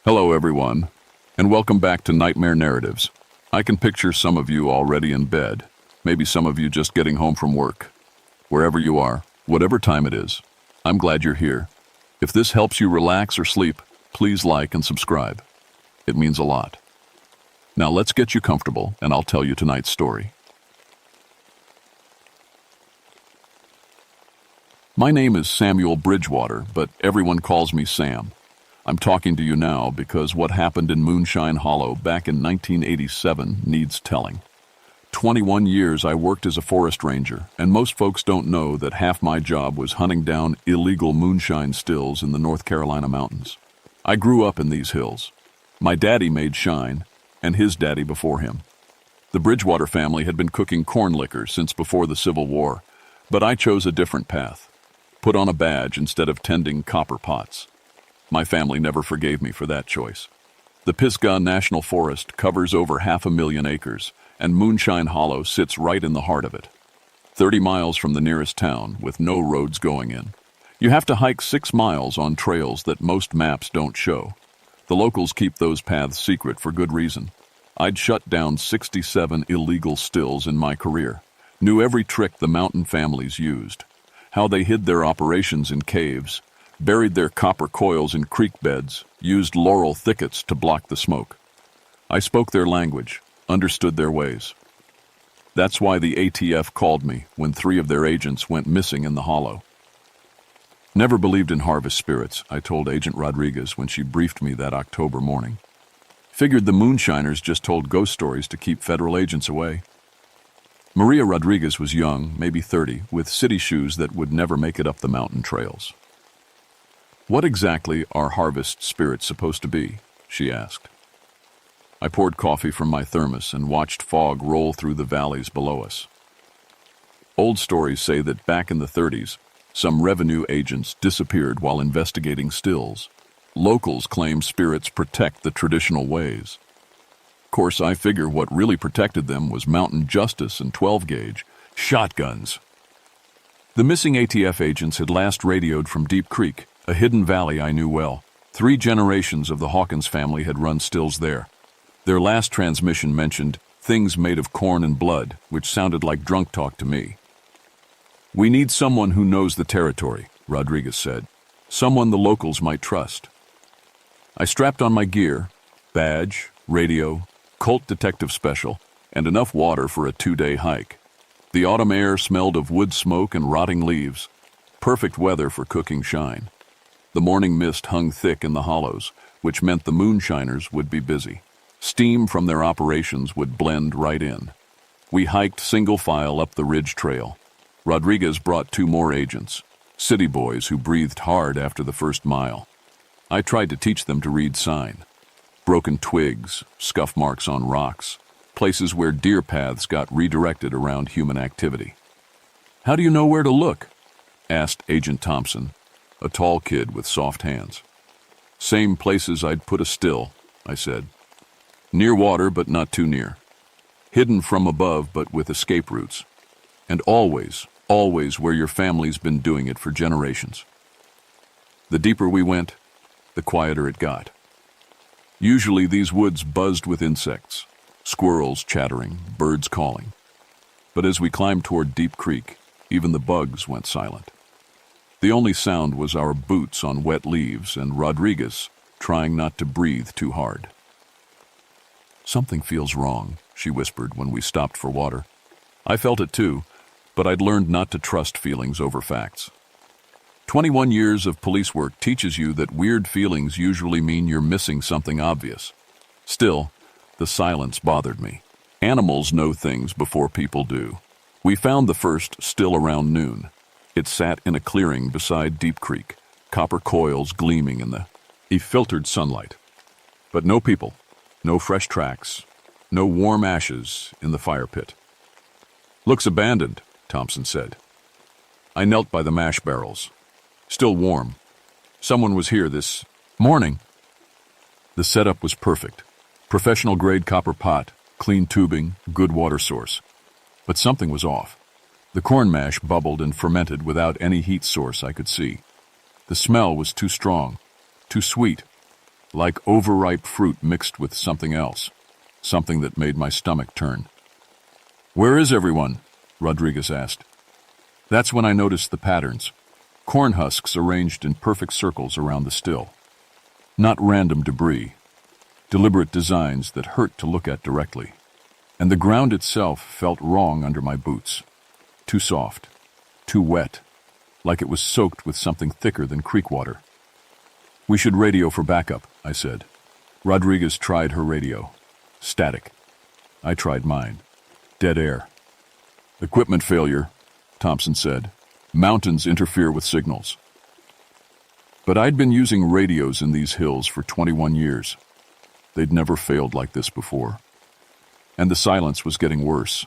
Hello, everyone, and welcome back to Nightmare Narratives. I can picture some of you already in bed, maybe some of you just getting home from work. Wherever you are, whatever time it is, I'm glad you're here. If this helps you relax or sleep, please like and subscribe. It means a lot. Now let's get you comfortable, and I'll tell you tonight's story. My name is Samuel Bridgewater, but everyone calls me Sam. I'm talking to you now because what happened in Moonshine Hollow back in 1987 needs telling. 21 years I worked as a forest ranger, and most folks don't know that half my job was hunting down illegal moonshine stills in the North Carolina mountains. I grew up in these hills. My daddy made shine, and his daddy before him. The Bridgewater family had been cooking corn liquor since before the Civil War, but I chose a different path. Put on a badge instead of tending copper pots. My family never forgave me for that choice. The Pisgah National Forest covers over 500,000 acres, and Moonshine Hollow sits right in the heart of it. 30 miles from the nearest town, with no roads going in. You have to hike 6 miles on trails that most maps don't show. The locals keep those paths secret for good reason. I'd shut down 67 illegal stills in my career. Knew every trick the mountain families used. How they hid their operations in caves, buried their copper coils in creek beds, used laurel thickets to block the smoke. I spoke their language, understood their ways. That's why the ATF called me when 3 of their agents went missing in the hollow. Never believed in harvest spirits, I told Agent Rodriguez when she briefed me that October morning. Figured the moonshiners just told ghost stories to keep federal agents away. Maria Rodriguez was young, maybe 30, with city shoes that would never make it up the mountain trails. "What exactly are harvest spirits supposed to be?" she asked. I poured coffee from my thermos and watched fog roll through the valleys below us. Old stories say that back in the 30s, some revenue agents disappeared while investigating stills. Locals claim spirits protect the traditional ways. Of course, I figure what really protected them was mountain justice and 12-gauge shotguns. The missing ATF agents had last radioed from Deep Creek, a hidden valley I knew well. 3 generations of the Hawkins family had run stills there. Their last transmission mentioned things made of corn and blood, which sounded like drunk talk to me. "We need someone who knows the territory," Rodriguez said. "Someone the locals might trust." I strapped on my gear, badge, radio, Colt Detective Special, and enough water for a 2-day hike. The autumn air smelled of wood smoke and rotting leaves. Perfect weather for cooking shine. The morning mist hung thick in the hollows, which meant the moonshiners would be busy. Steam from their operations would blend right in. We hiked single file up the ridge trail. Rodriguez brought 2 more agents, city boys who breathed hard after the first mile. I tried to teach them to read sign. Broken twigs, scuff marks on rocks, places where deer paths got redirected around human activity. "How do you know where to look?" asked Agent Thompson, a tall kid with soft hands. "Same places I'd put a still," I said. "Near water, but not too near. Hidden from above, but with escape routes. And always where your family's been doing it for generations." The deeper we went, the quieter it got. Usually these woods buzzed with insects, squirrels chattering, birds calling. But as we climbed toward Deep Creek, even the bugs went silent. The only sound was our boots on wet leaves and Rodriguez trying not to breathe too hard. "Something feels wrong," she whispered when we stopped for water. I felt it too, but I'd learned not to trust feelings over facts. 21 years of police work teaches you that weird feelings usually mean you're missing something obvious. Still, the silence bothered me. Animals know things before people do. We found the first still around noon. It sat in a clearing beside Deep Creek, copper coils gleaming in the filtered sunlight. But no people, no fresh tracks, no warm ashes in the fire pit. "Looks abandoned," Thompson said. I knelt by the mash barrels. Still warm. Someone was here this morning. The setup was perfect. Professional-grade copper pot, clean tubing, good water source. But something was off. The corn mash bubbled and fermented without any heat source I could see. The smell was too strong, too sweet. like overripe fruit mixed with something else, something that made my stomach turn. "Where is everyone?" Rodriguez asked. That's when I noticed the patterns. Corn husks arranged in perfect circles around the still. Not random debris. Deliberate designs that hurt to look at directly. And the ground itself felt wrong under my boots. Too soft. Too wet. Like it was soaked with something thicker than creek water. "We should radio for backup," I said. Rodriguez tried her radio. Static. I tried mine. Dead air. "Equipment failure," Thompson said. "Mountains interfere with signals." But I'd been using radios in these hills for 21 years. They'd never failed like this before. And the silence was getting worse.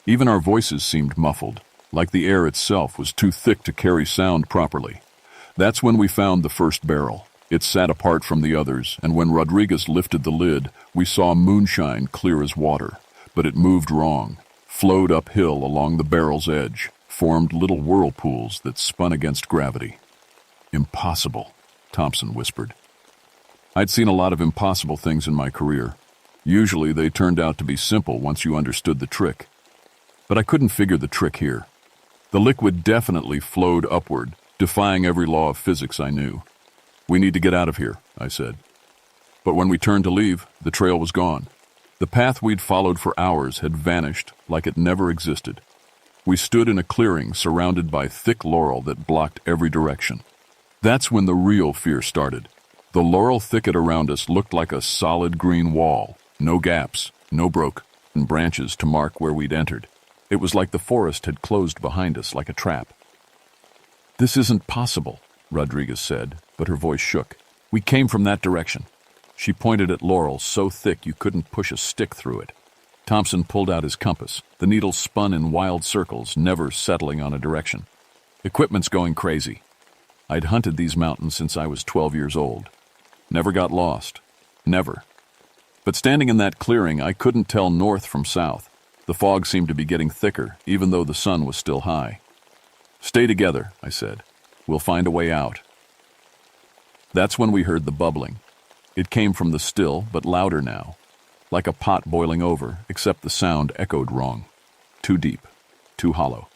Even our voices seemed muffled, like the air itself was too thick to carry sound properly. That's when we found the first barrel. It sat apart from the others, and when Rodriguez lifted the lid, we saw moonshine clear as water. But it moved wrong, flowed uphill along the barrel's edge, formed little whirlpools that spun against gravity. "Impossible," Thompson whispered. I'd seen a lot of impossible things in my career. Usually they turned out to be simple once you understood the trick. But I couldn't figure the trick here. The liquid definitely flowed upward, defying every law of physics I knew. "We need to get out of here," I said. But when we turned to leave, the trail was gone. The path we'd followed for hours had vanished like it never existed. We stood in a clearing surrounded by thick laurel that blocked every direction. That's when the real fear started. The laurel thicket around us looked like a solid green wall. No gaps, no broken branches to mark where we'd entered. It was like the forest had closed behind us like a trap. "This isn't possible," Rodriguez said, but her voice shook. "We came from that direction." She pointed at laurel so thick you couldn't push a stick through it. Thompson pulled out his compass. The needle spun in wild circles, never settling on a direction. "Equipment's going crazy." I'd hunted these mountains since I was 12 years old. Never got lost. Never. But standing in that clearing, I couldn't tell north from south. The fog seemed to be getting thicker, even though the sun was still high. "Stay together," I said. "We'll find a way out." That's when we heard the bubbling. It came from the still, but louder now. Like a pot boiling over, except the sound echoed wrong. Too deep. Too hollow.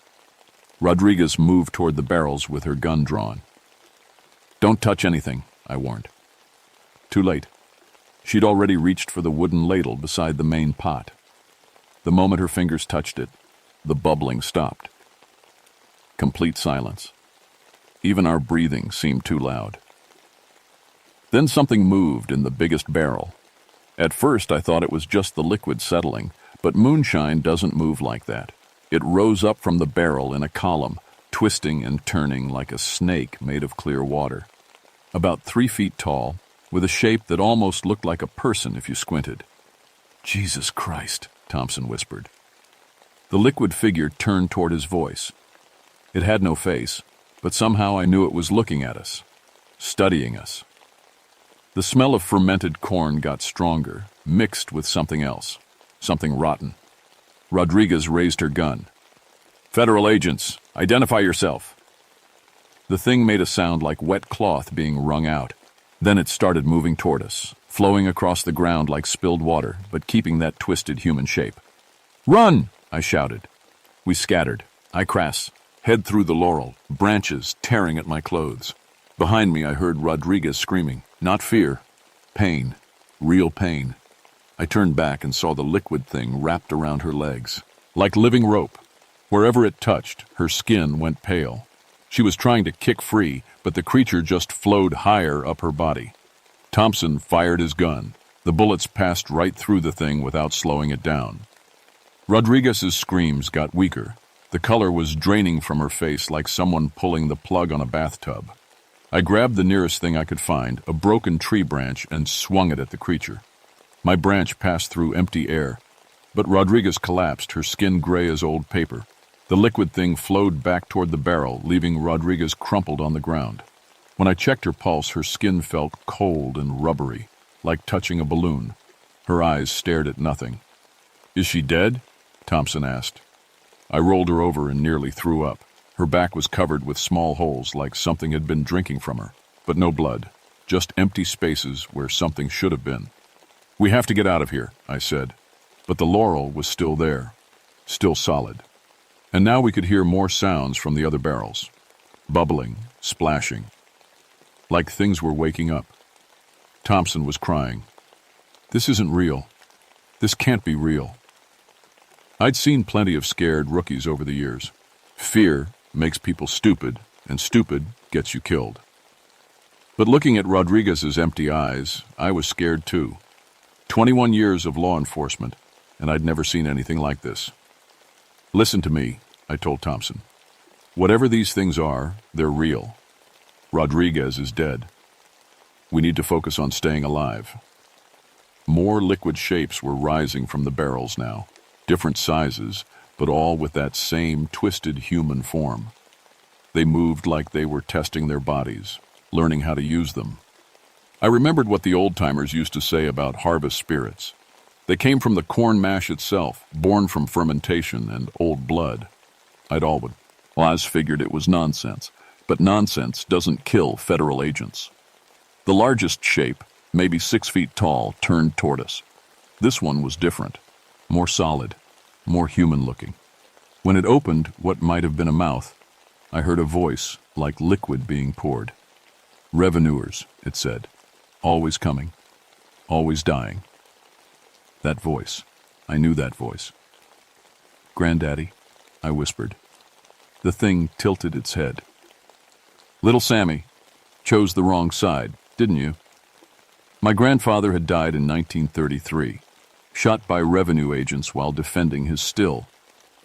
Rodriguez moved toward the barrels with her gun drawn. "Don't touch anything," I warned. Too late. She'd already reached for the wooden ladle beside the main pot. The moment her fingers touched it, the bubbling stopped. Complete silence. Even our breathing seemed too loud. Then something moved in the biggest barrel. At first I thought it was just the liquid settling, but moonshine doesn't move like that. It rose up from the barrel in a column, twisting and turning like a snake made of clear water. About 3 feet tall, with a shape that almost looked like a person if you squinted. "Jesus Christ," Thompson whispered. The liquid figure turned toward his voice. It had no face, but somehow I knew it was looking at us, studying us. The smell of fermented corn got stronger, mixed with something else, something rotten. Rodriguez raised her gun. "Federal agents, identify yourself." The thing made a sound like wet cloth being wrung out. Then it started moving toward us, flowing across the ground like spilled water, but keeping that twisted human shape. "Run!" I shouted. We scattered. I crashed, head through the laurel, branches tearing at my clothes. Behind me I heard Rodriguez screaming. Not fear. Pain. Real pain. I turned back and saw the liquid thing wrapped around her legs. Like living rope. Wherever it touched, her skin went pale. She was trying to kick free, but the creature just flowed higher up her body. Thompson fired his gun. The bullets passed right through the thing without slowing it down. Rodriguez's screams got weaker. The color was draining from her face like someone pulling the plug on a bathtub. I grabbed the nearest thing I could find, a broken tree branch, and swung it at the creature. My branch passed through empty air, but Rodriguez collapsed, her skin gray as old paper. The liquid thing flowed back toward the barrel, leaving Rodriguez crumpled on the ground. When I checked her pulse, her skin felt cold and rubbery, like touching a balloon. Her eyes stared at nothing. "Is she dead?" Thompson asked. I rolled her over and nearly threw up. Her back was covered with small holes like something had been drinking from her, but no blood. just empty spaces where something should have been. "We have to get out of here," I said. But the laurel was still there, still solid. And now we could hear more sounds from the other barrels. Bubbling, splashing. Like things were waking up. Thompson was crying. "This isn't real. This can't be real." I'd seen plenty of scared rookies over the years. Fear makes people stupid, and stupid gets you killed. But looking at Rodriguez's empty eyes, I was scared too. 21 years of law enforcement, and I'd never seen anything like this. "Listen to me," I told Thompson. "Whatever these things are, they're real. Rodriguez is dead. We need to focus on staying alive." More liquid shapes were rising from the barrels now, different sizes, but all with that same twisted human form. They moved like they were testing their bodies, learning how to use them. I remembered what the old-timers used to say about harvest spirits. They came from the corn mash itself, born from fermentation and old blood. I'd always figured it was nonsense, but nonsense doesn't kill federal agents. The largest shape, maybe 6 feet tall, turned toward us. This one was different, more solid, more human-looking. When it opened what might have been a mouth, I heard a voice like liquid being poured. "Revenuers," it said. "Always coming. Always dying." That voice. I knew that voice. "Granddaddy," I whispered. The thing tilted its head. "Little Sammy, chose the wrong side, didn't you?" My grandfather had died in 1933, shot by revenue agents while defending his still.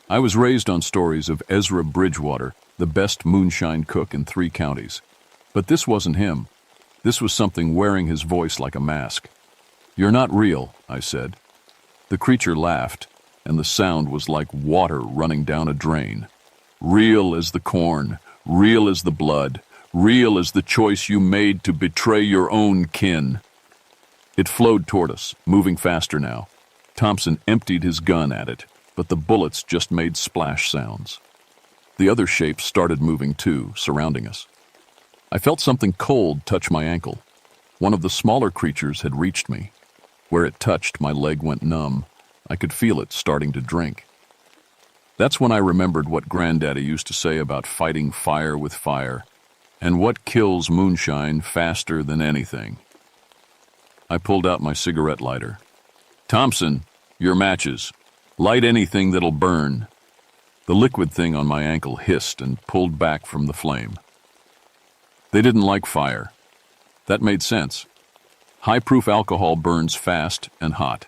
I was raised on stories of Ezra Bridgewater, the best moonshine cook in 3 counties. But this wasn't him. This was something wearing his voice like a mask. "You're not real," I said. The creature laughed, and the sound was like water running down a drain. "Real as the corn, real as the blood, real as the choice you made to betray your own kin." It flowed toward us, moving faster now. Thompson emptied his gun at it, but the bullets just made splash sounds. The other shapes started moving too, surrounding us. I felt something cold touch my ankle. One of the smaller creatures had reached me. Where it touched, my leg went numb. I could feel it starting to drink. That's when I remembered what Granddaddy used to say about fighting fire with fire, and what kills moonshine faster than anything. I pulled out my cigarette lighter. "Thompson, your matches. Light anything that'll burn." The liquid thing on my ankle hissed and pulled back from the flame. They didn't like fire. That made sense. High-proof alcohol burns fast and hot.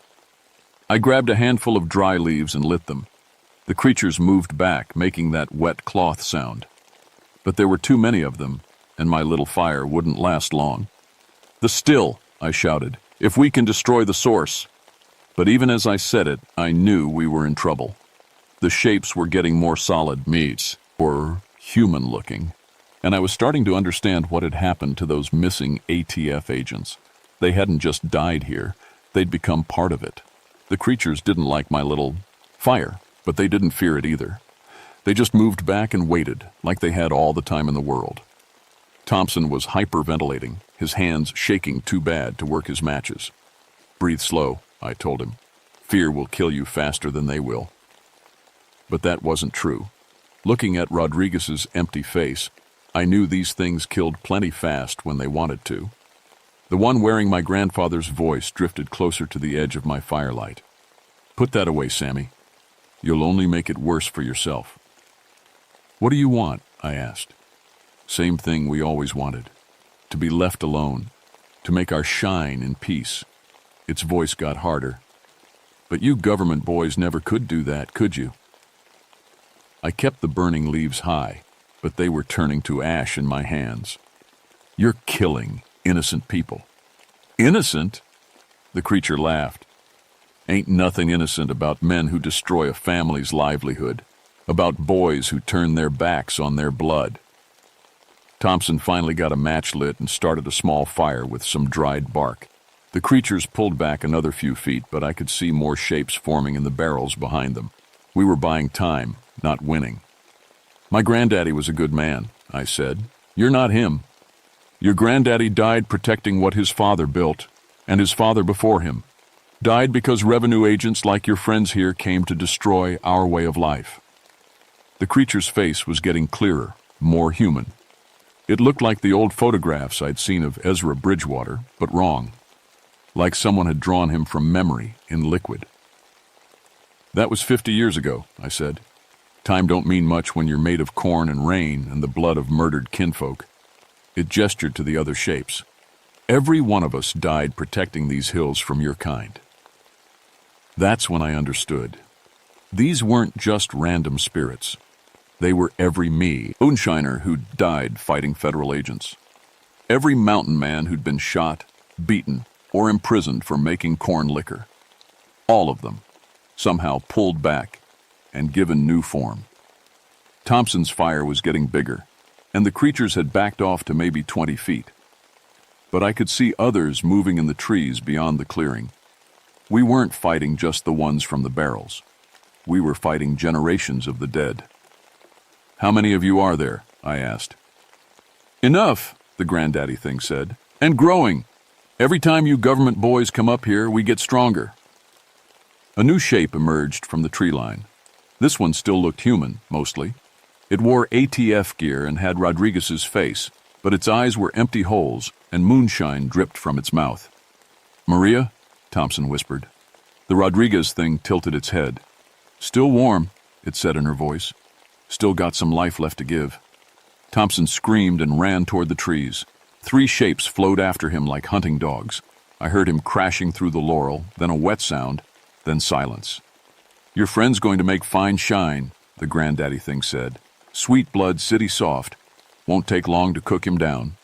I grabbed a handful of dry leaves and lit them. The creatures moved back, making that wet cloth sound. But there were too many of them, and my little fire wouldn't last long. "The still," I shouted, "if we can destroy the source." But even as I said it, I knew we were in trouble. The shapes were getting more solid meats, or human-looking, and I was starting to understand what had happened to those missing ATF agents. They hadn't just died here, they'd become part of it. The creatures didn't like my little fire, but they didn't fear it either. They just moved back and waited, like they had all the time in the world. Thompson was hyperventilating, his hands shaking too bad to work his matches. "Breathe slow," I told him. "Fear will kill you faster than they will." But that wasn't true. Looking at Rodriguez's empty face, I knew these things killed plenty fast when they wanted to. The one wearing my grandfather's voice drifted closer to the edge of my firelight. "Put that away, Sammy. You'll only make it worse for yourself." "What do you want?" I asked. Same thing we always wanted. To be left alone. To make our shine in peace. Its voice got harder. "But you government boys never could do that, could you?" I kept the burning leaves high, but they were turning to ash in my hands. "You're killing innocent people." "Innocent?" The creature laughed. "Ain't nothing innocent about men who destroy a family's livelihood, about boys who turn their backs on their blood." Thompson finally got a match lit and started a small fire with some dried bark. The creatures pulled back another few feet, but I could see more shapes forming in the barrels behind them. We were buying time, not winning. "My granddaddy was a good man," I said. "You're not him." Your granddaddy died protecting what his father built, and his father before him. Died because revenue agents like your friends here came to destroy our way of life. The creature's face was getting clearer, more human. It looked like the old photographs I'd seen of Ezra Bridgewater, but wrong. Like someone had drawn him from memory in liquid. That was 50 years ago, I said. Time don't mean much when you're made of corn and rain and the blood of murdered kinfolk. It gestured to the other shapes. Every one of us died protecting these hills from your kind. That's when I understood. These weren't just random spirits. They were every me, moonshiner who'd died fighting federal agents. Every mountain man who'd been shot, beaten, or imprisoned for making corn liquor. All of them, somehow pulled back and given new form. Thompson's fire was getting bigger, and the creatures had backed off to maybe 20 feet. But I could see others moving in the trees beyond the clearing. We weren't fighting just the ones from the barrels. We were fighting generations of the dead. How many of you are there? I asked. Enough, the granddaddy thing said, and growing. Every time you government boys come up here, we get stronger. A new shape emerged from the tree line. This one still looked human, mostly. It wore ATF gear and had Rodriguez's face, but its eyes were empty holes and moonshine dripped from its mouth. Maria? Thompson whispered. The Rodriguez thing tilted its head. Still warm, it said in her voice. Still got some life left to give. Thompson screamed and ran toward the trees. 3 shapes flowed after him like hunting dogs. I heard him crashing through the laurel, then a wet sound, then silence. Your friend's going to make fine shine, the granddaddy thing said. Sweet blood, city soft. Won't take long to cook him down.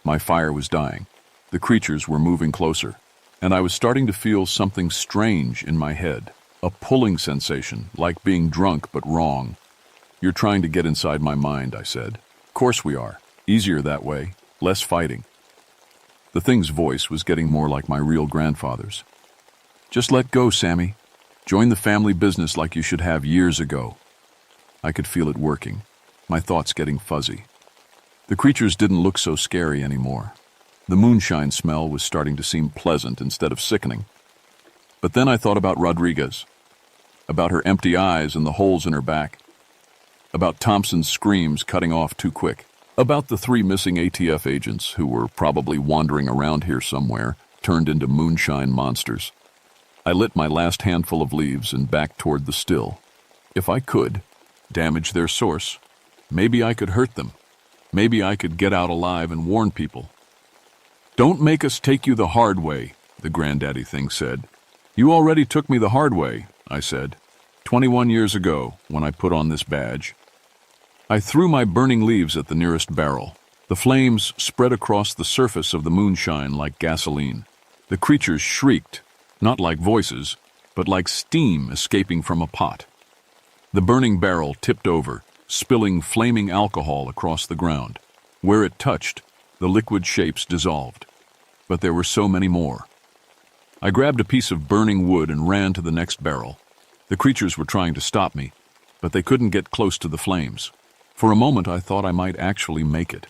My fire was dying. The creatures were moving closer, and I was starting to feel something strange in my head. A pulling sensation, like being drunk but wrong. You're trying to get inside my mind, I said. Course we are. Easier that way. Less fighting. The thing's voice was getting more like my real grandfather's. Just let go, Sammy. Join the family business like you should have years ago. I could feel it working, my thoughts getting fuzzy. The creatures didn't look so scary anymore. The moonshine smell was starting to seem pleasant instead of sickening. But then I thought about Rodriguez, about her empty eyes and the holes in her back, about Thompson's screams cutting off too quick, about the 3 missing ATF agents who were probably wandering around here somewhere, turned into moonshine monsters. I lit my last handful of leaves and backed toward the still. If I could damage their source, maybe I could hurt them. Maybe I could get out alive and warn people. Don't make us take you the hard way, the granddaddy thing said. You already took me the hard way, I said, 21 years ago when I put on this badge. I threw my burning leaves at the nearest barrel. The flames spread across the surface of the moonshine like gasoline. The creatures shrieked, not like voices, but like steam escaping from a pot. The burning barrel tipped over, spilling flaming alcohol across the ground. Where it touched, the liquid shapes dissolved. But there were so many more. I grabbed a piece of burning wood and ran to the next barrel. The creatures were trying to stop me, but they couldn't get close to the flames. For a moment I thought I might actually make it.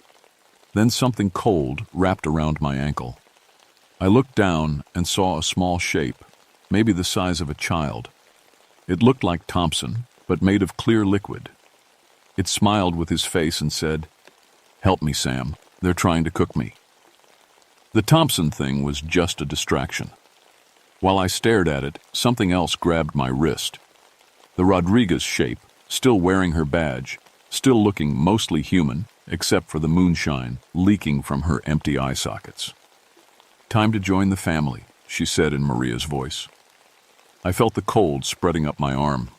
Then something cold wrapped around my ankle. I looked down and saw a small shape, maybe the size of a child. It looked like Thompson, but made of clear liquid. It smiled with his face and said, "Help me, Sam. They're trying to cook me." The Thompson thing was just a distraction. While I stared at it, something else grabbed my wrist. The Rodriguez shape, still wearing her badge, still looking mostly human, except for the moonshine leaking from her empty eye sockets. "Time to join the family," she said in Maria's voice. I felt the cold spreading up my arm.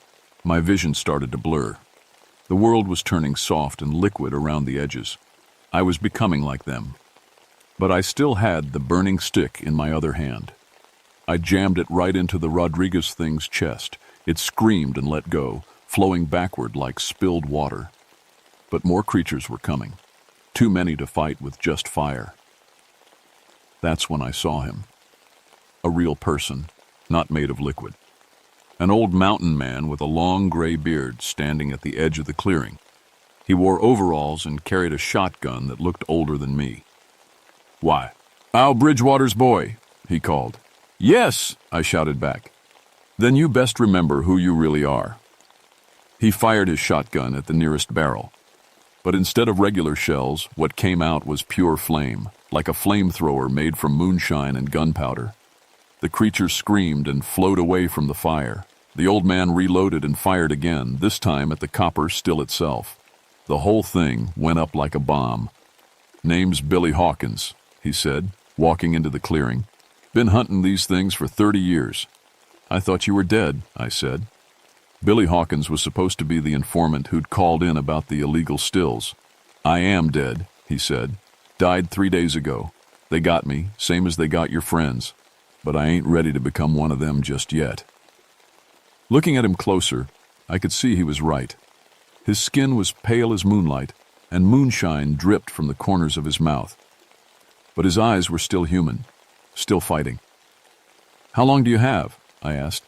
My vision started to blur. The world was turning soft and liquid around the edges. I was becoming like them. But I still had the burning stick in my other hand. I jammed it right into the Rodriguez thing's chest. It screamed and let go, flowing backward like spilled water. But more creatures were coming. Too many to fight with just fire. That's when I saw him. A real person, not made of liquid. An old mountain man with a long gray beard standing at the edge of the clearing. He wore overalls and carried a shotgun that looked older than me. Why? "Al Bridgewater's boy," he called. "Yes," I shouted back. "Then you best remember who you really are." He fired his shotgun at the nearest barrel. But instead of regular shells, what came out was pure flame, like a flamethrower made from moonshine and gunpowder. The creature screamed and flowed away from the fire. The old man reloaded and fired again, this time at the copper still itself. The whole thing went up like a bomb. "Name's Billy Hawkins," he said, walking into the clearing. "Been hunting these things for 30 years. "I thought you were dead," I said. Billy Hawkins was supposed to be the informant who'd called in about the illegal stills. "I am dead," he said. "Died 3 days ago. They got me, same as they got your friends. But I ain't ready to become one of them just yet." Looking at him closer, I could see he was right. His skin was pale as moonlight, and moonshine dripped from the corners of his mouth. But his eyes were still human, still fighting. "How long do you have?" I asked.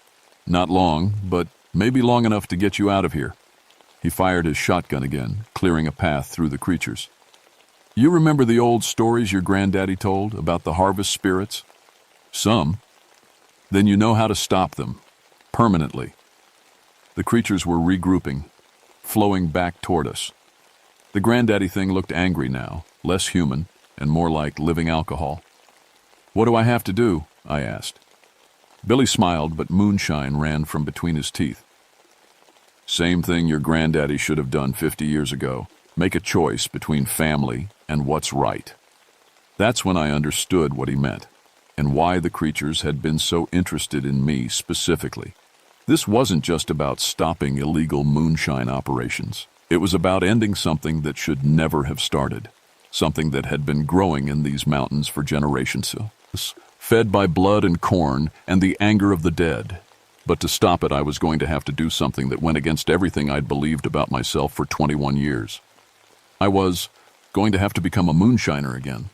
"Not long, but maybe long enough to get you out of here." He fired his shotgun again, clearing a path through the creatures. "You remember the old stories your granddaddy told about the harvest spirits?" "Some." "Then you know how to stop them. Permanently." The creatures were regrouping, flowing back toward us. The granddaddy thing looked angry now, less human, and more like living alcohol. "What do I have to do?" I asked. Billy smiled, but moonshine ran from between his teeth. "Same thing your granddaddy should have done 50 years ago. Make a choice between family and what's right." That's when I understood what he meant, and why the creatures had been so interested in me specifically. This wasn't just about stopping illegal moonshine operations. It was about ending something that should never have started, something that had been growing in these mountains for generations, fed by blood and corn and the anger of the dead. But to stop it, I was going to have to do something that went against everything I'd believed about myself for 21 years. I was going to have to become a moonshiner again.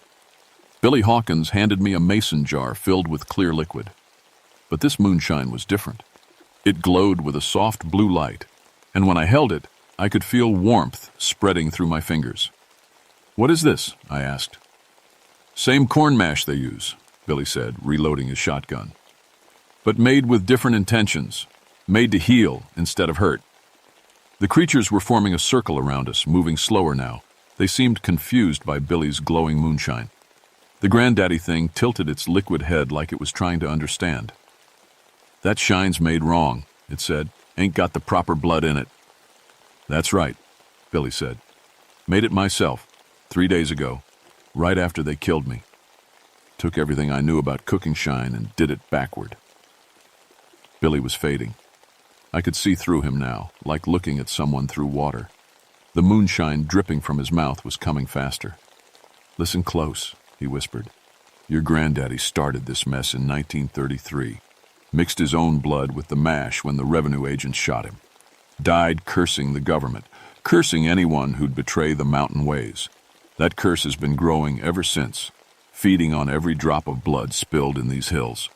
Billy Hawkins handed me a mason jar filled with clear liquid. But this moonshine was different. It glowed with a soft blue light, and when I held it, I could feel warmth spreading through my fingers. "What is this?" I asked. "Same corn mash they use," Billy said, reloading his shotgun. "But made with different intentions, made to heal instead of hurt." The creatures were forming a circle around us, moving slower now. They seemed confused by Billy's glowing moonshine. The granddaddy thing tilted its liquid head like it was trying to understand. "That shine's made wrong," it said. "Ain't got the proper blood in it." "That's right," Billy said. "Made it myself, 3 days ago, right after they killed me. Took everything I knew about cooking shine and did it backward." Billy was fading. I could see through him now, like looking at someone through water. The moonshine dripping from his mouth was coming faster. "Listen close," he whispered. "Your granddaddy started this mess in 1933. Mixed his own blood with the mash when the revenue agents shot him. Died cursing the government, cursing anyone who'd betray the mountain ways. That curse has been growing ever since, feeding on every drop of blood spilled in these hills."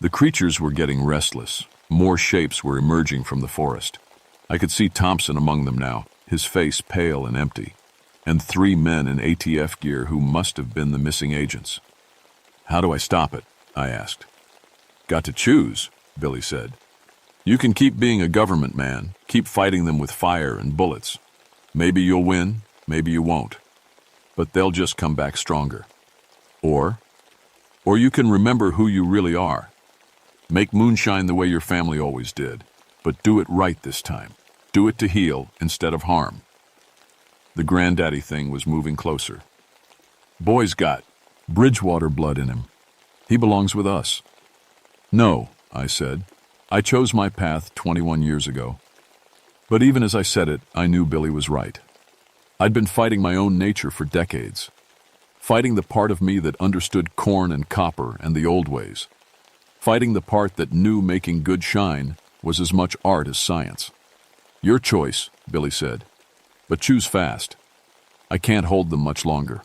The creatures were getting restless. More shapes were emerging from the forest. I could see Thompson among them now, his face pale and empty, and 3 men in ATF gear who must have been the missing agents. "How do I stop it?" I asked. "Got to choose," Billy said. "You can keep being a government man, keep fighting them with fire and bullets. Maybe you'll win, maybe you won't. But they'll just come back stronger. Or you can remember who you really are. Make moonshine the way your family always did, but do it right this time. Do it to heal instead of harm." The granddaddy thing was moving closer. "Boy's got Bridgewater blood in him. He belongs with us." "No," I said. "I chose my path 21 years ago." But even as I said it, I knew Billy was right. I'd been fighting my own nature for decades, fighting the part of me that understood corn and copper and the old ways, fighting the part that knew making good shine was as much art as science. "Your choice," Billy said, "but choose fast. I can't hold them much longer."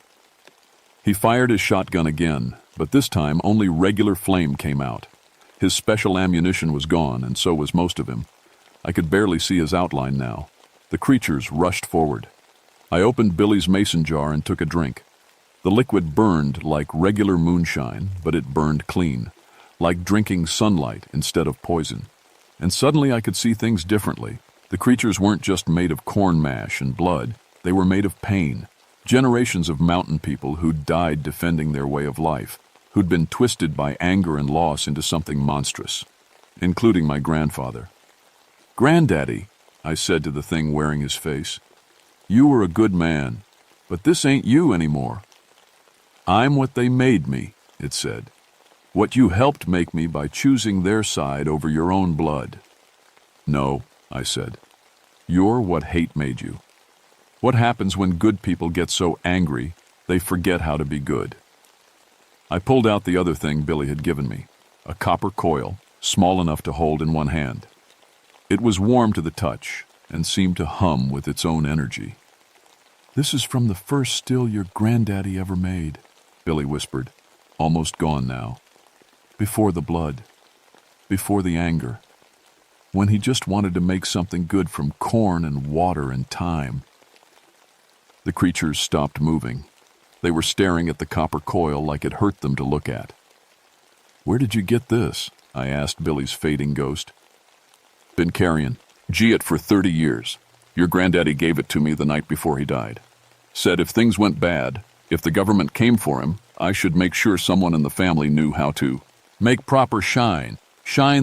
He fired his shotgun again, but this time only regular flame came out. His special ammunition was gone, and so was most of him. I could barely see his outline now. The creatures rushed forward. I opened Billy's mason jar and took a drink. The liquid burned like regular moonshine, but it burned clean, like drinking sunlight instead of poison. And suddenly I could see things differently. The creatures weren't just made of corn mash and blood, they were made of pain. Generations of mountain people who'd died defending their way of life, who'd been twisted by anger and loss into something monstrous, including my grandfather. "Granddaddy," I said to the thing wearing his face, "you were a good man, but this ain't you anymore." "I'm what they made me," it said. "What you helped make me by choosing their side over your own blood." "No," I said. "You're what hate made you. What happens when good people get so angry they forget how to be good?" I pulled out the other thing Billy had given me, a copper coil, small enough to hold in one hand. It was warm to the touch and seemed to hum with its own energy. "This is from the first still your granddaddy ever made," Billy whispered, almost gone now. "Before the blood, before the anger, when he just wanted to make something good from corn and water and time." The creatures stopped moving. They were staring at the copper coil like it hurt them to look at. "Where did you get this?" I asked Billy's fading ghost. "Been carrying it for 30 years. Your granddaddy gave it to me the night before he died. Said if things went bad, if the government came for him, I should make sure someone in the family knew how to make proper shine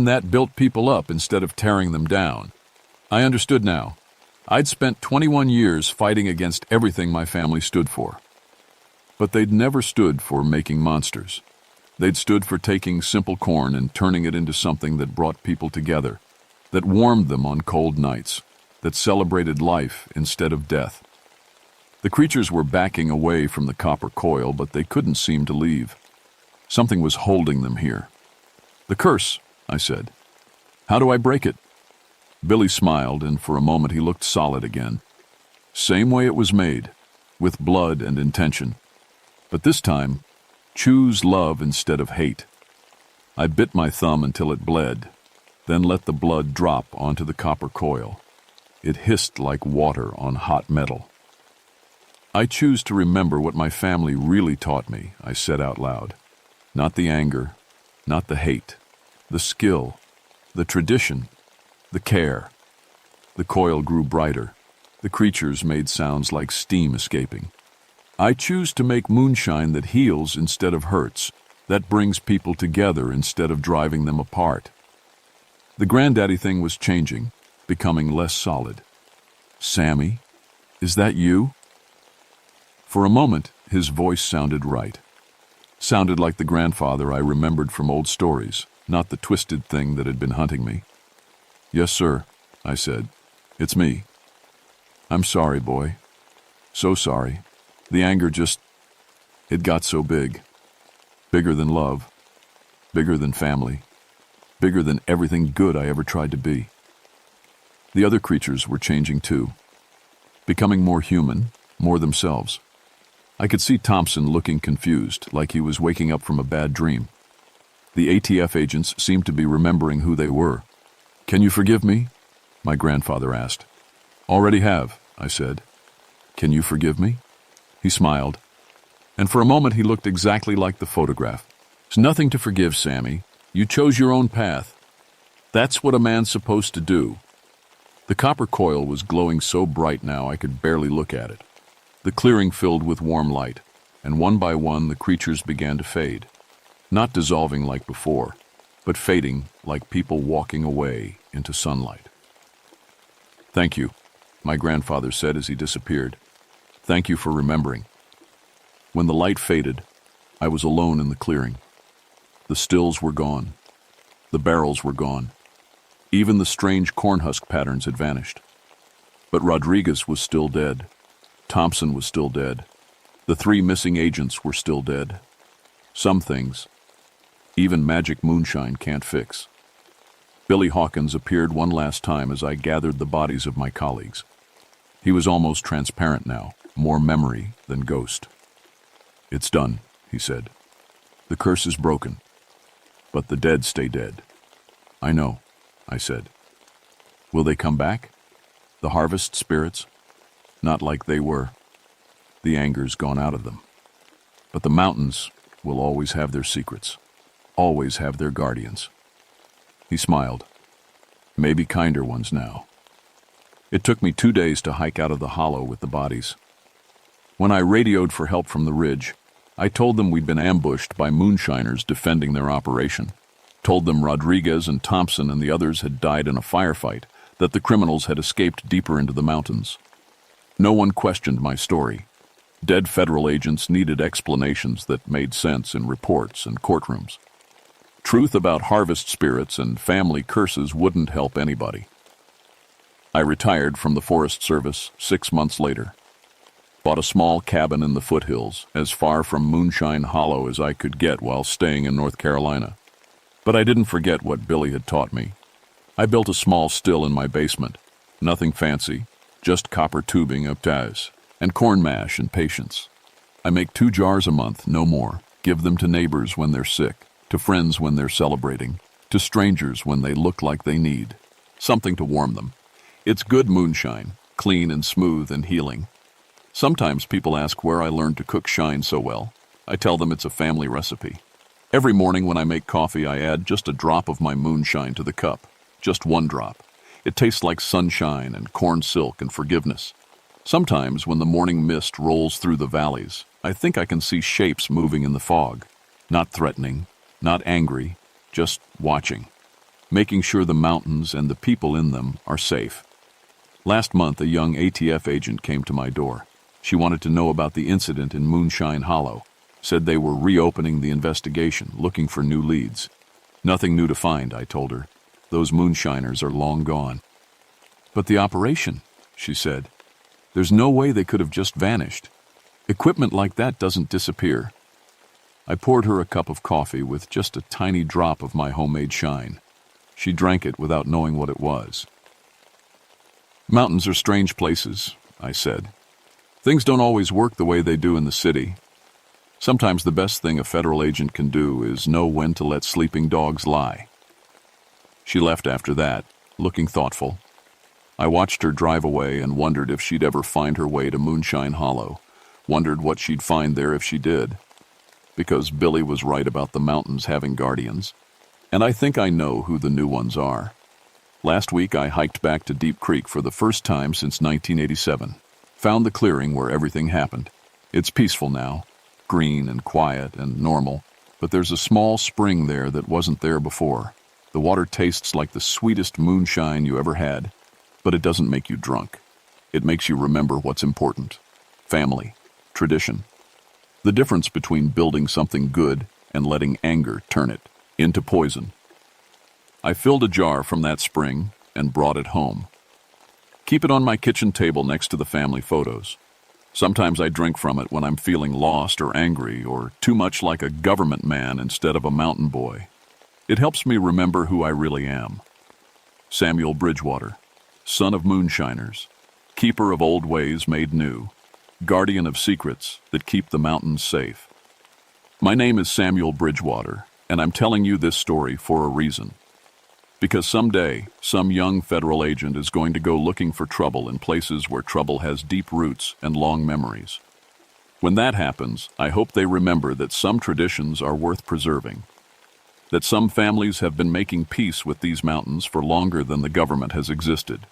that built people up instead of tearing them down." I understood now. I'd spent 21 years fighting against everything my family stood for. But they'd never stood for making monsters. They'd stood for taking simple corn and turning it into something that brought people together, that warmed them on cold nights, that celebrated life instead of death. The creatures were backing away from the copper coil, but they couldn't seem to leave. Something was holding them here. "The curse," I said. "How do I break it?" Billy smiled, and for a moment he looked solid again. "Same way it was made, with blood and intention. But this time, choose love instead of hate." I bit my thumb until it bled, then let the blood drop onto the copper coil. It hissed like water on hot metal. "I choose to remember what my family really taught me," I said out loud. "Not the anger, not the hate, the skill, the tradition, the care." The coil grew brighter. The creatures made sounds like steam escaping. "I choose to make moonshine that heals instead of hurts, that brings people together instead of driving them apart." The granddaddy thing was changing, becoming less solid. "Sammy, is that you?" For a moment, his voice sounded right. Sounded like the grandfather I remembered from old stories, not the twisted thing that had been hunting me. "Yes, sir," I said. "It's me. I'm sorry, boy. So sorry. The anger it got so big. Bigger than love. Bigger than family. Bigger than everything good I ever tried to be." The other creatures were changing too. Becoming more human, more themselves. I could see Thompson looking confused, like he was waking up from a bad dream. The ATF agents seemed to be remembering who they were. "Can you forgive me?" my grandfather asked. "Already have," I said. "Can you forgive me?" He smiled, and for a moment he looked exactly like the photograph. "There's nothing to forgive, Sammy. You chose your own path. That's what a man's supposed to do." The copper coil was glowing so bright now I could barely look at it. The clearing filled with warm light, and one by one the creatures began to fade. Not dissolving like before, but fading like people walking away into sunlight. "Thank you," my grandfather said as he disappeared. "Thank you for remembering." When the light faded, I was alone in the clearing. The stills were gone. The barrels were gone. Even the strange cornhusk patterns had vanished. But Rodriguez was still dead. Thompson was still dead. The 3 missing agents were still dead. Some things, even magic moonshine can't fix. Billy Hawkins appeared one last time as I gathered the bodies of my colleagues. He was almost transparent now, more memory than ghost. "It's done," he said. "The curse is broken, but the dead stay dead." "I know," I said. "Will they come back? The harvest spirits? Not like they were. The anger's gone out of them." But the mountains will always have their secrets, always have their guardians. He smiled. Maybe kinder ones now. It took me 2 days to hike out of the hollow with the bodies. When I radioed for help from the ridge, I told them we'd been ambushed by moonshiners defending their operation. Told them Rodriguez and Thompson and the others had died in a firefight, that the criminals had escaped deeper into the mountains. No one questioned my story. Dead federal agents needed explanations that made sense in reports and courtrooms. Truth about harvest spirits and family curses wouldn't help anybody. I retired from the Forest Service 6 months later. Bought a small cabin in the foothills, as far from Moonshine Hollow as I could get while staying in North Carolina. But I didn't forget what Billy had taught me. I built a small still in my basement. Nothing fancy, just copper tubing upstairs, and corn mash and patience. I make 2 jars a month, no more. Give them to neighbors when they're sick, to friends when they're celebrating, to strangers when they look like they need something to warm them. It's good moonshine, clean and smooth and healing. Sometimes people ask where I learned to cook shine so well. I tell them it's a family recipe. Every morning when I make coffee, I add just a drop of my moonshine to the cup. Just 1 drop. It tastes like sunshine and corn silk and forgiveness. Sometimes when the morning mist rolls through the valleys, I think I can see shapes moving in the fog. Not threatening, not angry, just watching. Making sure the mountains and the people in them are safe. Last month, a young ATF agent came to my door. She wanted to know about the incident in Moonshine Hollow. Said they were reopening the investigation, looking for new leads. Nothing new to find, I told her. Those moonshiners are long gone. But the operation, she said. There's no way they could have just vanished. Equipment like that doesn't disappear. I poured her a cup of coffee with just a tiny drop of my homemade shine. She drank it without knowing what it was. Mountains are strange places, I said. Things don't always work the way they do in the city. Sometimes the best thing a federal agent can do is know when to let sleeping dogs lie. She left after that, looking thoughtful. I watched her drive away and wondered if she'd ever find her way to Moonshine Hollow, wondered what she'd find there if she did. Because Billy was right about the mountains having guardians, and I think I know who the new ones are. Last week I hiked back to Deep Creek for the first time since 1987. Found the clearing where everything happened. It's peaceful now, green and quiet and normal, but there's a small spring there that wasn't there before. The water tastes like the sweetest moonshine you ever had, but it doesn't make you drunk. It makes you remember what's important. Family, tradition. The difference between building something good and letting anger turn it into poison. I filled a jar from that spring and brought it home. Keep it on my kitchen table next to the family photos. Sometimes I drink from it when I'm feeling lost or angry or too much like a government man instead of a mountain boy. It helps me remember who I really am. Samuel Bridgewater, son of moonshiners, keeper of old ways made new, guardian of secrets that keep the mountains safe. My name is Samuel Bridgewater, and I'm telling you this story for a reason. Because someday, some young federal agent is going to go looking for trouble in places where trouble has deep roots and long memories. When that happens, I hope they remember that some traditions are worth preserving, that some families have been making peace with these mountains for longer than the government has existed,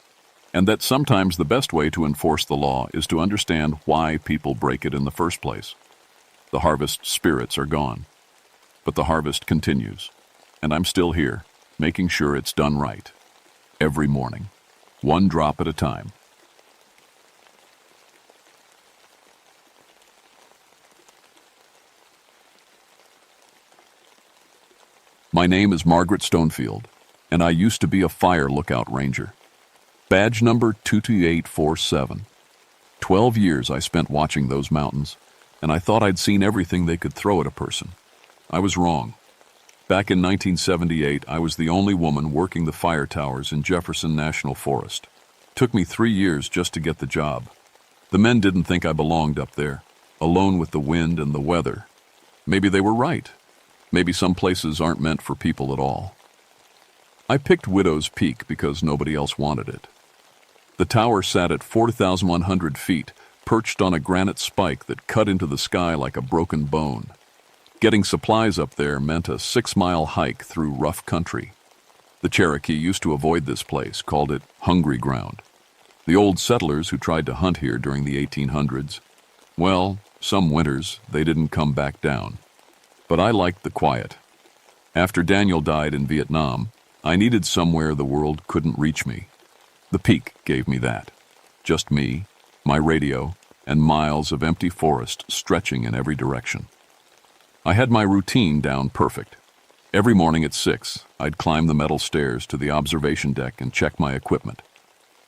and that sometimes the best way to enforce the law is to understand why people break it in the first place. The harvest spirits are gone, but the harvest continues, and I'm still here, making sure it's done right. Every morning, 1 drop at a time. My name is Margaret Stonefield, and I used to be a fire lookout ranger. Badge number 22847. 12 years I spent watching those mountains, and I thought I'd seen everything they could throw at a person. I was wrong. Back in 1978, I was the only woman working the fire towers in Jefferson National Forest. Took me 3 years just to get the job. The men didn't think I belonged up there, alone with the wind and the weather. Maybe they were right. Maybe some places aren't meant for people at all. I picked Widow's Peak because nobody else wanted it. The tower sat at 4,100 feet, perched on a granite spike that cut into the sky like a broken bone. Getting supplies up there meant a 6-mile hike through rough country. The Cherokee used to avoid this place, called it hungry ground. The old settlers who tried to hunt here during the 1800s, well, some winters they didn't come back down. But I liked the quiet. After Daniel died in Vietnam, I needed somewhere the world couldn't reach me. The peak gave me that. Just me, my radio, and miles of empty forest stretching in every direction. I had my routine down perfect. Every morning at 6, I'd climb the metal stairs to the observation deck and check my equipment.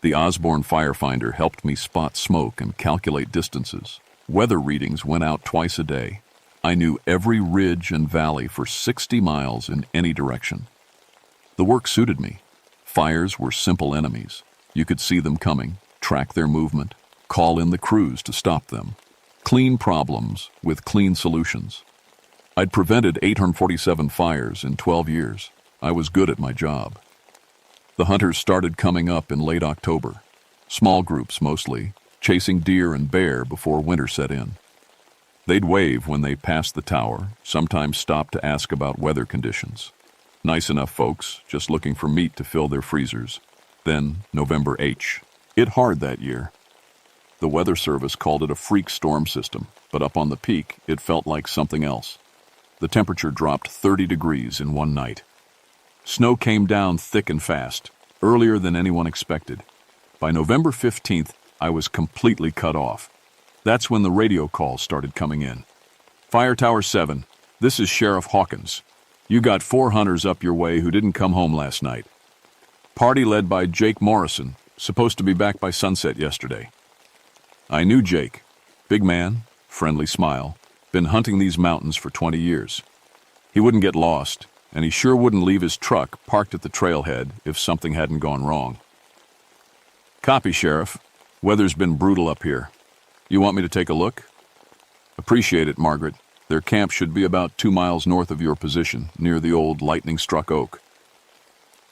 The Osborne firefinder helped me spot smoke and calculate distances. Weather readings went out twice a day. I knew every ridge and valley for 60 miles in any direction. The work suited me. Fires were simple enemies. You could see them coming, track their movement, call in the crews to stop them. Clean problems with clean solutions. I'd prevented 847 fires in 12 years. I was good at my job. The hunters started coming up in late October. Small groups mostly, chasing deer and bear before winter set in. They'd wave when they passed the tower, sometimes stop to ask about weather conditions. Nice enough folks, just looking for meat to fill their freezers. Then November H. It hard that year. The Weather Service called it a freak storm system, but up on the peak, it felt like something else. The temperature dropped 30 degrees in one night. Snow came down thick and fast, earlier than anyone expected. By November 15th, I was completely cut off. That's when the radio calls started coming in. Fire Tower 7, this is Sheriff Hawkins. You got 4 hunters up your way who didn't come home last night. Party led by Jake Morrison, supposed to be back by sunset yesterday. I knew Jake. Big man, friendly smile, been hunting these mountains for 20 years. He wouldn't get lost, and he sure wouldn't leave his truck parked at the trailhead if something hadn't gone wrong. Copy, Sheriff. Weather's been brutal up here. You want me to take a look? Appreciate it, Margaret. Their camp should be about 2 miles north of your position, near the old lightning-struck oak.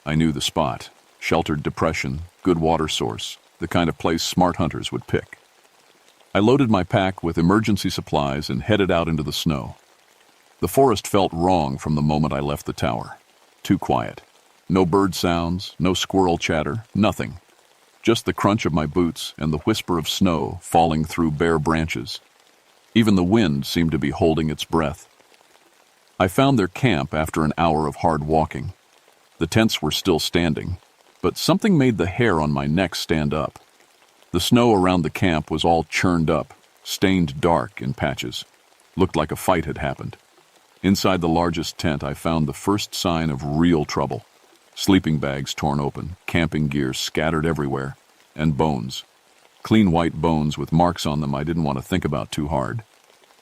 I knew the spot. Sheltered depression, good water source, the kind of place smart hunters would pick. I loaded my pack with emergency supplies and headed out into the snow. The forest felt wrong from the moment I left the tower. Too quiet. No bird sounds, no squirrel chatter, nothing. Just the crunch of my boots and the whisper of snow falling through bare branches. Even the wind seemed to be holding its breath. I found their camp after an hour of hard walking. The tents were still standing, but something made the hair on my neck stand up. The snow around the camp was all churned up, stained dark in patches. Looked like a fight had happened. Inside the largest tent, I found the first sign of real trouble. Sleeping bags torn open, camping gear scattered everywhere, and bones. Clean white bones with marks on them I didn't want to think about too hard.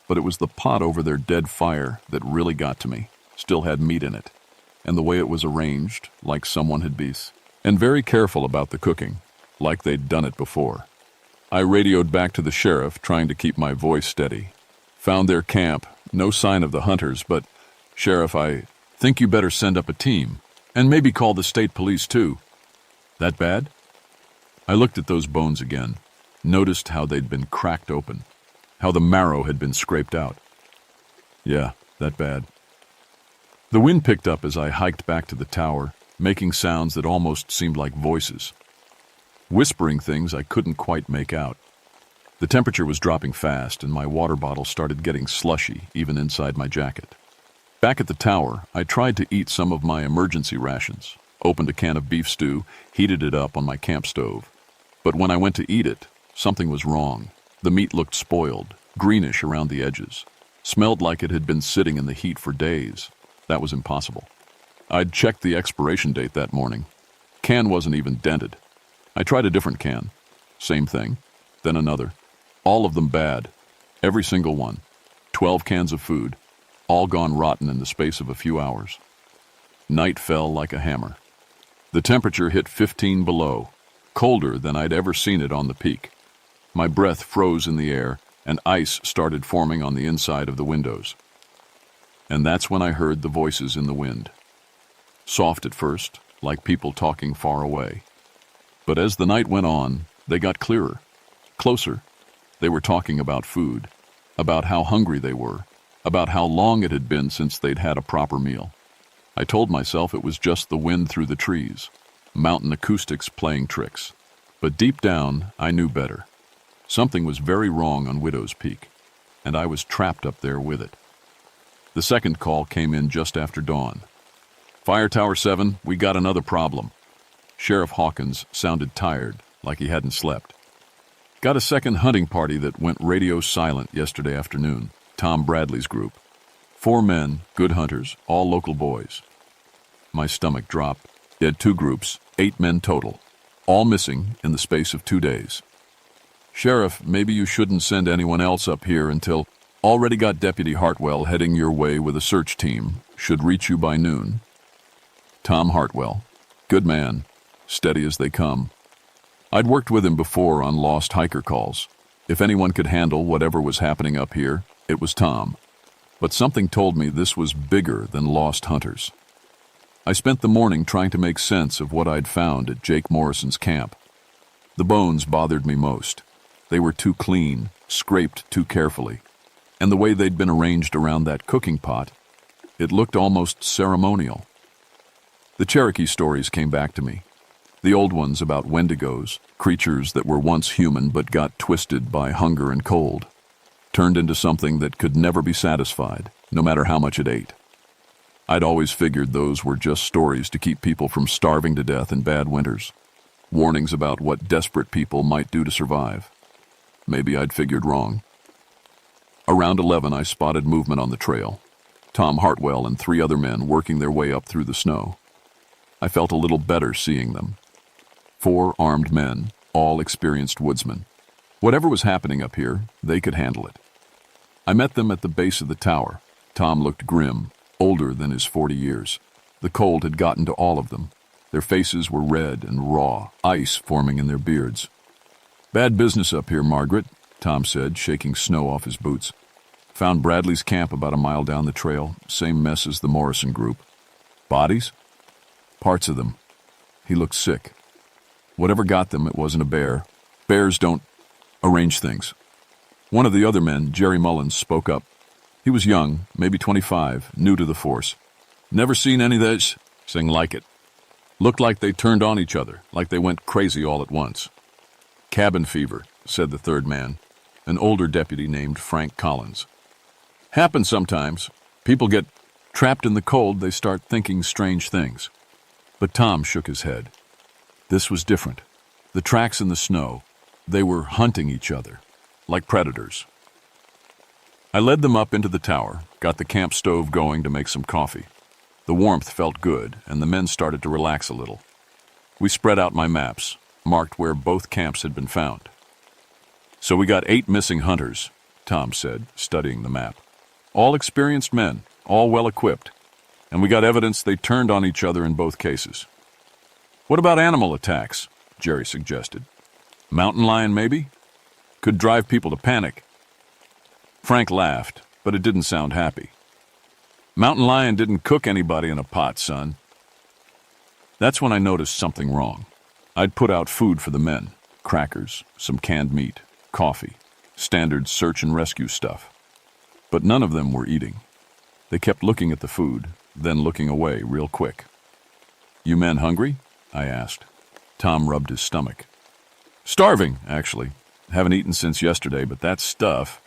But it was the pot over their dead fire that really got to me. Still had meat in it. And the way it was arranged, like someone had been. And very careful about the cooking, like they'd done it before. I radioed back to the sheriff, trying to keep my voice steady. Found their camp, no sign of the hunters, but, Sheriff, I think you better send up a team, and maybe call the state police too. That bad? I looked at those bones again, noticed how they'd been cracked open, how the marrow had been scraped out. Yeah, that bad. The wind picked up as I hiked back to the tower, making sounds that almost seemed like voices. Whispering things I couldn't quite make out. The temperature was dropping fast, and my water bottle started getting slushy, even inside my jacket. Back at the tower, I tried to eat some of my emergency rations, opened a can of beef stew, heated it up on my camp stove. But when I went to eat it, something was wrong. The meat looked spoiled, greenish around the edges. Smelled like it had been sitting in the heat for days. That was impossible. I'd checked the expiration date that morning. Can wasn't even dented. I tried a different can. Same thing. Then another. All of them bad. Every single one. 12 cans of food. All gone rotten in the space of a few hours. Night fell like a hammer. The temperature hit 15 below, colder than I'd ever seen it on the peak. My breath froze in the air, and ice started forming on the inside of the windows. And that's when I heard the voices in the wind. Soft at first, like people talking far away. But as the night went on, they got clearer, closer. They were talking about food, about how hungry they were, about how long it had been since they'd had a proper meal. I told myself it was just the wind through the trees, mountain acoustics playing tricks. But deep down, I knew better. Something was very wrong on Widow's Peak, and I was trapped up there with it. The second call came in just after dawn. Fire Tower 7, we got another problem. Sheriff Hawkins sounded tired, like he hadn't slept. Got a second hunting party that went radio silent yesterday afternoon, Tom Bradley's group. 4 men, good hunters, all local boys. My stomach dropped. Dead 2 groups, 8 men total, all missing in the space of 2 days. Sheriff, maybe you shouldn't send anyone else up here until already got Deputy Hartwell heading your way with a search team. Should reach you by noon. Tom Hartwell, good man, steady as they come. I'd worked with him before on lost hiker calls. If anyone could handle whatever was happening up here, it was Tom. But something told me this was bigger than lost hunters. I spent the morning trying to make sense of what I'd found at Jake Morrison's camp. The bones bothered me most. They were too clean, scraped too carefully, and the way they'd been arranged around that cooking pot, it looked almost ceremonial. The Cherokee stories came back to me. The old ones about wendigos, creatures that were once human but got twisted by hunger and cold, turned into something that could never be satisfied, no matter how much it ate. I'd always figured those were just stories to keep people from starving to death in bad winters, warnings about what desperate people might do to survive. Maybe I'd figured wrong. Around 11, I spotted movement on the trail. Tom Hartwell and 3 other men working their way up through the snow. I felt a little better seeing them. 4 armed men, all experienced woodsmen. Whatever was happening up here, they could handle it. I met them at the base of the tower. Tom looked grim, older than his 40 years. The cold had gotten to all of them. Their faces were red and raw, ice forming in their beards. "Bad business up here, Margaret," Tom said, shaking snow off his boots. "Found Bradley's camp about a mile down the trail, same mess as the Morrison group. Bodies? Parts of them." He looked sick. "Whatever got them, it wasn't a bear. Bears don't arrange things." One of the other men, Jerry Mullins, spoke up. He was young, maybe 25, new to the force. "Never seen any of this thing like it. Looked like they turned on each other, like they went crazy all at once." "Cabin fever," said the third man, an older deputy named Frank Collins. "Happens sometimes. People get trapped in the cold, they start thinking strange things." But Tom shook his head. This was different. The tracks in the snow, they were hunting each other, like predators. I led them up into the tower, got the camp stove going to make some coffee. The warmth felt good, and the men started to relax a little. We spread out my maps, marked where both camps had been found. "So we got 8 missing hunters," Tom said, studying the map. "All experienced men, all well-equipped. And we got evidence they turned on each other in both cases." "What about animal attacks?" Jerry suggested. "Mountain lion, maybe? Could drive people to panic." Frank laughed, but it didn't sound happy. "Mountain lion didn't cook anybody in a pot, son." That's when I noticed something wrong. I'd put out food for the men, crackers, some canned meat, coffee, standard search and rescue stuff. But none of them were eating. They kept looking at the food, then looking away real quick. "You men hungry?" I asked. Tom rubbed his stomach. "Starving, actually. Haven't eaten since yesterday, but that stuff..."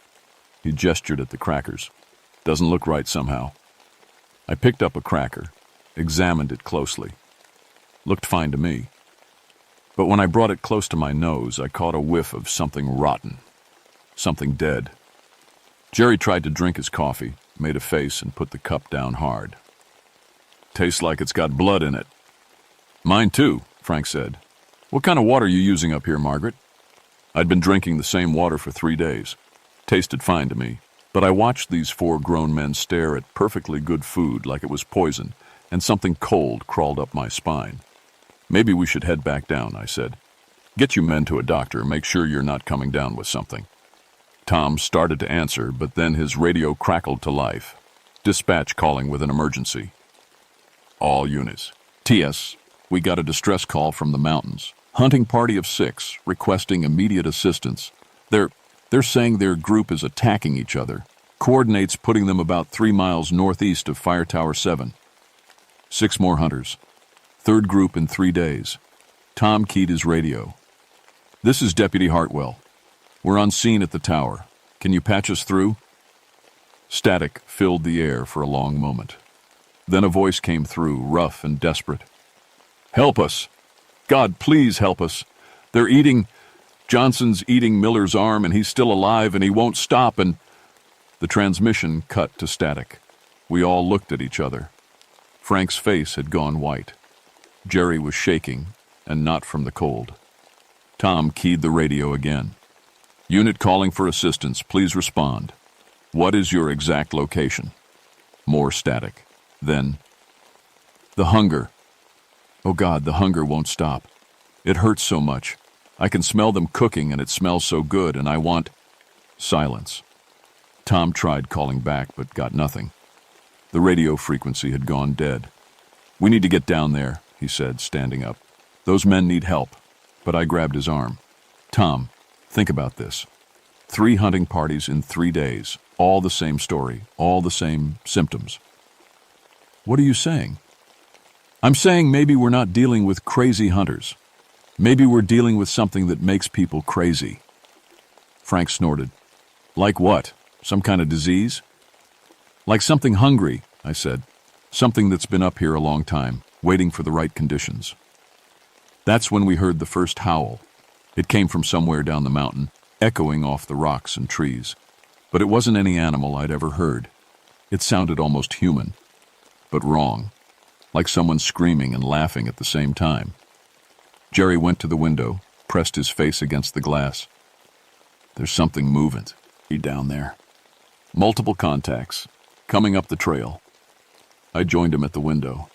He gestured at the crackers. "Doesn't look right somehow." I picked up a cracker, examined it closely. Looked fine to me. But when I brought it close to my nose, I caught a whiff of something rotten. Something dead. Jerry tried to drink his coffee, made a face, and put the cup down hard. "Tastes like it's got blood in it." "Mine too," Frank said. "What kind of water are you using up here, Margaret?" I'd been drinking the same water for 3 days. Tasted fine to me, but I watched these 4 grown men stare at perfectly good food like it was poison, and something cold crawled up my spine. "Maybe we should head back down," I said. "Get you men to a doctor, make sure you're not coming down with something." Tom started to answer, but then his radio crackled to life. Dispatch calling with an emergency. "All units. TS, we got a distress call from the mountains. Hunting party of 6, requesting immediate assistance. They're..." They're saying their group is attacking each other. Coordinates putting them about 3 miles northeast of Fire Tower 7. 6 more hunters. Third group in 3 days. Tom keyed his radio. This is Deputy Hartwell. We're on scene at the tower. Can you patch us through? Static filled the air for a long moment. Then a voice came through, rough and desperate. Help us! God, please help us! They're eating... Johnson's eating Miller's arm, and he's still alive, and he won't stop, and... The transmission cut to static. We all looked at each other. Frank's face had gone white. Jerry was shaking, and not from the cold. Tom keyed the radio again. Unit calling for assistance, please respond. What is your exact location? More static. Then, the hunger. Oh God, the hunger won't stop. It hurts so much. I can smell them cooking and it smells so good and I want... Silence. Tom tried calling back but got nothing. The radio frequency had gone dead. We need to get down there, he said, standing up. Those men need help. But I grabbed his arm. Tom, think about this. 3 hunting parties in 3 days. All the same story. All the same symptoms. What are you saying? I'm saying maybe we're not dealing with crazy hunters. Maybe we're dealing with something that makes people crazy. Frank snorted. Like what? Some kind of disease? Like something hungry, I said. Something that's been up here a long time, waiting for the right conditions. That's when we heard the first howl. It came from somewhere down the mountain, echoing off the rocks and trees. But it wasn't any animal I'd ever heard. It sounded almost human, but wrong, like someone screaming and laughing at the same time. Jerry went to the window, pressed his face against the glass. There's something moving down there. Multiple contacts, coming up the trail. I joined him at the window.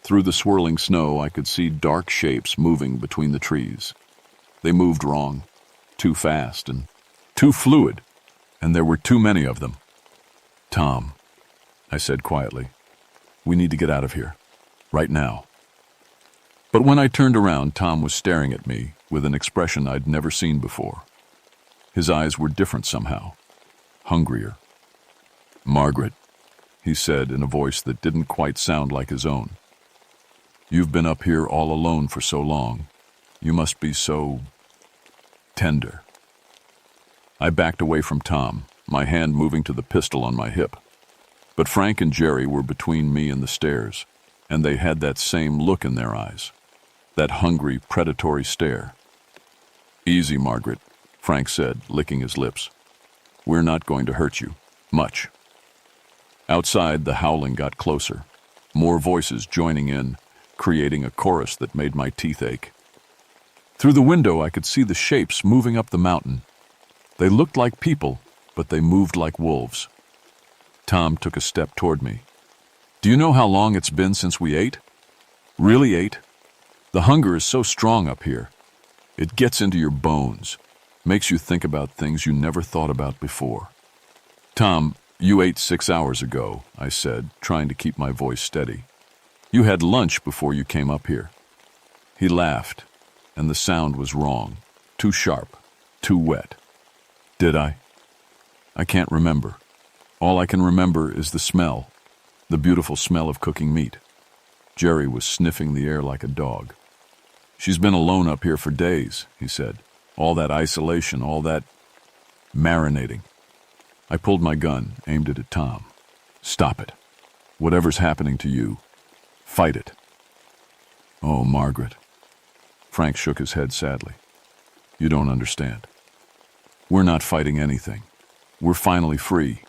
Through the swirling snow, I could see dark shapes moving between the trees. They moved wrong, too fast and too fluid, and there were too many of them. Tom, I said quietly, we need to get out of here, right now. But when I turned around, Tom was staring at me with an expression I'd never seen before. His eyes were different somehow, hungrier. Margaret, he said in a voice that didn't quite sound like his own. You've been up here all alone for so long. You must be so tender. I backed away from Tom, my hand moving to the pistol on my hip. But Frank and Jerry were between me and the stairs, and they had that same look in their eyes, that hungry, predatory stare. Easy, Margaret, Frank said, licking his lips. We're not going to hurt you, much. Outside, the howling got closer, more voices joining in, creating a chorus that made my teeth ache. Through the window, I could see the shapes moving up the mountain. They looked like people, but they moved like wolves. Tom took a step toward me. Do you know how long it's been since we ate? Really ate? The hunger is so strong up here. It gets into your bones, makes you think about things you never thought about before. Tom, you ate 6 hours ago, I said, trying to keep my voice steady. You had lunch before you came up here. He laughed, and the sound was wrong, too sharp, too wet. Did I? I can't remember. All I can remember is the smell, the beautiful smell of cooking meat. Jerry was sniffing the air like a dog. She's been alone up here for days, he said. All that isolation, all that marinating. I pulled my gun, aimed it at Tom. Stop it. Whatever's happening to you, fight it. Oh, Margaret. Frank shook his head sadly. You don't understand. We're not fighting anything. We're finally free.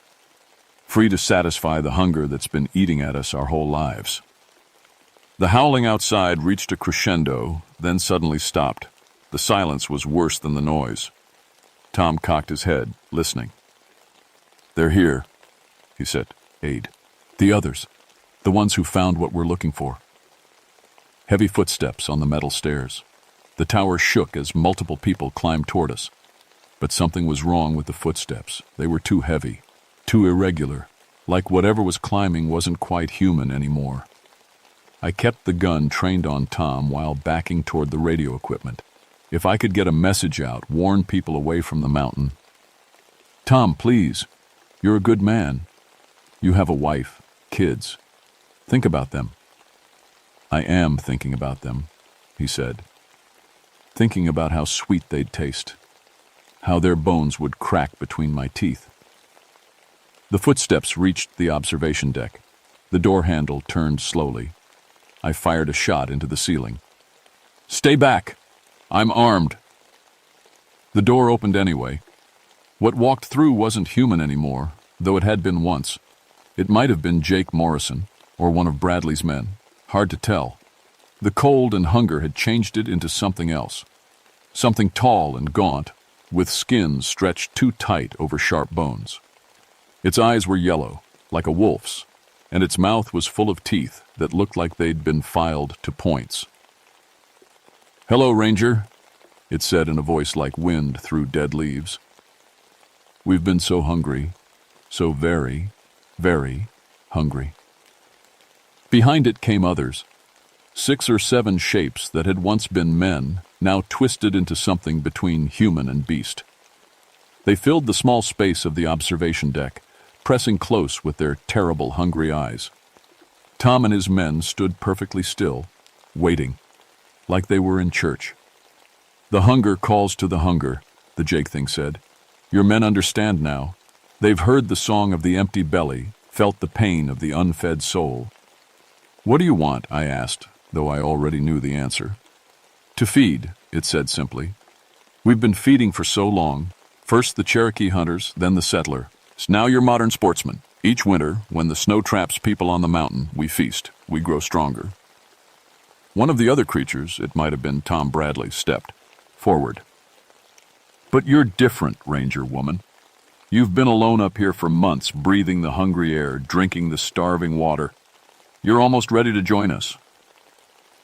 Free to satisfy the hunger that's been eating at us our whole lives. The howling outside reached a crescendo, then suddenly stopped. The silence was worse than the noise. Tom cocked his head, listening. They're here, he said. Aid. The others. The ones who found what we're looking for. Heavy footsteps on the metal stairs. The tower shook as multiple people climbed toward us. But something was wrong with the footsteps. They were too heavy, too irregular, like whatever was climbing wasn't quite human anymore. I kept the gun trained on Tom while backing toward the radio equipment. If I could get a message out, warn people away from the mountain, Tom, please. You're a good man. You have a wife, kids. Think about them. I am thinking about them, he said. Thinking about how sweet they'd taste, how their bones would crack between my teeth. The footsteps reached the observation deck. The door handle turned slowly. I fired a shot into the ceiling. Stay back! I'm armed! The door opened anyway. What walked through wasn't human anymore, though it had been once. It might have been Jake Morrison, or one of Bradley's men. Hard to tell. The cold and hunger had changed it into something else. Something tall and gaunt, with skin stretched too tight over sharp bones. Its eyes were yellow, like a wolf's, and its mouth was full of teeth that looked like they'd been filed to points. "Hello, Ranger," it said in a voice like wind through dead leaves. "We've been so hungry, so very, very hungry." Behind it came others, 6 or 7 shapes that had once been men, now twisted into something between human and beast. They filled the small space of the observation deck, pressing close with their terrible, hungry eyes. Tom and his men stood perfectly still, waiting, like they were in church. "The hunger calls to the hunger," the Jake thing said. "Your men understand now. They've heard the song of the empty belly, felt the pain of the unfed soul." "What do you want?" I asked, though I already knew the answer. "To feed," it said simply. "We've been feeding for so long, first the Cherokee hunters, then the settler. Now you're modern sportsmen. Each winter, when the snow traps people on the mountain, we feast. We grow stronger." One of the other creatures, it might have been Tom Bradley, stepped forward. "But you're different, Ranger woman. You've been alone up here for months, breathing the hungry air, drinking the starving water. You're almost ready to join us."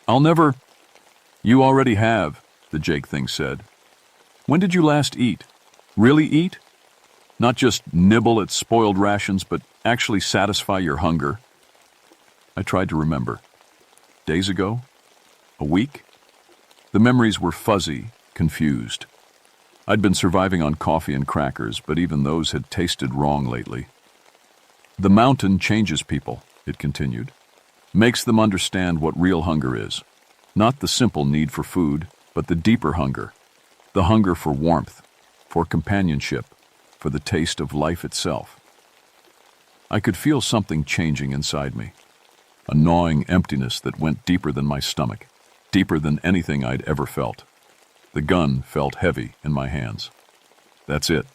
"I'll never—" "You already have," the Jake thing said. "When did you last eat? Really eat? Not just nibble at spoiled rations, but actually satisfy your hunger?" I tried to remember. Days ago? A week? The memories were fuzzy, confused. I'd been surviving on coffee and crackers, but even those had tasted wrong lately. "The mountain changes people," it continued. "Makes them understand what real hunger is. Not the simple need for food, but the deeper hunger. The hunger for warmth, for companionship, for the taste of life itself." I could feel something changing inside me. A gnawing emptiness that went deeper than my stomach, deeper than anything I'd ever felt. The gun felt heavy in my hands. "That's it,"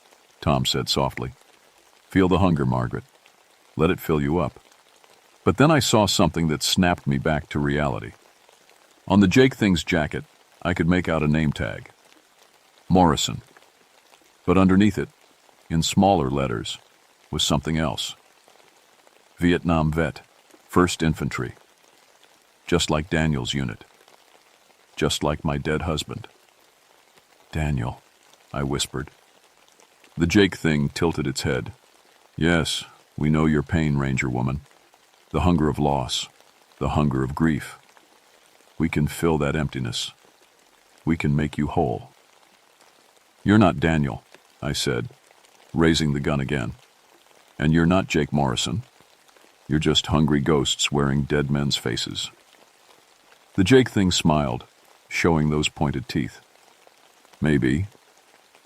Tom said softly. "Feel the hunger, Margaret. Let it fill you up." But then I saw something that snapped me back to reality. On the Jake thing's jacket, I could make out a name tag. Morrison. But underneath it, in smaller letters, was something else. Vietnam vet, 1st Infantry. Just like Daniel's unit. Just like my dead husband. "Daniel," I whispered. The Jake thing tilted its head. "Yes, we know your pain, Ranger woman. The hunger of loss, the hunger of grief. We can fill that emptiness. We can make you whole." "You're not Daniel," I said, raising the gun again. "And you're not Jake Morrison. You're just hungry ghosts wearing dead men's faces." The Jake thing smiled, showing those pointed teeth. "Maybe,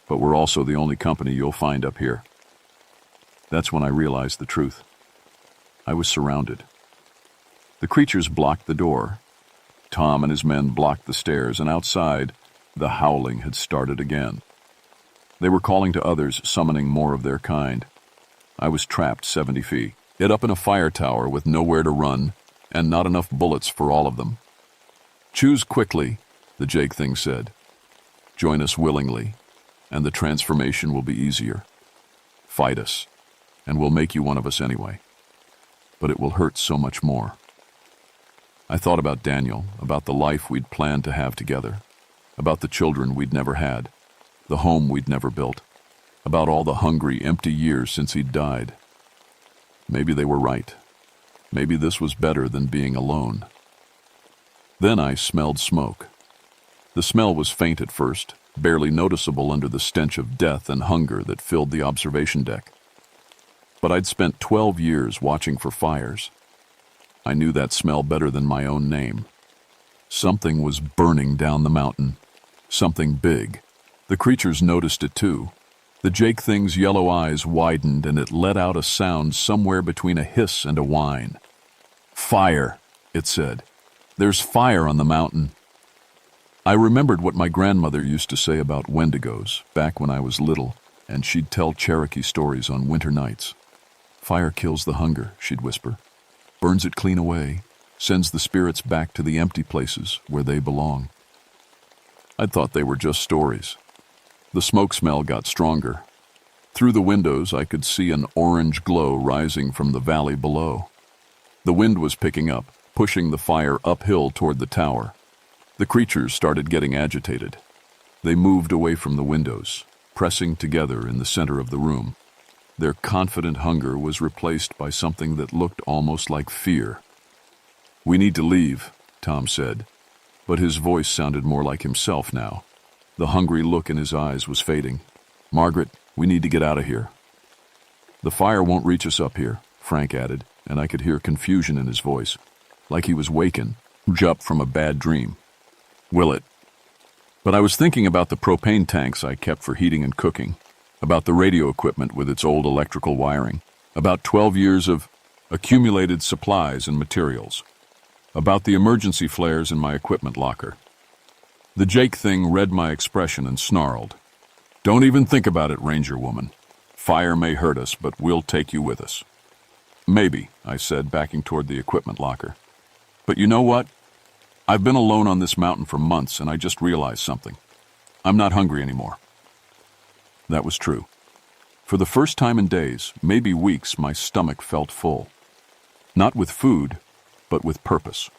but we're also the only company you'll find up here." That's when I realized the truth. I was surrounded. The creatures blocked the door. Tom and his men blocked the stairs, and outside, the howling had started again. They were calling to others, summoning more of their kind. I was trapped 70 feet, hid up in a fire tower with nowhere to run, and not enough bullets for all of them. "Choose quickly," the Jake thing said. "Join us willingly, and the transformation will be easier. Fight us, and we'll make you one of us anyway. But it will hurt so much more." I thought about Daniel, about the life we'd planned to have together, about the children we'd never had, the home we'd never built, about all the hungry, empty years since he'd died. Maybe they were right. Maybe this was better than being alone. Then I smelled smoke. The smell was faint at first, barely noticeable under the stench of death and hunger that filled the observation deck. But I'd spent 12 years watching for fires. I knew that smell better than my own name. Something was burning down the mountain. Something big. The creatures noticed it too. The Jake thing's yellow eyes widened and it let out a sound somewhere between a hiss and a whine. "Fire," it said. "There's fire on the mountain." I remembered what my grandmother used to say about wendigos back when I was little, and she'd tell Cherokee stories on winter nights. "Fire kills the hunger," she'd whisper. "Burns it clean away, sends the spirits back to the empty places where they belong." I'd thought they were just stories. The smoke smell got stronger. Through the windows, I could see an orange glow rising from the valley below. The wind was picking up, pushing the fire uphill toward the tower. The creatures started getting agitated. They moved away from the windows, pressing together in the center of the room. Their confident hunger was replaced by something that looked almost like fear. "We need to leave," Tom said, but his voice sounded more like himself now. The hungry look in his eyes was fading. "Margaret, we need to get out of here." "The fire won't reach us up here," Frank added, and I could hear confusion in his voice, like he was waking up from a bad dream. "Will it?" But I was thinking about the propane tanks I kept for heating and cooking, about the radio equipment with its old electrical wiring, about 12 years of accumulated supplies and materials, about the emergency flares in my equipment locker. The Jake thing read my expression and snarled. "Don't even think about it, Ranger woman. Fire may hurt us, but we'll take you with us." "Maybe," I said, backing toward the equipment locker. "But you know what? I've been alone on this mountain for months, and I just realized something. I'm not hungry anymore." That was true. For the first time in days, maybe weeks, my stomach felt full. Not with food, but with purpose.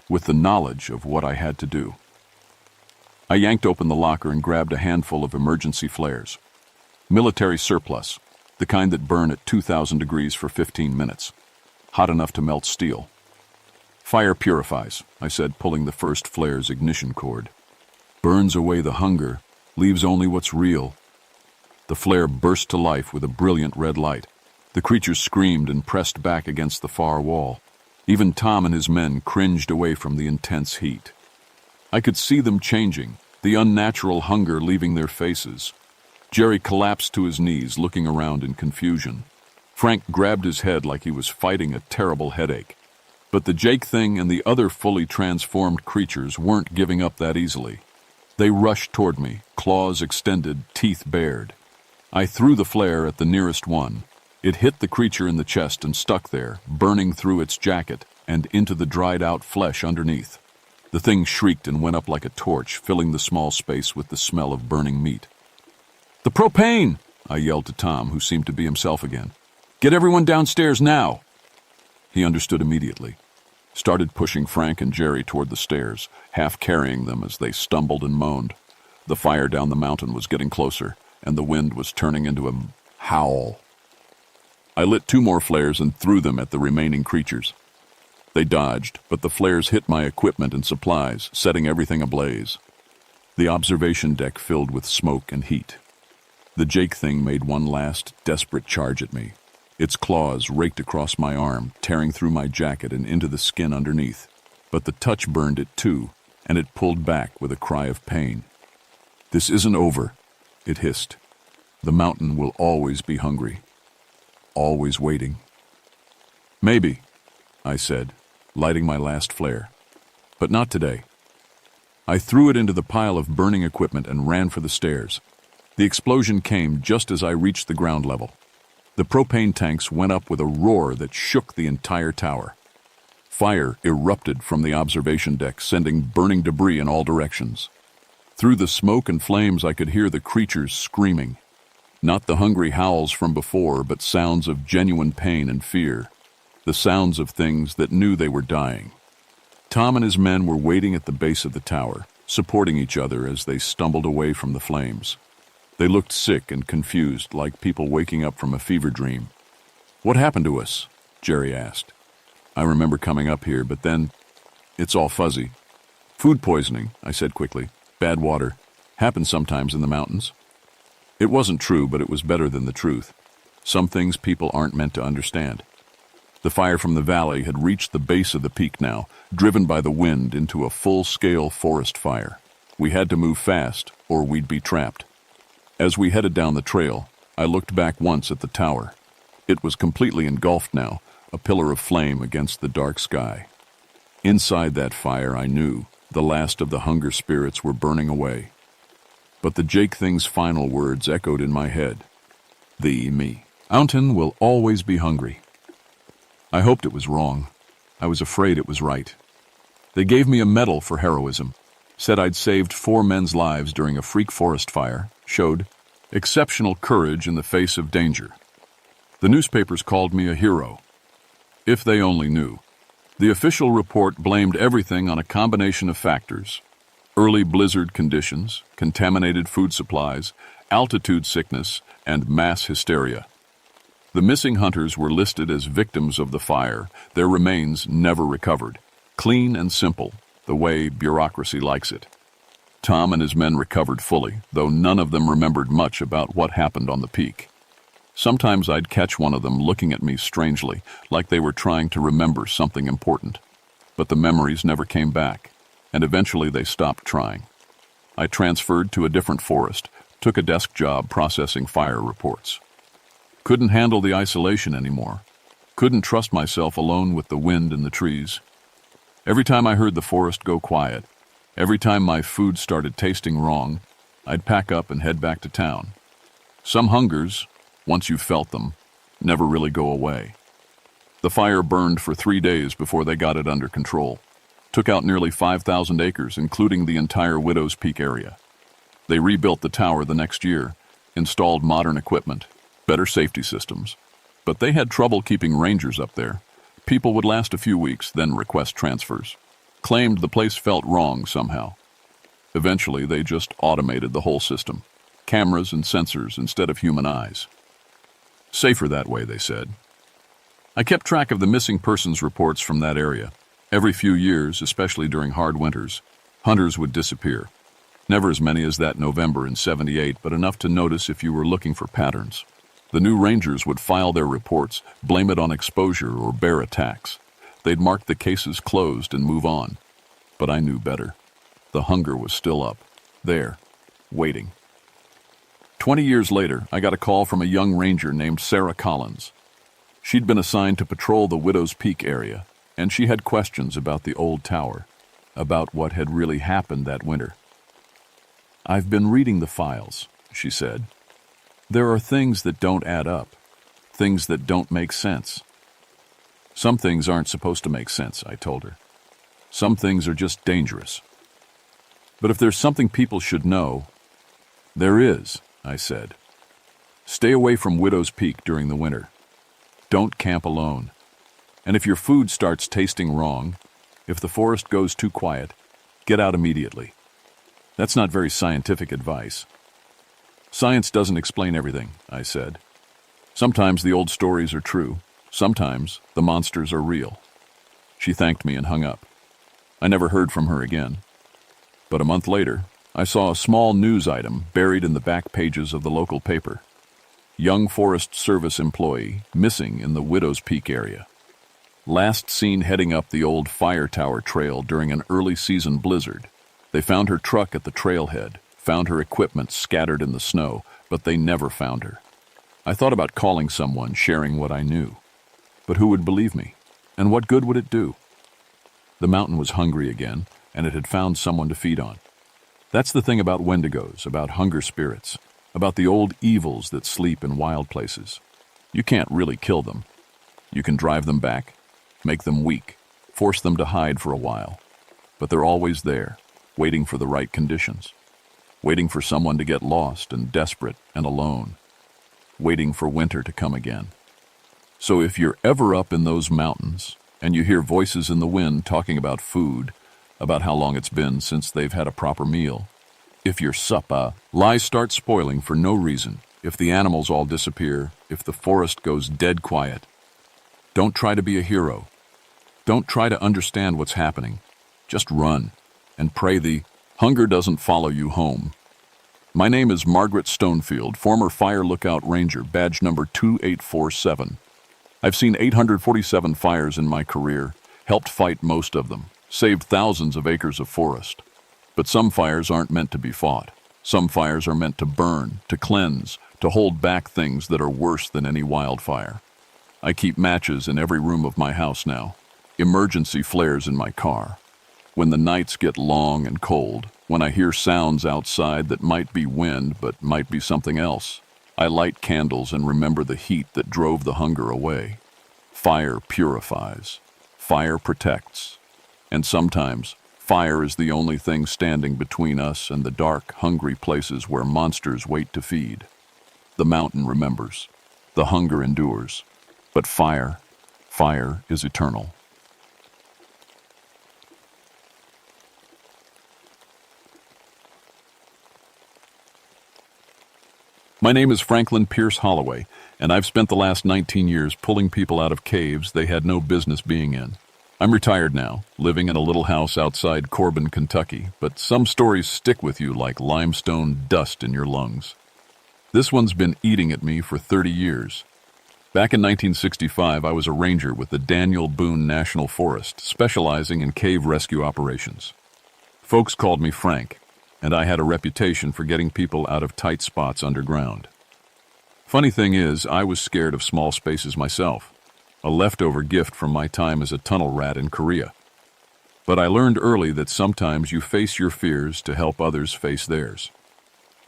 With the knowledge of what I had to do. I yanked open the locker and grabbed a handful of emergency flares. Military surplus, the kind that burn at 2,000 degrees for 15 minutes. Hot enough to melt steel. "Fire purifies," I said, pulling the first flare's ignition cord. "Burns away the hunger, leaves only what's real." The flare burst to life with a brilliant red light. The creatures screamed and pressed back against the far wall. Even Tom and his men cringed away from the intense heat. I could see them changing, the unnatural hunger leaving their faces. Jerry collapsed to his knees, looking around in confusion. Frank grabbed his head like he was fighting a terrible headache. But the Jake thing and the other fully transformed creatures weren't giving up that easily. They rushed toward me, claws extended, teeth bared. I threw the flare at the nearest one. It hit the creature in the chest and stuck there, burning through its jacket and into the dried-out flesh underneath. The thing shrieked and went up like a torch, filling the small space with the smell of burning meat. "The propane!" I yelled to Tom, who seemed to be himself again. "Get everyone downstairs now!" He understood immediately. Started pushing Frank and Jerry toward the stairs, half carrying them as they stumbled and moaned. The fire down the mountain was getting closer, and the wind was turning into a howl. I lit 2 more flares and threw them at the remaining creatures. They dodged, but the flares hit my equipment and supplies, setting everything ablaze. The observation deck filled with smoke and heat. The Jake thing made one last, desperate charge at me. Its claws raked across my arm, tearing through my jacket and into the skin underneath. But the touch burned it too, and it pulled back with a cry of pain. "This isn't over," it hissed. "The mountain will always be hungry. Always waiting." "Maybe," I said, lighting my last flare. "But not today." I threw it into the pile of burning equipment and ran for the stairs. The explosion came just as I reached the ground level. The propane tanks went up with a roar that shook the entire tower. Fire erupted from the observation deck, sending burning debris in all directions. Through the smoke and flames, I could hear the creatures screaming. Not the hungry howls from before, but sounds of genuine pain and fear. The sounds of things that knew they were dying. Tom and his men were waiting at the base of the tower, supporting each other as they stumbled away from the flames. They looked sick and confused, like people waking up from a fever dream. "What happened to us?" Jerry asked. "I remember coming up here, but then it's all fuzzy." "Food poisoning," I said quickly. "Bad water. Happens sometimes in the mountains. It wasn't true, but it was better than the truth. Some things people aren't meant to understand. The fire from the valley had reached the base of the peak now, driven by the wind into a full-scale forest fire. We had to move fast, or we'd be trapped. As we headed down the trail, I looked back once at the tower. It was completely engulfed now, a pillar of flame against the dark sky. Inside that fire, I knew the last of the hunger spirits were burning away. But the Jake thing's final words echoed in my head. The me. Mountain will always be hungry. I hoped it was wrong. I was afraid it was right. They gave me a medal for heroism, said I'd saved 4 men's lives during a freak forest fire, showed exceptional courage in the face of danger. The newspapers called me a hero. If they only knew. The official report blamed everything on a combination of factors: early blizzard conditions, contaminated food supplies, altitude sickness, and mass hysteria. The missing hunters were listed as victims of the fire, their remains never recovered. Clean and simple, the way bureaucracy likes it. Tom and his men recovered fully, though none of them remembered much about what happened on the peak. Sometimes I'd catch one of them looking at me strangely, like they were trying to remember something important. But the memories never came back, and eventually they stopped trying. I transferred to a different forest, took a desk job processing fire reports. Couldn't handle the isolation anymore. Couldn't trust myself alone with the wind and the trees. Every time I heard the forest go quiet, every time my food started tasting wrong, I'd pack up and head back to town. Some hungers, once you've felt them, never really go away. The fire burned for 3 days before they got it under control. Took out nearly 5,000 acres, including the entire Widow's Peak area. They rebuilt the tower the next year, installed modern equipment, better safety systems. But they had trouble keeping rangers up there. People would last a few weeks, then request transfers. Claimed the place felt wrong somehow. Eventually, they just automated the whole system. Cameras and sensors instead of human eyes. Safer that way, they said. I kept track of the missing persons reports from that area. Every few years, especially during hard winters, hunters would disappear. Never as many as that November in '78, but enough to notice if you were looking for patterns. The new rangers would file their reports, blame it on exposure or bear attacks. They'd mark the cases closed and move on. But I knew better. The hunger was still up, there, waiting. 20 years later, I got a call from a young ranger named Sarah Collins. She'd been assigned to patrol the Widow's Peak area, and she had questions about the old tower, about what had really happened that winter. "I've been reading the files," she said. "There are things that don't add up, things that don't make sense." "Some things aren't supposed to make sense," I told her. "Some things are just dangerous. But if there's something people should know..." "There is," I said. "Stay away from Widow's Peak during the winter. Don't camp alone. And if your food starts tasting wrong, if the forest goes too quiet, get out immediately." That's not very scientific advice. "Science doesn't explain everything," I said. "Sometimes the old stories are true. Sometimes the monsters are real." She thanked me and hung up. I never heard from her again. But a month later, I saw a small news item buried in the back pages of the local paper. Young Forest Service employee missing in the Widow's Peak area. Last seen heading up the old fire tower trail during an early season blizzard. They found her truck at the trailhead, found her equipment scattered in the snow, but they never found her. I thought about calling someone, sharing what I knew. But who would believe me? And what good would it do? The mountain was hungry again, and it had found someone to feed on. That's the thing about wendigos, about hunger spirits, about the old evils that sleep in wild places. You can't really kill them. You can drive them back, make them weak, force them to hide for a while. But they're always there, waiting for the right conditions. Waiting for someone to get lost and desperate and alone. Waiting for winter to come again. So if you're ever up in those mountains, and you hear voices in the wind talking about food, about how long it's been since they've had a proper meal, if your supper lies start spoiling for no reason, if the animals all disappear, if the forest goes dead quiet, don't try to be a hero. Don't try to understand what's happening. Just run and pray the hunger doesn't follow you home. My name is Margaret Stonefield, former Fire Lookout Ranger, badge number 2847. I've seen 847 fires in my career, helped fight most of them, saved thousands of acres of forest. But some fires aren't meant to be fought. Some fires are meant to burn, to cleanse, to hold back things that are worse than any wildfire. I keep matches in every room of my house now, emergency flares in my car. When the nights get long and cold, when I hear sounds outside that might be wind but might be something else, I light candles and remember the heat that drove the hunger away. Fire purifies. Fire protects. And sometimes, fire is the only thing standing between us and the dark, hungry places where monsters wait to feed. The mountain remembers. The hunger endures. But fire is eternal. My name is Franklin Pierce Holloway, and I've spent the last 19 years pulling people out of caves they had no business being in. I'm retired now, living in a little house outside Corbin, Kentucky, but some stories stick with you like limestone dust in your lungs. This one's been eating at me for 30 years. Back in 1965, I was a ranger with the Daniel Boone National Forest, specializing in cave rescue operations. Folks called me Frank, and I had a reputation for getting people out of tight spots underground. Funny thing is, I was scared of small spaces myself, a leftover gift from my time as a tunnel rat in Korea. But I learned early that sometimes you face your fears to help others face theirs.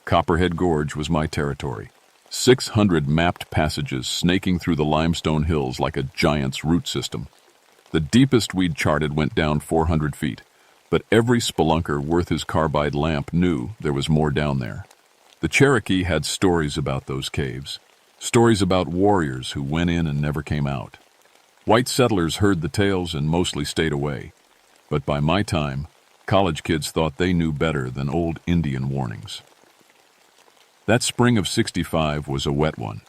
Copperhead Gorge was my territory. 600 mapped passages snaking through the limestone hills like a giant's root system. The deepest we'd charted went down 400 feet, but every spelunker worth his carbide lamp knew there was more down there. The Cherokee had stories about those caves, stories about warriors who went in and never came out. White settlers heard the tales and mostly stayed away, but by my time, college kids thought they knew better than old Indian warnings. That spring of '65 was a wet one.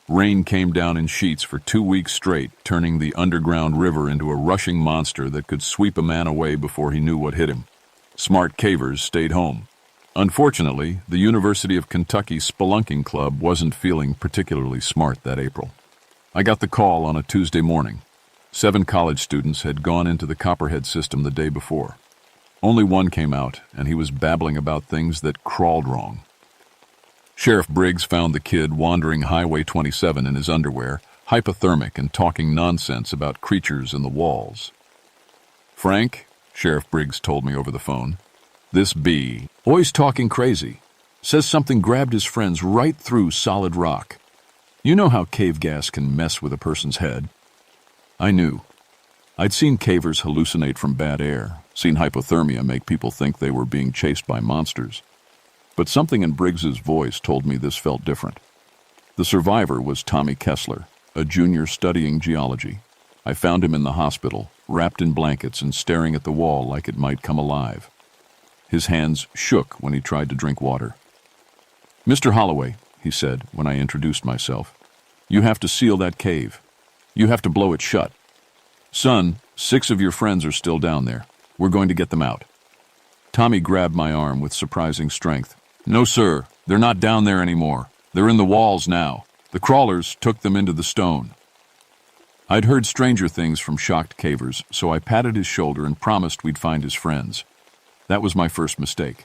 Rain came down in sheets for 2 weeks straight, turning the underground river into a rushing monster that could sweep a man away before he knew what hit him. Smart cavers stayed home. Unfortunately, the University of Kentucky Spelunking Club wasn't feeling particularly smart that April. I got the call on a Tuesday morning. 7 college students had gone into the Copperhead system the day before. Only one came out, and he was babbling about things that crawled wrong. Sheriff Briggs found the kid wandering Highway 27 in his underwear, hypothermic and talking nonsense about creatures in the walls. "Frank," Sheriff Briggs told me over the phone, "this bee, always talking crazy, says something grabbed his friends right through solid rock. You know how cave gas can mess with a person's head." I knew. I'd seen cavers hallucinate from bad air, seen hypothermia make people think they were being chased by monsters. But something in Briggs's voice told me this felt different. The survivor was Tommy Kessler, a junior studying geology. I found him in the hospital, wrapped in blankets and staring at the wall like it might come alive. His hands shook when he tried to drink water. "Mr. Holloway," he said when I introduced myself, "you have to seal that cave. You have to blow it shut. Son, 6 of your friends are still down there. We're going to get them out." Tommy grabbed my arm with surprising strength. "No, sir, they're not down there anymore. They're in the walls now. The crawlers took them into the stone." I'd heard stranger things from shocked cavers, so I patted his shoulder and promised we'd find his friends. That was my first mistake.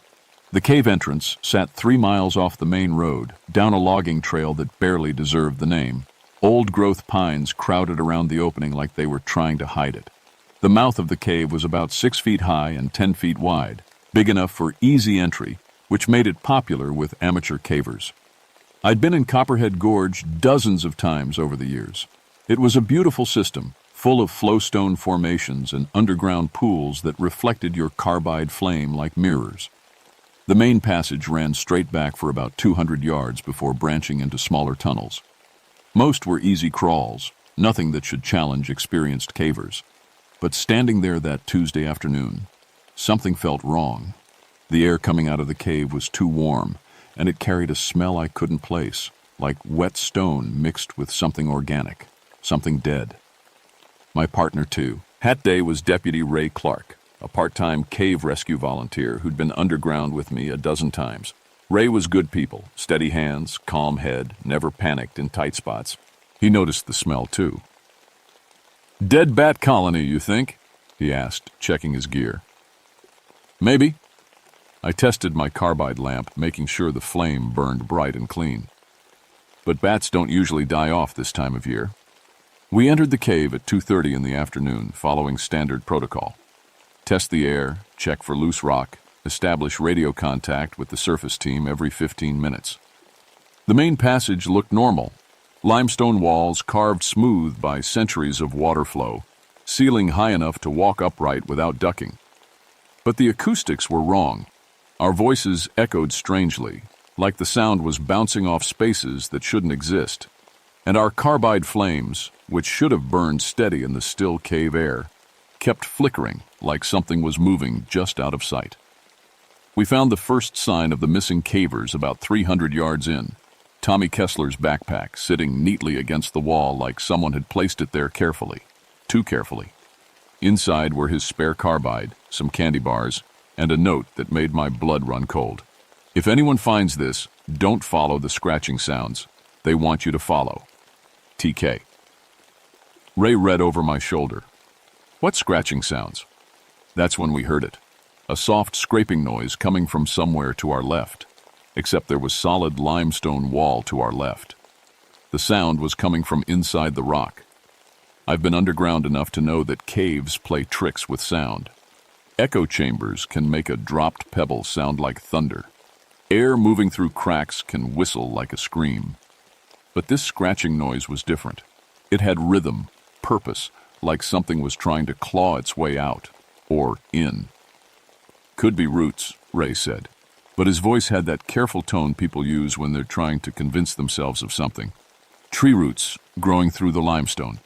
The cave entrance sat 3 miles off the main road, down a logging trail that barely deserved the name. Old-growth pines crowded around the opening like they were trying to hide it. The mouth of the cave was about 6 feet high and 10 feet wide, big enough for easy entry, which made it popular with amateur cavers. I'd been in Copperhead Gorge dozens of times over the years. It was a beautiful system, full of flowstone formations and underground pools that reflected your carbide flame like mirrors. The main passage ran straight back for about 200 yards before branching into smaller tunnels. Most were easy crawls, nothing that should challenge experienced cavers. But standing there that Tuesday afternoon, something felt wrong. The air coming out of the cave was too warm, and it carried a smell I couldn't place, like wet stone mixed with something organic, something dead. My partner, too. That day was Deputy Ray Clark, a part-time cave rescue volunteer who'd been underground with me a dozen times. Ray was good people, steady hands, calm head, never panicked in tight spots. He noticed the smell, too. "Dead bat colony, you think?" he asked, checking his gear. "Maybe." I tested my carbide lamp, making sure the flame burned bright and clean. But bats don't usually die off this time of year. We entered the cave at 2:30 in the afternoon, following standard protocol. Test the air, check for loose rock, establish radio contact with the surface team every 15 minutes. The main passage looked normal. Limestone walls carved smooth by centuries of water flow, ceiling high enough to walk upright without ducking. But the acoustics were wrong. Our voices echoed strangely, like the sound was bouncing off spaces that shouldn't exist. And our carbide flames, which should have burned steady in the still cave air, kept flickering like something was moving just out of sight. We found the first sign of the missing cavers about 300 yards in. Tommy Kessler's backpack sitting neatly against the wall like someone had placed it there carefully. Too carefully. Inside were his spare carbide, some candy bars, and a note that made my blood run cold. "If anyone finds this, don't follow the scratching sounds. They want you to follow. TK." Ray read over my shoulder. "What scratching sounds?" That's when we heard it. A soft scraping noise coming from somewhere to our left, except there was solid limestone wall to our left. The sound was coming from inside the rock. I've been underground enough to know that caves play tricks with sound. Echo chambers can make a dropped pebble sound like thunder. Air moving through cracks can whistle like a scream. But this scratching noise was different. It had rhythm, purpose, like something was trying to claw its way out, or in. "Could be roots," Ray said, but his voice had that careful tone people use when they're trying to convince themselves of something. "Tree roots growing through the limestone."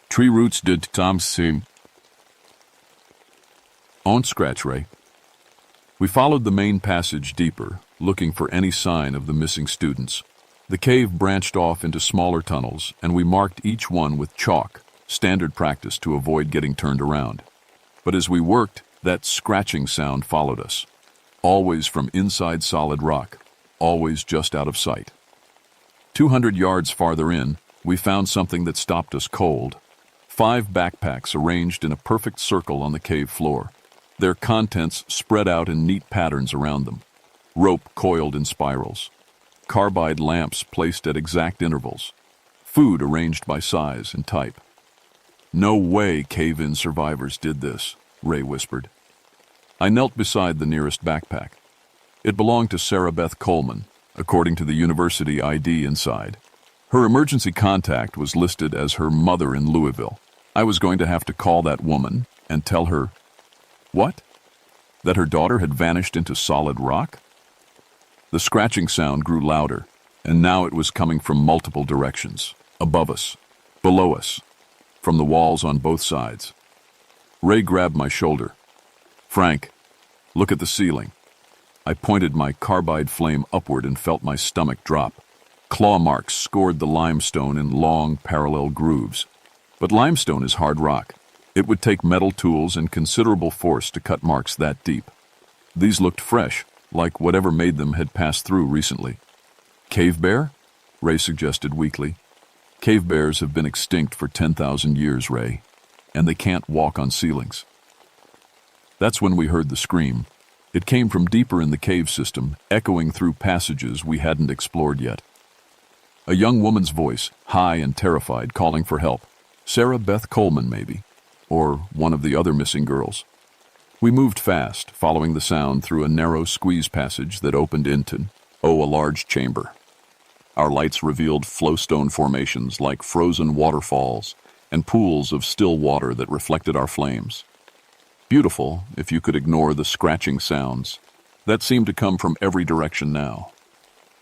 "Tree roots did Tom see." "On scratch, Ray." We followed the main passage deeper, looking for any sign of the missing students. The cave branched off into smaller tunnels, and we marked each one with chalk, standard practice to avoid getting turned around. But as we worked, that scratching sound followed us. Always from inside solid rock, always just out of sight. 200 yards farther in, we found something that stopped us cold. 5 backpacks arranged in a perfect circle on the cave floor. Their contents spread out in neat patterns around them. Rope coiled in spirals. Carbide lamps placed at exact intervals. Food arranged by size and type. "No way cave-in survivors did this," Ray whispered. I knelt beside the nearest backpack. It belonged to Sarah Beth Coleman, according to the university ID inside. Her emergency contact was listed as her mother in Louisville. I was going to have to call that woman and tell her, what? That her daughter had vanished into solid rock? The scratching sound grew louder, and now it was coming from multiple directions, above us, below us, from the walls on both sides. Ray grabbed my shoulder. "Frank, look at the ceiling." I pointed my carbide flame upward and felt my stomach drop. Claw marks scored the limestone in long, parallel grooves. But limestone is hard rock. It would take metal tools and considerable force to cut marks that deep. These looked fresh, like whatever made them had passed through recently. "Cave bear?" Ray suggested weakly. "Cave bears have been extinct for 10,000 years, Ray, and they can't walk on ceilings." That's when we heard the scream. It came from deeper in the cave system, echoing through passages we hadn't explored yet. A young woman's voice, high and terrified, calling for help. Sarah Beth Coleman, maybe, or one of the other missing girls. We moved fast, following the sound through a narrow squeeze passage that opened into, a large chamber. Our lights revealed flowstone formations like frozen waterfalls and pools of still water that reflected our flames. Beautiful, if you could ignore the scratching sounds that seemed to come from every direction now.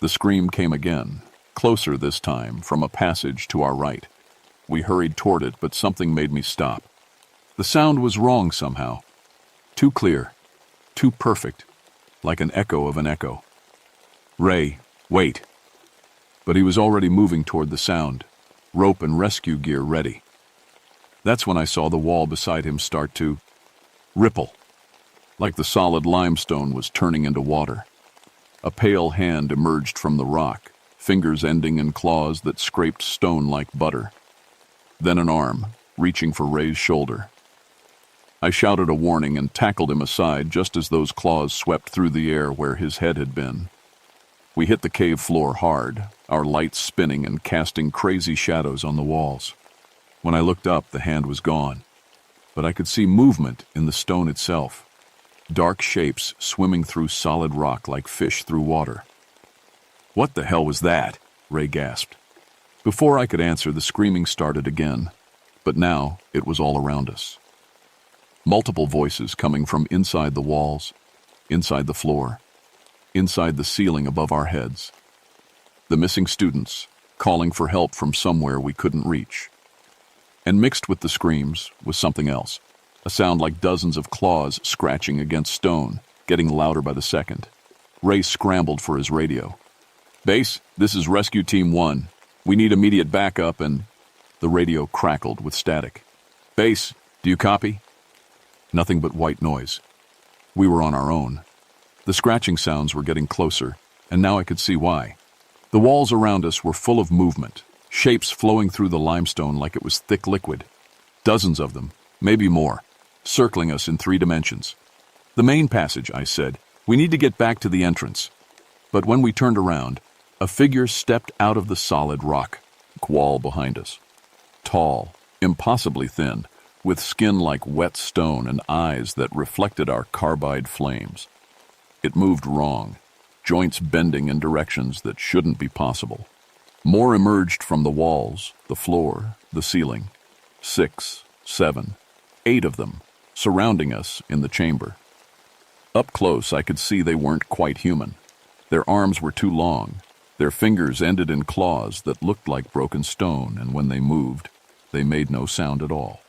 The scream came again, closer this time, from a passage to our right. We hurried toward it, but something made me stop. The sound was wrong somehow. Too clear, too perfect, like an echo of an echo. "Ray, wait." But he was already moving toward the sound, rope and rescue gear ready. That's when I saw the wall beside him start to ripple, like the solid limestone was turning into water. A pale hand emerged from the rock, fingers ending in claws that scraped stone like butter. Then an arm, reaching for Ray's shoulder. I shouted a warning and tackled him aside just as those claws swept through the air where his head had been. We hit the cave floor hard, our lights spinning and casting crazy shadows on the walls. When I looked up, the hand was gone, but I could see movement in the stone itself. Dark shapes swimming through solid rock like fish through water. "What the hell was that?" Ray gasped. Before I could answer, the screaming started again, but now it was all around us. Multiple voices coming from inside the walls, inside the floor, inside the ceiling above our heads. The missing students, calling for help from somewhere we couldn't reach. And mixed with the screams was something else, a sound like dozens of claws scratching against stone, getting louder by the second. Ray scrambled for his radio. "Base, this is Rescue Team 1. We need immediate backup," and the radio crackled with static. "Base, do you copy?" Nothing but white noise. We were on our own. The scratching sounds were getting closer, and now I could see why. The walls around us were full of movement, shapes flowing through the limestone like it was thick liquid. Dozens of them, maybe more, circling us in 3 dimensions. "The main passage," I said. "We need to get back to the entrance." But when we turned around, a figure stepped out of the solid rock wall behind us. Tall, impossibly thin, with skin like wet stone and eyes that reflected our carbide flames. It moved wrong, joints bending in directions that shouldn't be possible. More emerged from the walls, the floor, the ceiling. 6, 7, 8 of them, surrounding us in the chamber. Up close, I could see they weren't quite human. Their arms were too long. Their fingers ended in claws that looked like broken stone, and when they moved, they made no sound at all.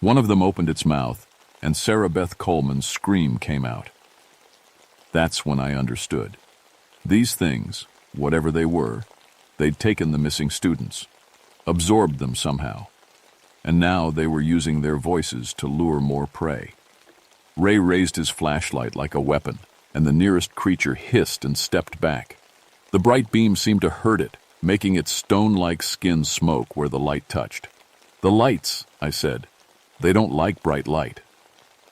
One of them opened its mouth, and Sarah Beth Coleman's scream came out. That's when I understood. These things, whatever they were, they'd taken the missing students, absorbed them somehow, and now they were using their voices to lure more prey. Ray raised his flashlight like a weapon, and the nearest creature hissed and stepped back. The bright beam seemed to hurt it, making its stone-like skin smoke where the light touched. "The lights," I said. "They don't like bright light."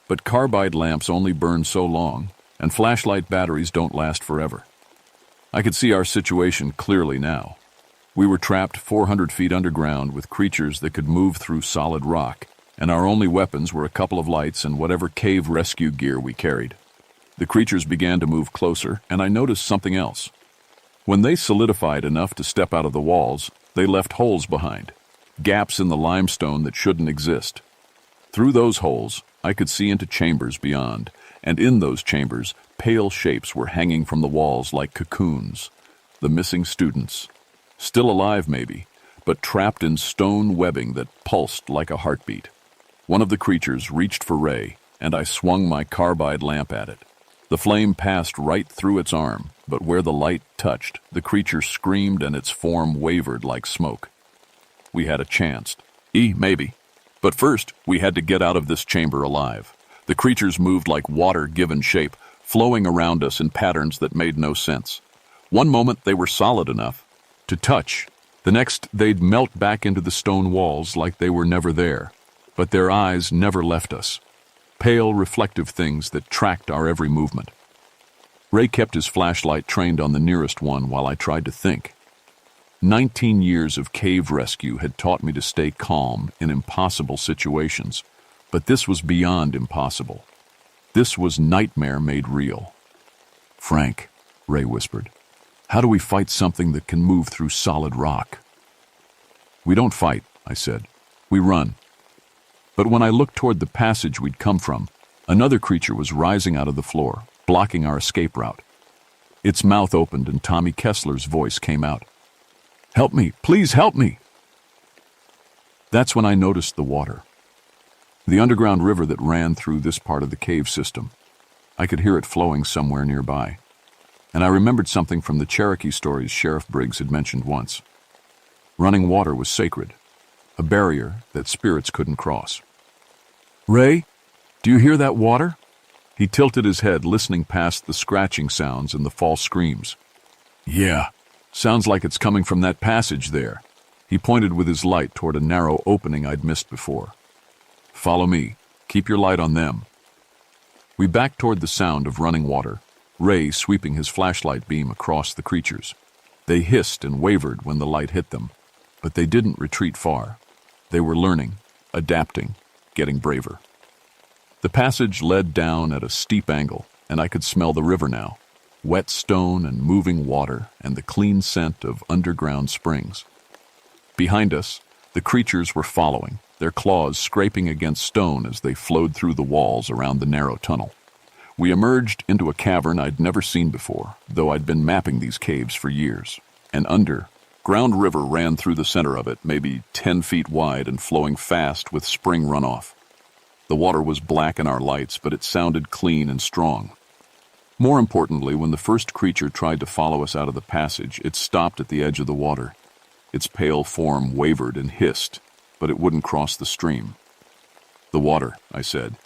But carbide lamps only burn so long, and flashlight batteries don't last forever. I could see our situation clearly now. We were trapped 400 feet underground with creatures that could move through solid rock, and our only weapons were a couple of lights and whatever cave rescue gear we carried. The creatures began to move closer, and I noticed something else. When they solidified enough to step out of the walls, they left holes behind, gaps in the limestone that shouldn't exist. Through those holes, I could see into chambers beyond, and in those chambers, pale shapes were hanging from the walls like cocoons. The missing students. Still alive, maybe, but trapped in stone webbing that pulsed like a heartbeat. One of the creatures reached for Ray, and I swung my carbide lamp at it. The flame passed right through its arm, but where the light touched, the creature screamed and its form wavered like smoke. We had a chance. Maybe. But first, we had to get out of this chamber alive. The creatures moved like water given shape, flowing around us in patterns that made no sense. One moment they were solid enough to touch. The next, they'd melt back into the stone walls like they were never there. But their eyes never left us. Pale, reflective things that tracked our every movement. Ray kept his flashlight trained on the nearest one while I tried to think. 19 years of cave rescue had taught me to stay calm in impossible situations, but this was beyond impossible. This was nightmare made real. "Frank," Ray whispered, "how do we fight something that can move through solid rock?" "We don't fight," I said. "We run." But when I looked toward the passage we'd come from, another creature was rising out of the floor, blocking our escape route. Its mouth opened and Tommy Kessler's voice came out. "Help me, please help me." That's when I noticed the water. The underground river that ran through this part of the cave system. I could hear it flowing somewhere nearby. And I remembered something from the Cherokee stories Sheriff Briggs had mentioned once. Running water was sacred, a barrier that spirits couldn't cross. "Ray, do you hear that water?" He tilted his head, listening past the scratching sounds and the false screams. "Yeah, sounds like it's coming from that passage there." He pointed with his light toward a narrow opening I'd missed before. "Follow me. Keep your light on them." We backed toward the sound of running water, Ray sweeping his flashlight beam across the creatures. They hissed and wavered when the light hit them, but they didn't retreat far. They were learning, adapting, getting braver. The passage led down at a steep angle, and I could smell the river now, wet stone and moving water and the clean scent of underground springs. Behind us, the creatures were following, their claws scraping against stone as they flowed through the walls around the narrow tunnel. We emerged into a cavern I'd never seen before, though I'd been mapping these caves for years. And ground river ran through the center of it, maybe 10 feet wide and flowing fast with spring runoff. The water was black in our lights, but it sounded clean and strong. More importantly, when the first creature tried to follow us out of the passage, it stopped at the edge of the water. Its pale form wavered and hissed, but it wouldn't cross the stream. "The water," I said.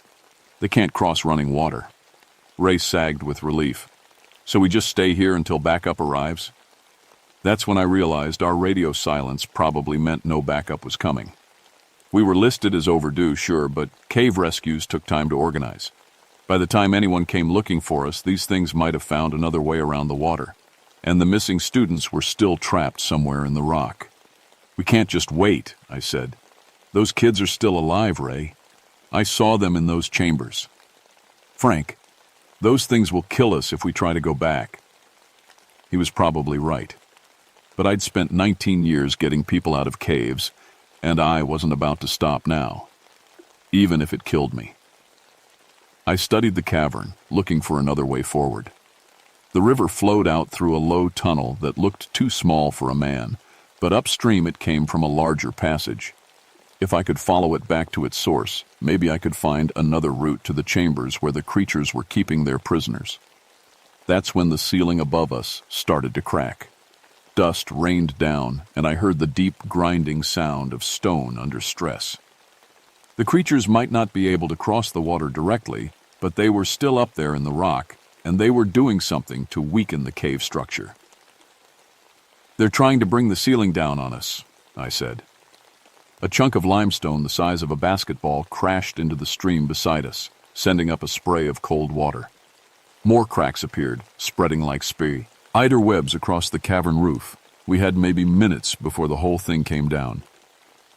"They can't cross running water." Ray sagged with relief. "So we just stay here until backup arrives?" That's when I realized our radio silence probably meant no backup was coming. We were listed as overdue, sure, but cave rescues took time to organize. By the time anyone came looking for us, these things might have found another way around the water, and the missing students were still trapped somewhere in the rock. "We can't just wait," I said. "Those kids are still alive, Ray. I saw them in those chambers." "Frank, those things will kill us if we try to go back." He was probably right. But I'd spent 19 years getting people out of caves, and I wasn't about to stop now, even if it killed me. I studied the cavern, looking for another way forward. The river flowed out through a low tunnel that looked too small for a man, but upstream it came from a larger passage. If I could follow it back to its source, maybe I could find another route to the chambers where the creatures were keeping their prisoners. That's when the ceiling above us started to crack. Dust rained down, and I heard the deep grinding sound of stone under stress. The creatures might not be able to cross the water directly, but they were still up there in the rock, and they were doing something to weaken the cave structure. "They're trying to bring the ceiling down on us," I said. A chunk of limestone the size of a basketball crashed into the stream beside us, sending up a spray of cold water. More cracks appeared, spreading like spider webs across the cavern roof. We had maybe minutes before the whole thing came down.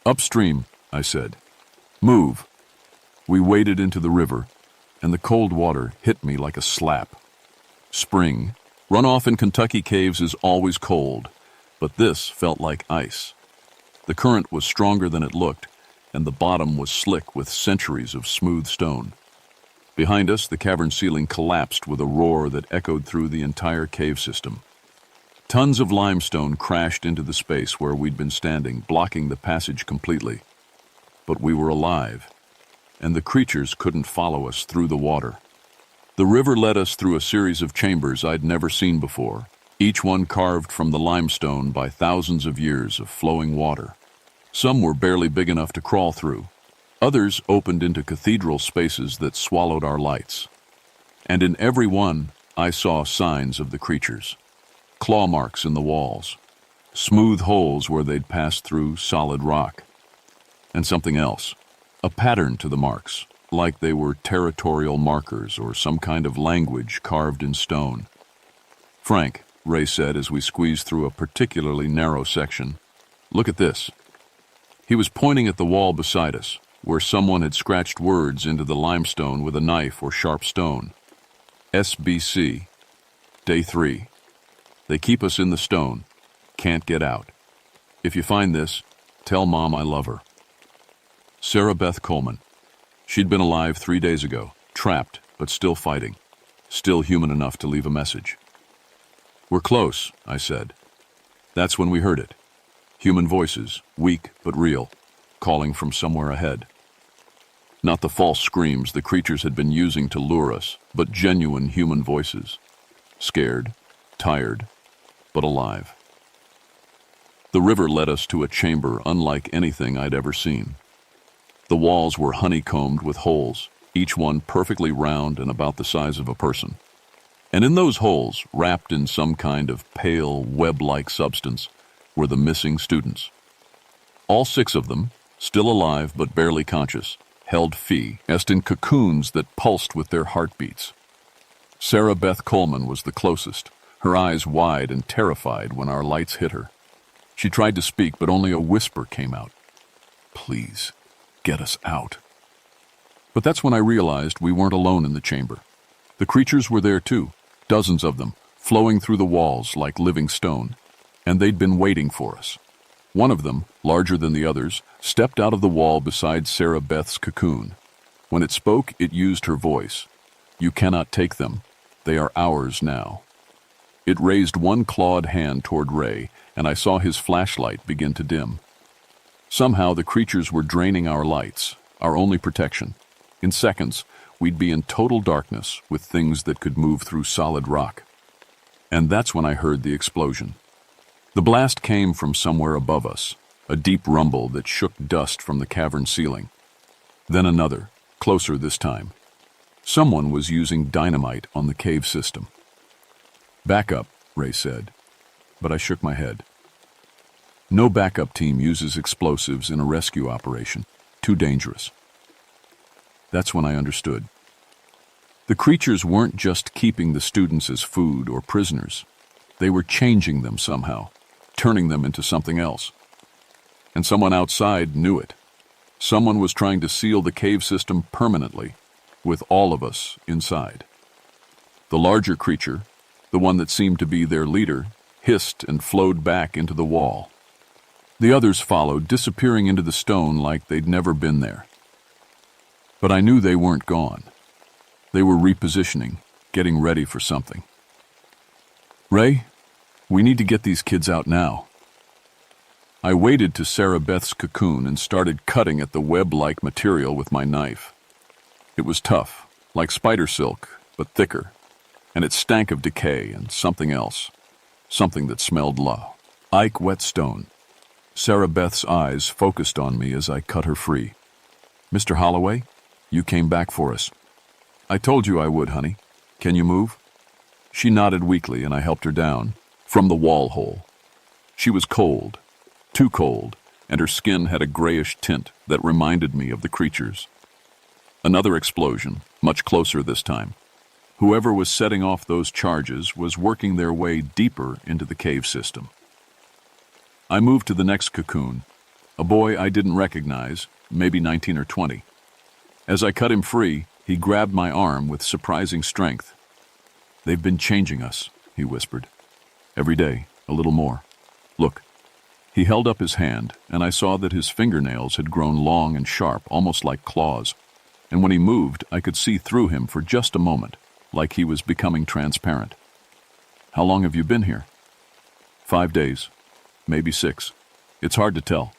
"Upstream," I said. "Move." We waded into the river, and the cold water hit me like a slap. Spring. Runoff in Kentucky caves is always cold, but this felt like ice. The current was stronger than it looked, and the bottom was slick with centuries of smooth stone. Behind us, the cavern ceiling collapsed with a roar that echoed through the entire cave system. Tons of limestone crashed into the space where we'd been standing, blocking the passage completely. But we were alive, and the creatures couldn't follow us through the water. The river led us through a series of chambers I'd never seen before, each one carved from the limestone by thousands of years of flowing water. Some were barely big enough to crawl through. Others opened into cathedral spaces that swallowed our lights. And in every one, I saw signs of the creatures. Claw marks in the walls, smooth holes where they'd passed through solid rock. And something else, a pattern to the marks, like they were territorial markers or some kind of language carved in stone. "Frank," Ray said as we squeezed through a particularly narrow section, "look at this." He was pointing at the wall beside us, where someone had scratched words into the limestone with a knife or sharp stone. "SBC. Day 3. They keep us in the stone. Can't get out. If you find this, tell Mom I love her." Sarah Beth Coleman. She'd been alive 3 days ago, trapped, but still fighting. Still human enough to leave a message. "We're close," I said. That's when we heard it. Human voices, weak but real, calling from somewhere ahead. Not the false screams the creatures had been using to lure us, but genuine human voices. Scared, tired, but alive. The river led us to a chamber unlike anything I'd ever seen. The walls were honeycombed with holes, each one perfectly round and about the size of a person. And in those holes, wrapped in some kind of pale, web-like substance, were the missing students. All 6 of them, still alive but barely conscious, held est in cocoons that pulsed with their heartbeats. Sarah Beth Coleman was the closest, her eyes wide and terrified when our lights hit her. She tried to speak, but only a whisper came out. "Please, get us out." But that's when I realized we weren't alone in the chamber. The creatures were there too, dozens of them, flowing through the walls like living stone, and they'd been waiting for us. One of them, larger than the others, stepped out of the wall beside Sarah Beth's cocoon. When it spoke, it used her voice. "You cannot take them. They are ours now." It raised one clawed hand toward Ray, and I saw his flashlight begin to dim. Somehow the creatures were draining our lights, our only protection. In seconds, we'd be in total darkness with things that could move through solid rock. And that's when I heard the explosion. The blast came from somewhere above us, a deep rumble that shook dust from the cavern ceiling. Then another, closer this time. Someone was using dynamite on the cave system. "Back up," Ray said, but I shook my head. No backup team uses explosives in a rescue operation. Too dangerous. That's when I understood. The creatures weren't just keeping the students as food or prisoners. They were changing them somehow, turning them into something else. And someone outside knew it. Someone was trying to seal the cave system permanently, with all of us inside. The larger creature, the one that seemed to be their leader, hissed and flowed back into the wall. The others followed, disappearing into the stone like they'd never been there. But I knew they weren't gone. They were repositioning, getting ready for something. "Ray, we need to get these kids out now." I waded to Sarah Beth's cocoon and started cutting at the web-like material with my knife. It was tough, like spider silk, but thicker, and it stank of decay and something else, something that smelled like wet stone. Sarah Beth's eyes focused on me as I cut her free. "Mr. Holloway, you came back for us." "I told you I would, honey. Can you move?" She nodded weakly, and I helped her down from the wall hole. She was cold, too cold, and her skin had a grayish tint that reminded me of the creatures. Another explosion, much closer this time. Whoever was setting off those charges was working their way deeper into the cave system. I moved to the next cocoon, a boy I didn't recognize, maybe 19 or 20. As I cut him free, he grabbed my arm with surprising strength. "They've been changing us," he whispered. "Every day, a little more. Look." He held up his hand, and I saw that his fingernails had grown long and sharp, almost like claws. And when he moved, I could see through him for just a moment, like he was becoming transparent. "How long have you been here?" 5 days, maybe 6. It's hard to tell.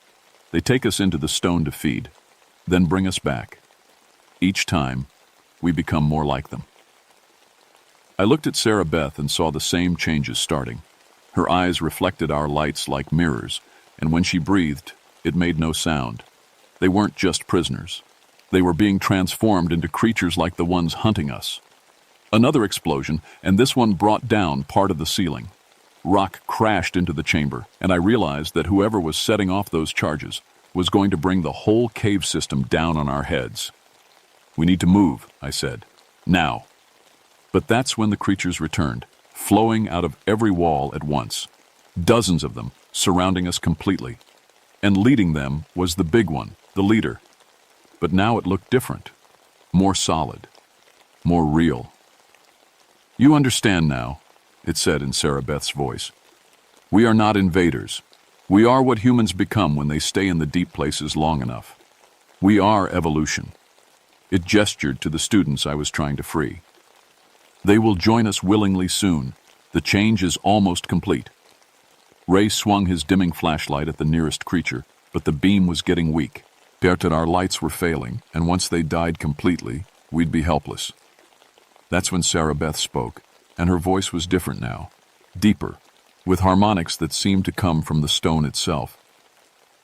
They take us into the stone to feed, then bring us back. Each time, we become more like them. I looked at Sarah Beth and saw the same changes starting. Her eyes reflected our lights like mirrors, and when she breathed, it made no sound. They weren't just prisoners. They were being transformed into creatures like the ones hunting us. Another explosion, and this one brought down part of the ceiling. Rock crashed into the chamber, and I realized that whoever was setting off those charges was going to bring the whole cave system down on our heads. "We need to move," I said. "Now." But that's when the creatures returned, flowing out of every wall at once. Dozens of them, surrounding us completely. And leading them was the big one, the leader. But now it looked different, more solid, more real. "You understand now," it said in Sarah Beth's voice. "We are not invaders. We are what humans become when they stay in the deep places long enough. We are evolution." It gestured to the students I was trying to free. "They will join us willingly soon. The change is almost complete." Ray swung his dimming flashlight at the nearest creature, but the beam was getting weak. Our lights were failing, and once they died completely, we'd be helpless. That's when Sarah Beth spoke, and her voice was different now, deeper, with harmonics that seemed to come from the stone itself.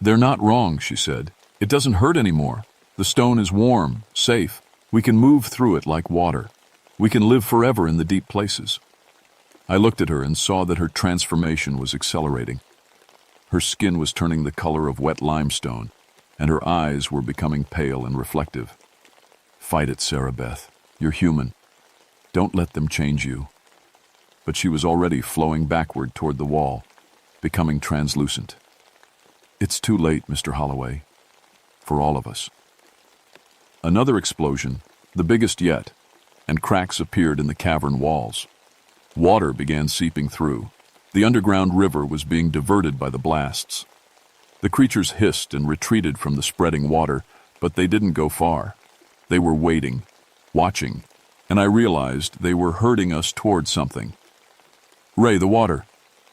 "They're not wrong," she said. "It doesn't hurt anymore. The stone is warm, safe. We can move through it like water. We can live forever in the deep places." I looked at her and saw that her transformation was accelerating. Her skin was turning the color of wet limestone, and her eyes were becoming pale and reflective. "Fight it, Sarah Beth. You're human. Don't let them change you." But she was already flowing backward toward the wall, becoming translucent. "It's too late, Mr. Holloway. For all of us." Another explosion, the biggest yet, and cracks appeared in the cavern walls. Water began seeping through. The underground river was being diverted by the blasts. The creatures hissed and retreated from the spreading water, but they didn't go far. They were waiting, watching, and I realized they were herding us toward something. "Ray, the water.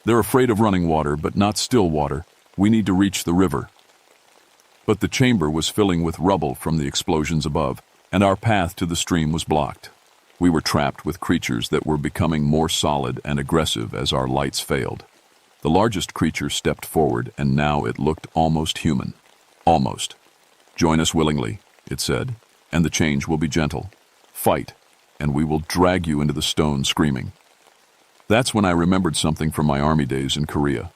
They're afraid of running water, but not still water. We need to reach the river." But the chamber was filling with rubble from the explosions above, and our path to the stream was blocked. We were trapped with creatures that were becoming more solid and aggressive as our lights failed. The largest creature stepped forward, and now it looked almost human. Almost. "Join us willingly," it said, "and the change will be gentle. Fight, and we will drag you into the stone screaming." That's when I remembered something from my army days in Korea.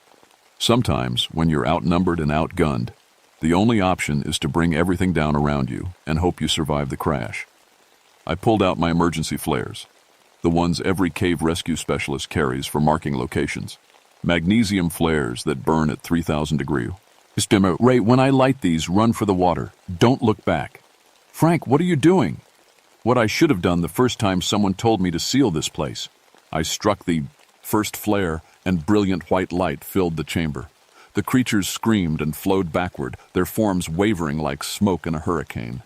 Sometimes, when you're outnumbered and outgunned, the only option is to bring everything down around you and hope you survive the crash. I pulled out my emergency flares, the ones every cave rescue specialist carries for marking locations. Magnesium flares that burn at 3,000 degrees. "Ray, when I light these, run for the water. Don't look back." "Frank, what are you doing?" What I should have done the first time someone told me to seal this place. I struck the first flare, and brilliant white light filled the chamber. The creatures screamed and flowed backward, their forms wavering like smoke in a hurricane.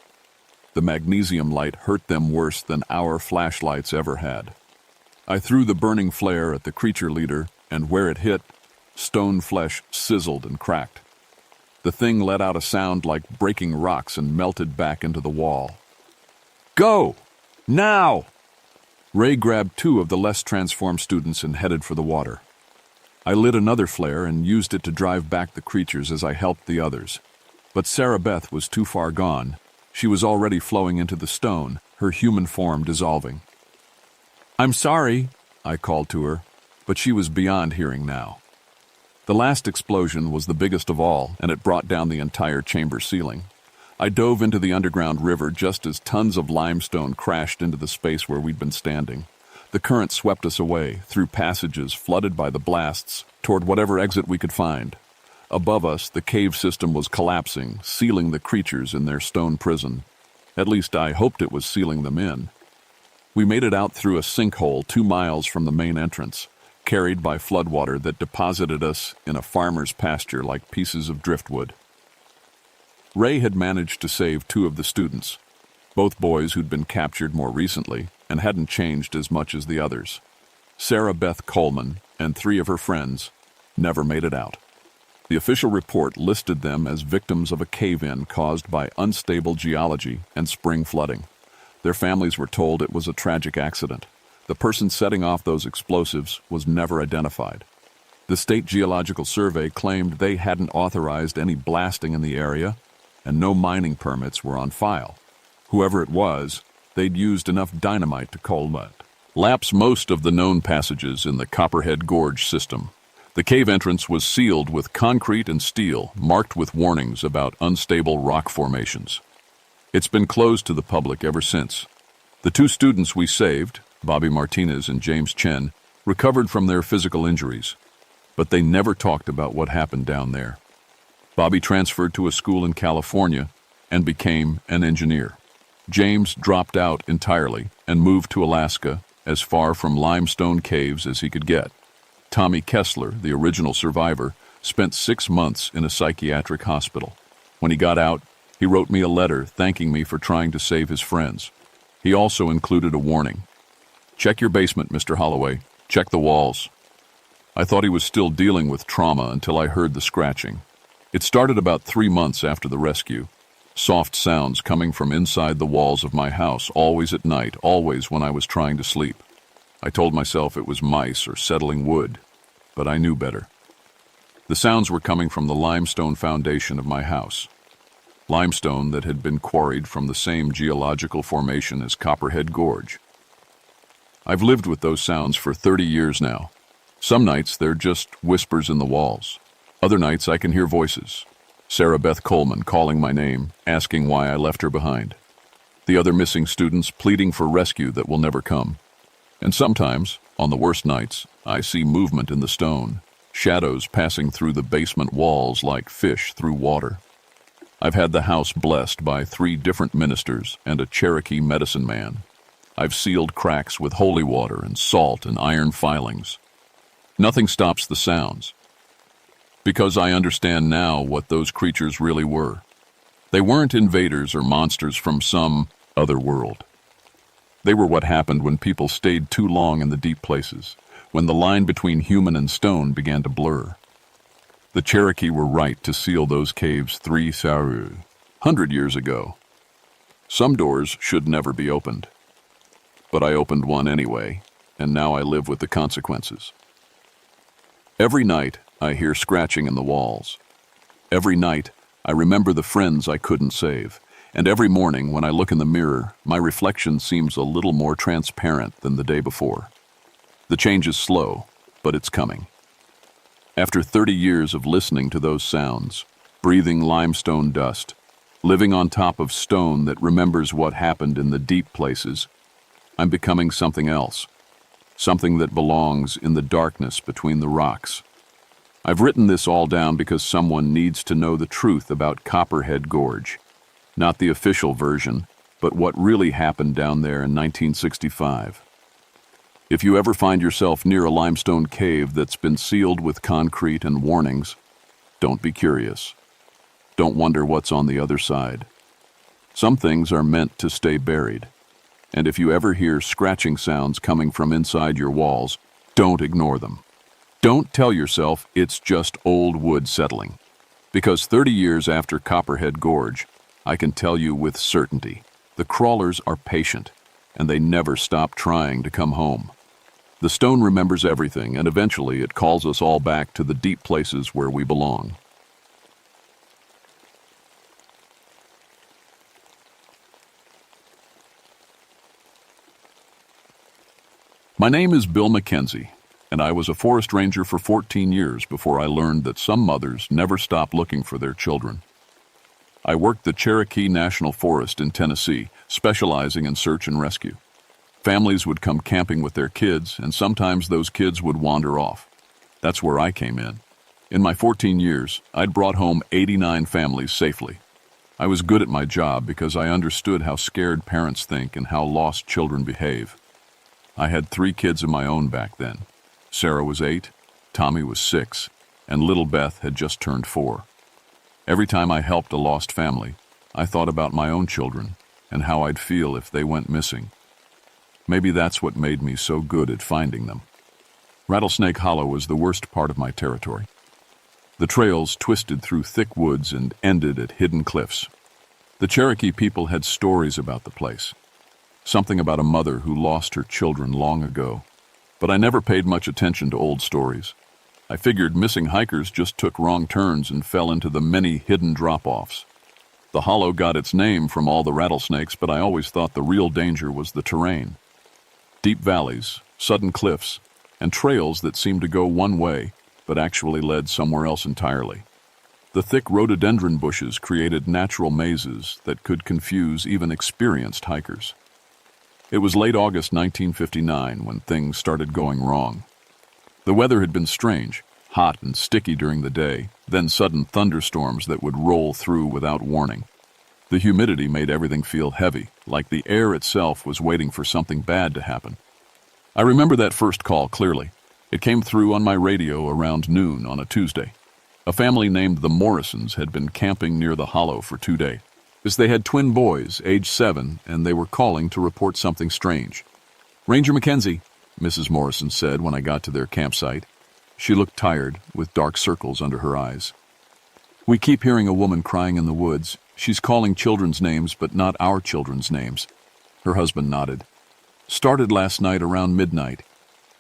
The magnesium light hurt them worse than our flashlights ever had. I threw the burning flare at the creature leader, and where it hit, stone flesh sizzled and cracked. The thing let out a sound like breaking rocks and melted back into the wall. "Go! Now!" Ray grabbed 2 of the less transformed students and headed for the water. I lit another flare and used it to drive back the creatures as I helped the others. But Sarah Beth was too far gone. She was already flowing into the stone, her human form dissolving. "I'm sorry," I called to her, but she was beyond hearing now. The last explosion was the biggest of all, and it brought down the entire chamber ceiling. I dove into the underground river just as tons of limestone crashed into the space where we'd been standing. The current swept us away, through passages flooded by the blasts, toward whatever exit we could find. Above us, the cave system was collapsing, sealing the creatures in their stone prison. At least I hoped it was sealing them in. We made it out through a sinkhole 2 miles from the main entrance, carried by floodwater that deposited us in a farmer's pasture like pieces of driftwood. Ray had managed to save 2 of the students, both boys who'd been captured more recently and hadn't changed as much as the others. Sarah Beth Coleman and 3 of her friends never made it out. The official report listed them as victims of a cave-in caused by unstable geology and spring flooding. Their families were told it was a tragic accident. The person setting off those explosives was never identified. The State Geological Survey claimed they hadn't authorized any blasting in the area, and no mining permits were on file. Whoever it was, they'd used enough dynamite to collapse most of the known passages in the Copperhead Gorge system. The cave entrance was sealed with concrete and steel, marked with warnings about unstable rock formations. It's been closed to the public ever since. The 2 students we saved, Bobby Martinez and James Chen, recovered from their physical injuries, but they never talked about what happened down there. Bobby transferred to a school in California and became an engineer. James dropped out entirely and moved to Alaska, as far from limestone caves as he could get. Tommy Kessler, the original survivor, spent 6 months in a psychiatric hospital. When he got out, he wrote me a letter thanking me for trying to save his friends. He also included a warning. "Check your basement, Mr. Holloway. Check the walls." I thought he was still dealing with trauma until I heard the scratching. It started about 3 months after the rescue. Soft sounds coming from inside the walls of my house, always at night, always when I was trying to sleep. I told myself it was mice or settling wood, but I knew better. The sounds were coming from the limestone foundation of my house. limestone that had been quarried from the same geological formation as Copperhead Gorge. I've lived with those sounds for 30 years now. Some nights they're just whispers in the walls. Other nights I can hear voices. Sarah Beth Coleman calling my name, asking why I left her behind. The other missing students pleading for rescue that will never come. And sometimes, on the worst nights, I see movement in the stone, shadows passing through the basement walls like fish through water. I've had the house blessed by 3 different ministers and a Cherokee medicine man. I've sealed cracks with holy water and salt and iron filings. Nothing stops the sounds. Because I understand now what those creatures really were. They weren't invaders or monsters from some other world. They were what happened when people stayed too long in the deep places, when the line between human and stone began to blur. The Cherokee were right to seal those caves 300 years ago. Some doors should never be opened. But I opened one anyway, and now I live with the consequences. Every night, I hear scratching in the walls. Every night, I remember the friends I couldn't save. And every morning, when I look in the mirror, my reflection seems a little more transparent than the day before. The change is slow, but it's coming. After 30 years of listening to those sounds, breathing limestone dust, living on top of stone that remembers what happened in the deep places, I'm becoming something else, something that belongs in the darkness between the rocks. I've written this all down because someone needs to know the truth about Copperhead Gorge. Not the official version, but what really happened down there in 1965. If you ever find yourself near a limestone cave that's been sealed with concrete and warnings, don't be curious. Don't wonder what's on the other side. Some things are meant to stay buried. And if you ever hear scratching sounds coming from inside your walls, don't ignore them. Don't tell yourself it's just old wood settling. Because 30 years after Copperhead Gorge, I can tell you with certainty, the crawlers are patient, and they never stop trying to come home. The stone remembers everything, and eventually it calls us all back to the deep places where we belong. My name is Bill McKenzie, and I was a forest ranger for 14 years before I learned that some mothers never stop looking for their children. I worked the Cherokee National Forest in Tennessee, specializing in search and rescue. Families would come camping with their kids, and sometimes those kids would wander off. That's where I came in. In my 14 years, I'd brought home 89 families safely. I was good at my job because I understood how scared parents think and how lost children behave. I had 3 kids of my own back then. Sarah was 8, Tommy was 6, and little Beth had just turned 4. Every time I helped a lost family, I thought about my own children and how I'd feel if they went missing. Maybe that's what made me so good at finding them. Rattlesnake Hollow was the worst part of my territory. The trails twisted through thick woods and ended at hidden cliffs. The Cherokee people had stories about the place. Something about a mother who lost her children long ago. But I never paid much attention to old stories. I figured missing hikers just took wrong turns and fell into the many hidden drop-offs. The hollow got its name from all the rattlesnakes, but I always thought the real danger was the terrain. Deep valleys, sudden cliffs, and trails that seemed to go one way, but actually led somewhere else entirely. The thick rhododendron bushes created natural mazes that could confuse even experienced hikers. It was late August 1959 when things started going wrong. The weather had been strange, hot and sticky during the day, then sudden thunderstorms that would roll through without warning. The humidity made everything feel heavy, like the air itself was waiting for something bad to happen. I remember that first call clearly. It came through on my radio around noon on a Tuesday. A family named the Morrisons had been camping near the hollow for 2 days. They had twin boys, age 7, and they were calling to report something strange. "Ranger McKenzie," Mrs. Morrison said when I got to their campsite. She looked tired, with dark circles under her eyes. "We keep hearing a woman crying in the woods. She's calling children's names, but not our children's names." Her husband nodded. "Started last night around midnight.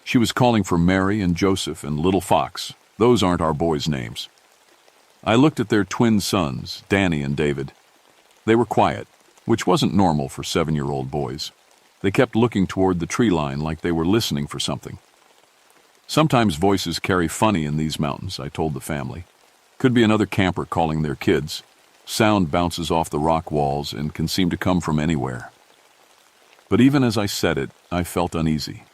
She was calling for Mary and Joseph and Little Fox. Those aren't our boys' names." I looked at their twin sons, Danny and David. They were quiet, which wasn't normal for 7-year-old boys. They kept looking toward the tree line like they were listening for something. Sometimes voices carry funny in these mountains, I told the family. Could be another camper calling their kids. Sound bounces off the rock walls and can seem to come from anywhere. But even as I said it, I felt uneasy.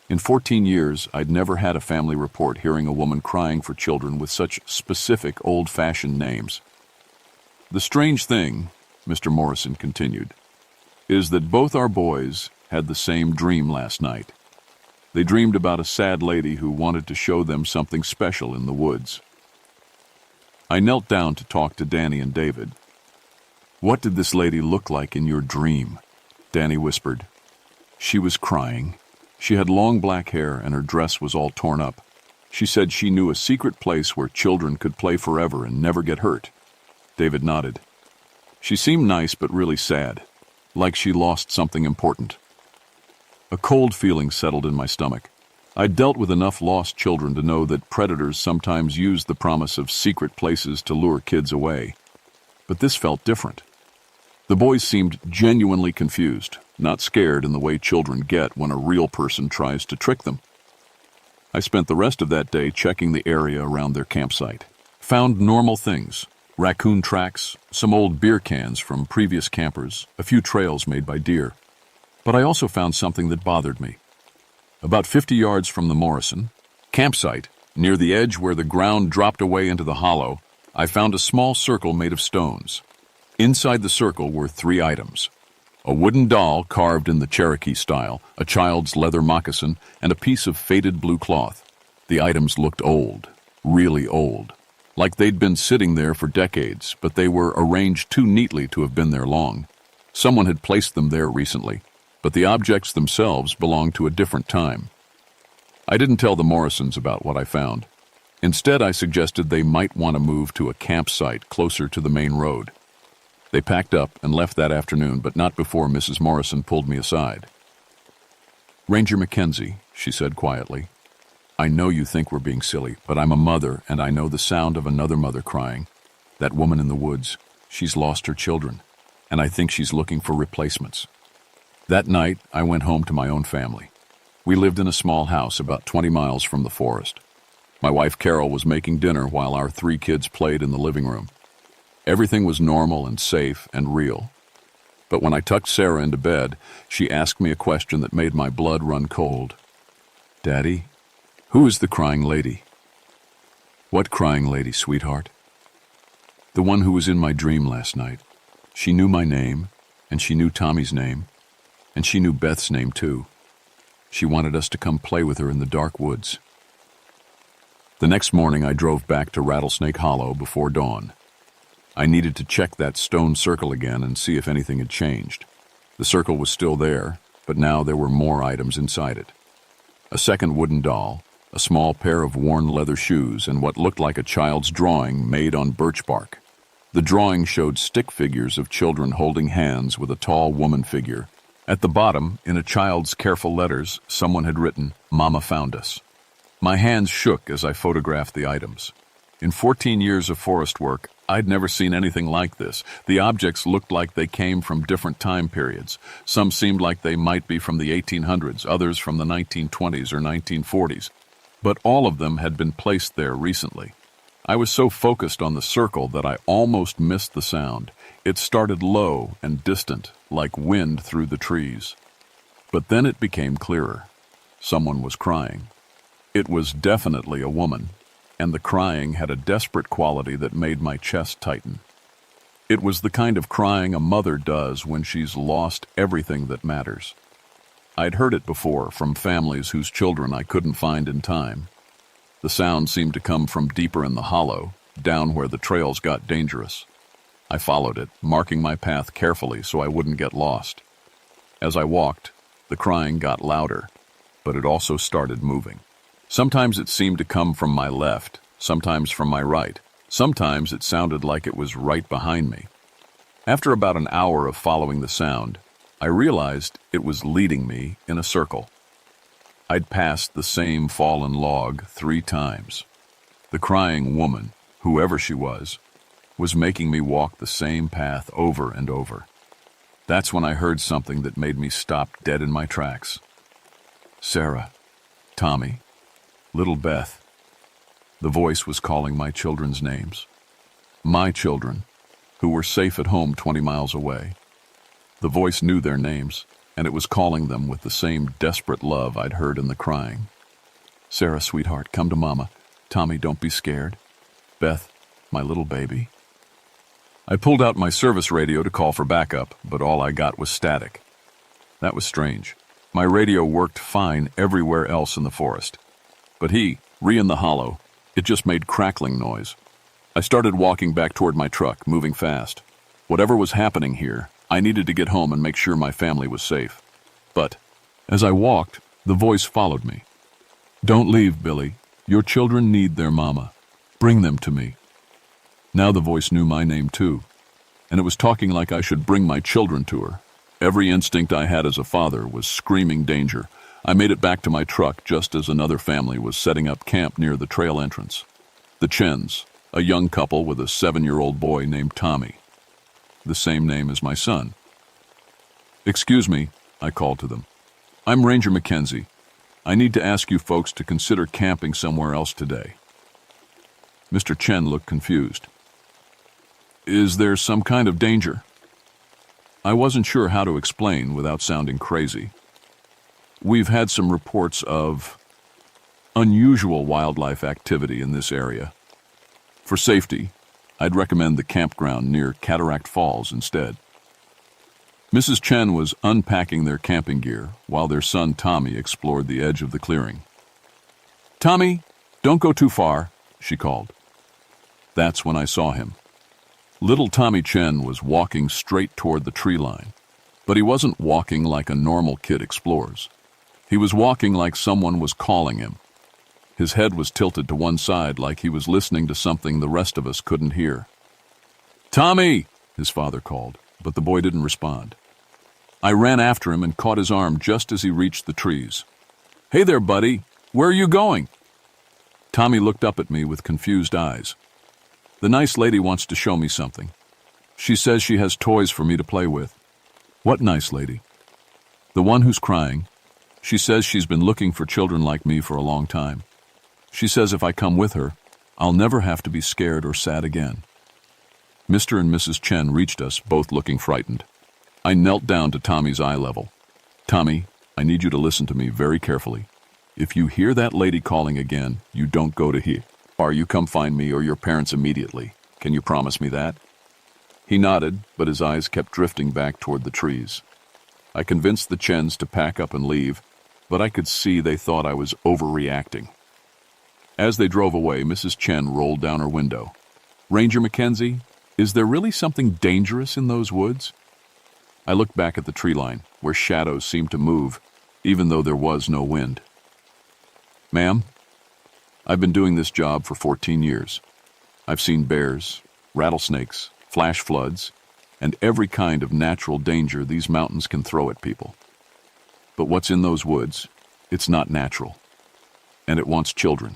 In 14 years, I'd never had a family report hearing a woman crying for children with such specific, old-fashioned names. The strange thing, Mr. Morrison continued, is that both our boys had the same dream last night. They dreamed about a sad lady who wanted to show them something special in the woods. I knelt down to talk to Danny and David. "What did this lady look like in your dream?" Danny whispered. "She was crying. She had long black hair and her dress was all torn up. She said she knew a secret place where children could play forever and never get hurt." David nodded. "She seemed nice but really sad, like she lost something important." A cold feeling settled in my stomach. I'd dealt with enough lost children to know that predators sometimes use the promise of secret places to lure kids away. But this felt different. The boys seemed genuinely confused, not scared in the way children get when a real person tries to trick them. I spent the rest of that day checking the area around their campsite. Found normal things: raccoon tracks, some old beer cans from previous campers, a few trails made by deer. But I also found something that bothered me. About 50 yards from the Morrison campsite, near the edge where the ground dropped away into the hollow, I found a small circle made of stones. Inside the circle were 3 items: a wooden doll carved in the Cherokee style, a child's leather moccasin, and a piece of faded blue cloth. The items looked old, really old, like they'd been sitting there for decades, but they were arranged too neatly to have been there long. Someone had placed them there recently, but the objects themselves belonged to a different time. I didn't tell the Morrisons about what I found. Instead, I suggested they might want to move to a campsite closer to the main road. They packed up and left that afternoon, but not before Mrs. Morrison pulled me aside. "Ranger Mackenzie," she said quietly, "I know you think we're being silly, but I'm a mother and I know the sound of another mother crying. That woman in the woods, she's lost her children, and I think she's looking for replacements." That night, I went home to my own family. We lived in a small house about 20 miles from the forest. My wife Carol was making dinner while our 3 kids played in the living room. Everything was normal and safe and real. But when I tucked Sarah into bed, she asked me a question that made my blood run cold. "Daddy, who is the crying lady?" "What crying lady, sweetheart?" "The one who was in my dream last night. She knew my name, and she knew Tommy's name, and she knew Beth's name too. She wanted us to come play with her in the dark woods." The next morning I drove back to Rattlesnake Hollow before dawn. I needed to check that stone circle again and see if anything had changed. The circle was still there, but now there were more items inside it. A second wooden doll, a small pair of worn leather shoes, and what looked like a child's drawing made on birch bark. The drawing showed stick figures of children holding hands with a tall woman figure. At the bottom, in a child's careful letters, someone had written, "Mama found us." My hands shook as I photographed the items. In 14 years of forest work, I'd never seen anything like this. The objects looked like they came from different time periods. Some seemed like they might be from the 1800s, others from the 1920s or 1940s. But all of them had been placed there recently. I was so focused on the circle that I almost missed the sound. It started low and distant, like wind through the trees. But then it became clearer. Someone was crying. It was definitely a woman, and the crying had a desperate quality that made my chest tighten. It was the kind of crying a mother does when she's lost everything that matters. I'd heard it before from families whose children I couldn't find in time. The sound seemed to come from deeper in the hollow, down where the trails got dangerous. I followed it, marking my path carefully so I wouldn't get lost. As I walked, the crying got louder, but it also started moving. Sometimes it seemed to come from my left, sometimes from my right. Sometimes it sounded like it was right behind me. After about an hour of following the sound, I realized it was leading me in a circle. I'd passed the same fallen log 3 times. The crying woman, whoever she was, was making me walk the same path over and over. That's when I heard something that made me stop dead in my tracks. Sarah, Tommy, little Beth. The voice was calling my children's names. My children, who were safe at home 20 miles away. The voice knew their names, and it was calling them with the same desperate love I'd heard in the crying. Sarah, sweetheart, come to Mama. Tommy, don't be scared. Beth, my little baby. I pulled out my service radio to call for backup, but all I got was static. That was strange. My radio worked fine everywhere else in the forest. But in the hollow, it just made crackling noise. I started walking back toward my truck, moving fast. Whatever was happening here, I needed to get home and make sure my family was safe. But as I walked, the voice followed me. Don't leave, Billy. Your children need their mama. Bring them to me. Now the voice knew my name too, and it was talking like I should bring my children to her. Every instinct I had as a father was screaming danger. I made it back to my truck just as another family was setting up camp near the trail entrance. The Chens, a young couple with a 7-year-old boy named Tommy. The same name as my son. Excuse me, I called to them. I'm Ranger Mackenzie. I need to ask you folks to consider camping somewhere else today. Mr. Chen looked confused. Is there some kind of danger? I wasn't sure how to explain without sounding crazy. We've had some reports of unusual wildlife activity in this area. For safety, I'd recommend the campground near Cataract Falls instead. Mrs. Chen was unpacking their camping gear while their son Tommy explored the edge of the clearing. Tommy, don't go too far, she called. That's when I saw him. Little Tommy Chen was walking straight toward the tree line, but he wasn't walking like a normal kid explores. He was walking like someone was calling him. His head was tilted to one side like he was listening to something the rest of us couldn't hear. Tommy, his father called, but the boy didn't respond. I ran after him and caught his arm just as he reached the trees. Hey there, buddy. Where are you going? Tommy looked up at me with confused eyes. The nice lady wants to show me something. She says she has toys for me to play with. What nice lady? The one who's crying. She says she's been looking for children like me for a long time. She says if I come with her, I'll never have to be scared or sad again. Mr. and Mrs. Chen reached us, both looking frightened. I knelt down to Tommy's eye level. Tommy, I need you to listen to me very carefully. If you hear that lady calling again, you don't go to here. Or you come find me or your parents immediately. Can you promise me that? He nodded, but his eyes kept drifting back toward the trees. I convinced the Chens to pack up and leave, but I could see they thought I was overreacting. As they drove away, Mrs. Chen rolled down her window. Ranger Mackenzie, is there really something dangerous in those woods? I looked back at the tree line, where shadows seemed to move, even though there was no wind. Ma'am, I've been doing this job for 14 years. I've seen bears, rattlesnakes, flash floods, and every kind of natural danger these mountains can throw at people. But what's in those woods, it's not natural, and it wants children.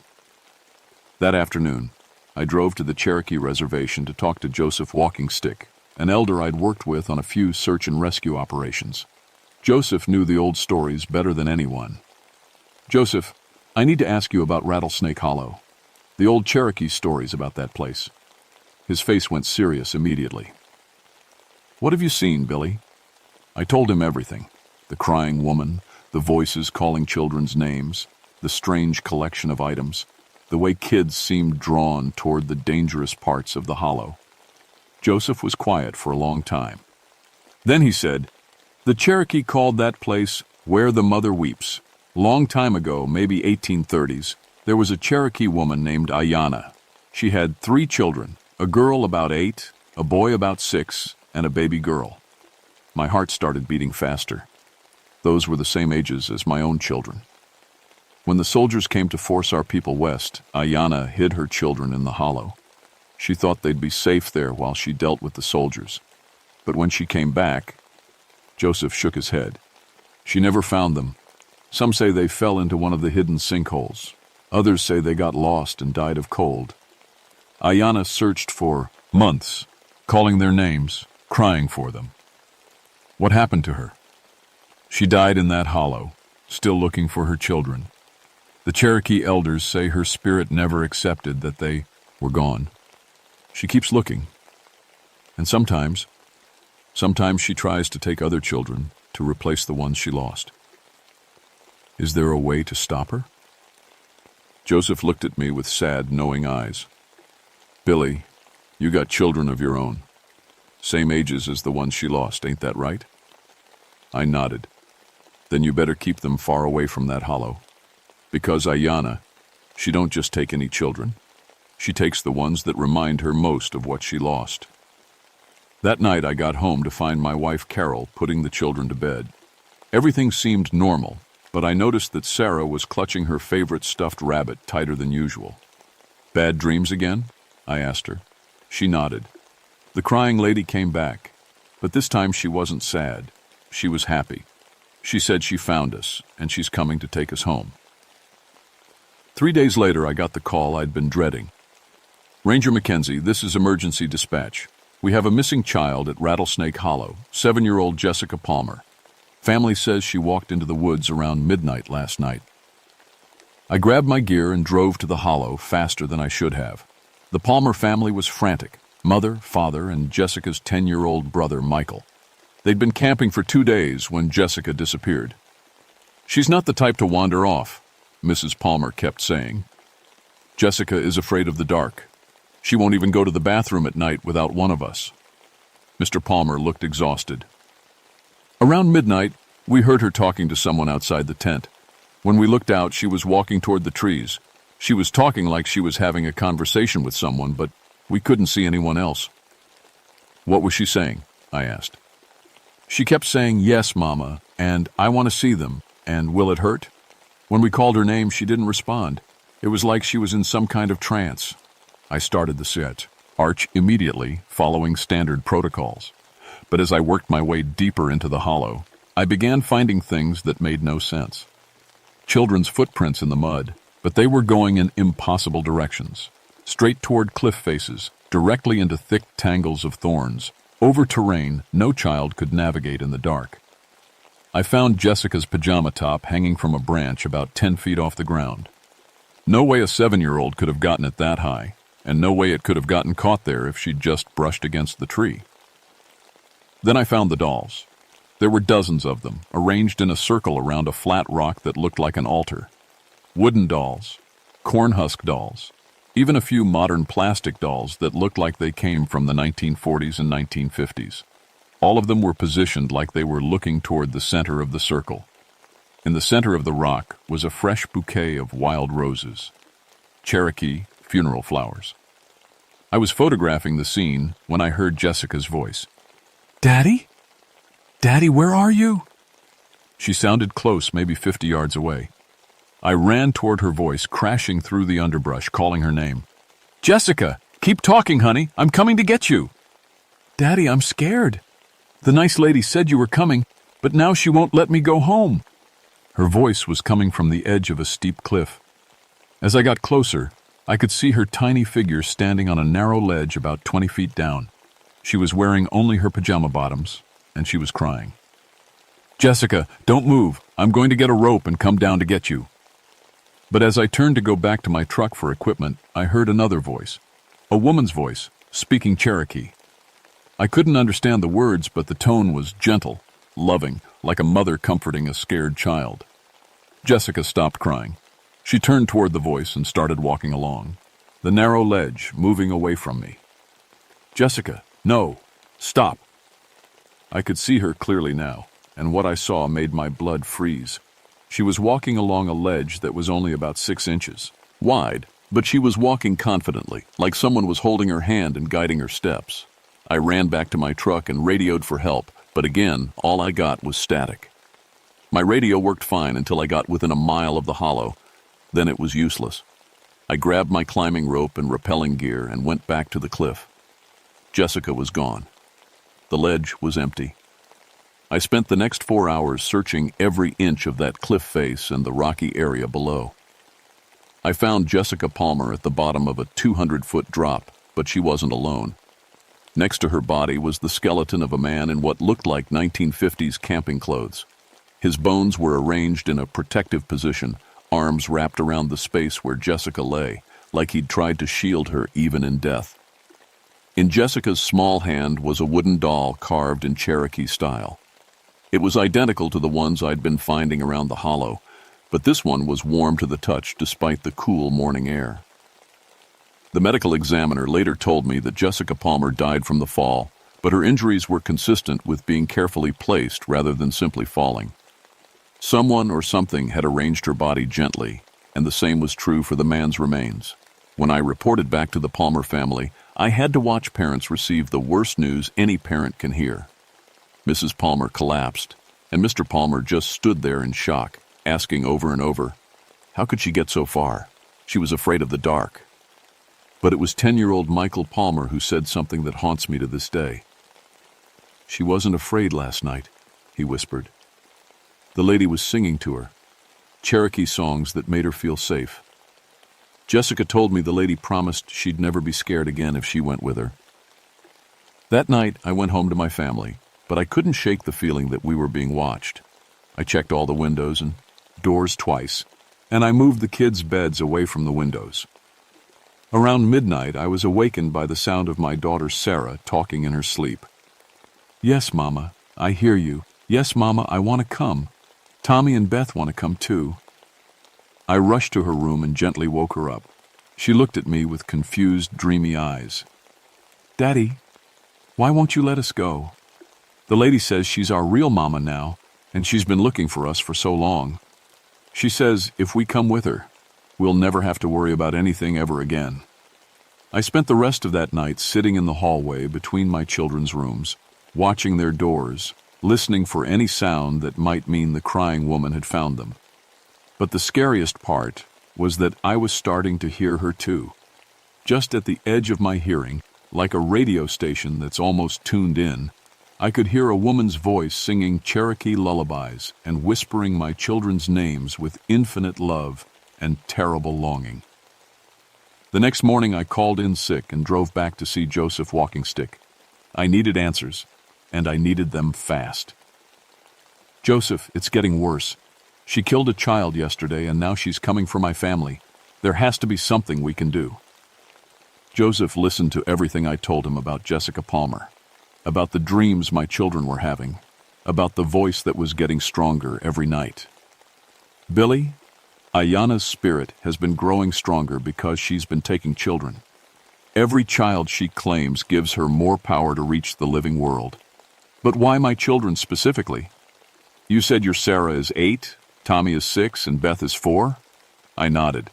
That afternoon, I drove to the Cherokee Reservation to talk to Joseph Walking Stick, an elder I'd worked with on a few search and rescue operations. Joseph knew the old stories better than anyone. Joseph, I need to ask you about Rattlesnake Hollow, the old Cherokee stories about that place. His face went serious immediately. What have you seen, Billy? I told him everything. The crying woman, the voices calling children's names, the strange collection of items, the way kids seemed drawn toward the dangerous parts of the hollow. Joseph was quiet for a long time. Then he said, the Cherokee called that place Where the Mother Weeps. Long time ago, maybe 1830s, there was a Cherokee woman named Ayanna. She had 3 children, a girl about 8, a boy about 6, and a baby girl. My heart started beating faster. Those were the same ages as my own children. When the soldiers came to force our people west, Ayanna hid her children in the hollow. She thought they'd be safe there while she dealt with the soldiers. But when she came back, Joseph shook his head. She never found them. Some say they fell into one of the hidden sinkholes. Others say they got lost and died of cold. Ayanna searched for Months, calling their names, crying for them. What happened to her? She died in that hollow, still looking for her children. The Cherokee elders say her spirit never accepted that they were gone. She keeps looking. And sometimes she tries to take other children to replace the ones she lost. Is there a way to stop her? Joseph looked at me with sad, knowing eyes. Billy, you got children of your own. Same ages as the ones she lost, ain't that right? I nodded. Then you better keep them far away from that hollow. Because Ayanna, she don't just take any children. She takes the ones that remind her most of what she lost. That night I got home to find my wife Carol putting the children to bed. Everything seemed normal, but I noticed that Sarah was clutching her favorite stuffed rabbit tighter than usual. Bad dreams again? I asked her. She nodded. The crying lady came back, but this time she wasn't sad. She was happy. She said she found us, and she's coming to take us home. 3 days later, I got the call I'd been dreading. Ranger Mackenzie, this is emergency dispatch. We have a missing child at Rattlesnake Hollow, 7-year-old Jessica Palmer. Family says she walked into the woods around midnight last night. I grabbed my gear and drove to the hollow faster than I should have. The Palmer family was frantic. Mother, father, and Jessica's 10-year-old brother, Michael. They'd been camping for 2 days when Jessica disappeared. She's not the type to wander off, Mrs. Palmer kept saying. Jessica is afraid of the dark. She won't even go to the bathroom at night without one of us. Mr. Palmer looked exhausted. Around midnight, we heard her talking to someone outside the tent. When we looked out, she was walking toward the trees. She was talking like she was having a conversation with someone, but we couldn't see anyone else. What was she saying? I asked. She kept saying, "Yes, Mama," and "I want to see them," and "Will it hurt?" When we called her name, she didn't respond. It was like she was in some kind of trance. I started the set, Arch immediately, following standard protocols. But as I worked my way deeper into the hollow, I began finding things that made no sense. Children's footprints in the mud, but they were going in impossible directions. Straight toward cliff faces, directly into thick tangles of thorns, over terrain no child could navigate in the dark. I found Jessica's pajama top hanging from a branch about 10 feet off the ground. No way a 7-year-old could have gotten it that high, and no way it could have gotten caught there if she'd just brushed against the tree. Then I found the dolls. There were dozens of them, arranged in a circle around a flat rock that looked like an altar. Wooden dolls, corn husk dolls, even a few modern plastic dolls that looked like they came from the 1940s and 1950s. All of them were positioned like they were looking toward the center of the circle. In the center of the rock was a fresh bouquet of wild roses, Cherokee funeral flowers. I was photographing the scene when I heard Jessica's voice. "Daddy? Daddy, where are you?" She sounded close, maybe 50 yards away. I ran toward her voice, crashing through the underbrush, calling her name. "Jessica, keep talking, honey. I'm coming to get you." "Daddy, I'm scared. The nice lady said you were coming, but now she won't let me go home." Her voice was coming from the edge of a steep cliff. As I got closer, I could see her tiny figure standing on a narrow ledge about 20 feet down. She was wearing only her pajama bottoms, and she was crying. "Jessica, don't move. I'm going to get a rope and come down to get you." But as I turned to go back to my truck for equipment, I heard another voice, a woman's voice, speaking Cherokee. I couldn't understand the words, but the tone was gentle, loving, like a mother comforting a scared child. Jessica stopped crying. She turned toward the voice and started walking along, the narrow ledge moving away from me. "Jessica, no, stop." I could see her clearly now, and what I saw made my blood freeze. She was walking along a ledge that was only about 6 inches wide, but she was walking confidently, like someone was holding her hand and guiding her steps. I ran back to my truck and radioed for help, but again, all I got was static. My radio worked fine until I got within a mile of the hollow. Then it was useless. I grabbed my climbing rope and rappelling gear and went back to the cliff. Jessica was gone. The ledge was empty. I spent the next 4 hours searching every inch of that cliff face and the rocky area below. I found Jessica Palmer at the bottom of a 200-foot drop, but she wasn't alone. Next to her body was the skeleton of a man in what looked like 1950s camping clothes. His bones were arranged in a protective position, arms wrapped around the space where Jessica lay, like he'd tried to shield her even in death. In Jessica's small hand was a wooden doll carved in Cherokee style. It was identical to the ones I'd been finding around the hollow, but this one was warm to the touch despite the cool morning air. The medical examiner later told me that Jessica Palmer died from the fall, but her injuries were consistent with being carefully placed rather than simply falling. Someone or something had arranged her body gently, and the same was true for the man's remains. When I reported back to the Palmer family, I had to watch parents receive the worst news any parent can hear. Mrs. Palmer collapsed, and Mr. Palmer just stood there in shock, asking over and over, how could she get so far? She was afraid of the dark. But it was 10-year-old Michael Palmer who said something that haunts me to this day. She wasn't afraid last night, he whispered. The lady was singing to her, Cherokee songs that made her feel safe. Jessica told me the lady promised she'd never be scared again if she went with her. That night, I went home to my family, but I couldn't shake the feeling that we were being watched. I checked all the windows and doors twice, and I moved the kids' beds away from the windows. Around midnight, I was awakened by the sound of my daughter Sarah talking in her sleep. Yes, Mama, I hear you. Yes, Mama, I want to come. Tommy and Beth want to come too. I rushed to her room and gently woke her up. She looked at me with confused, dreamy eyes. Daddy, why won't you let us go? The lady says she's our real mama now, and she's been looking for us for so long. She says if we come with her, we'll never have to worry about anything ever again. I spent the rest of that night sitting in the hallway between my children's rooms, watching their doors, listening for any sound that might mean the crying woman had found them. But the scariest part was that I was starting to hear her too. Just at the edge of my hearing, like a radio station that's almost tuned in, I could hear a woman's voice singing Cherokee lullabies and whispering my children's names with infinite love and terrible longing. The next morning I called in sick and drove back to see Joseph Walking Stick. I needed answers, and I needed them fast. Joseph, it's getting worse. She killed a child yesterday, and now she's coming for my family. There has to be something we can do. Joseph listened to everything I told him about Jessica Palmer, about the dreams my children were having, about the voice that was getting stronger every night. Billy, Ayanna's spirit has been growing stronger because she's been taking children. Every child she claims gives her more power to reach the living world. But why my children specifically? You said your Sarah is 8, Tommy is 6, and Beth is 4? I nodded.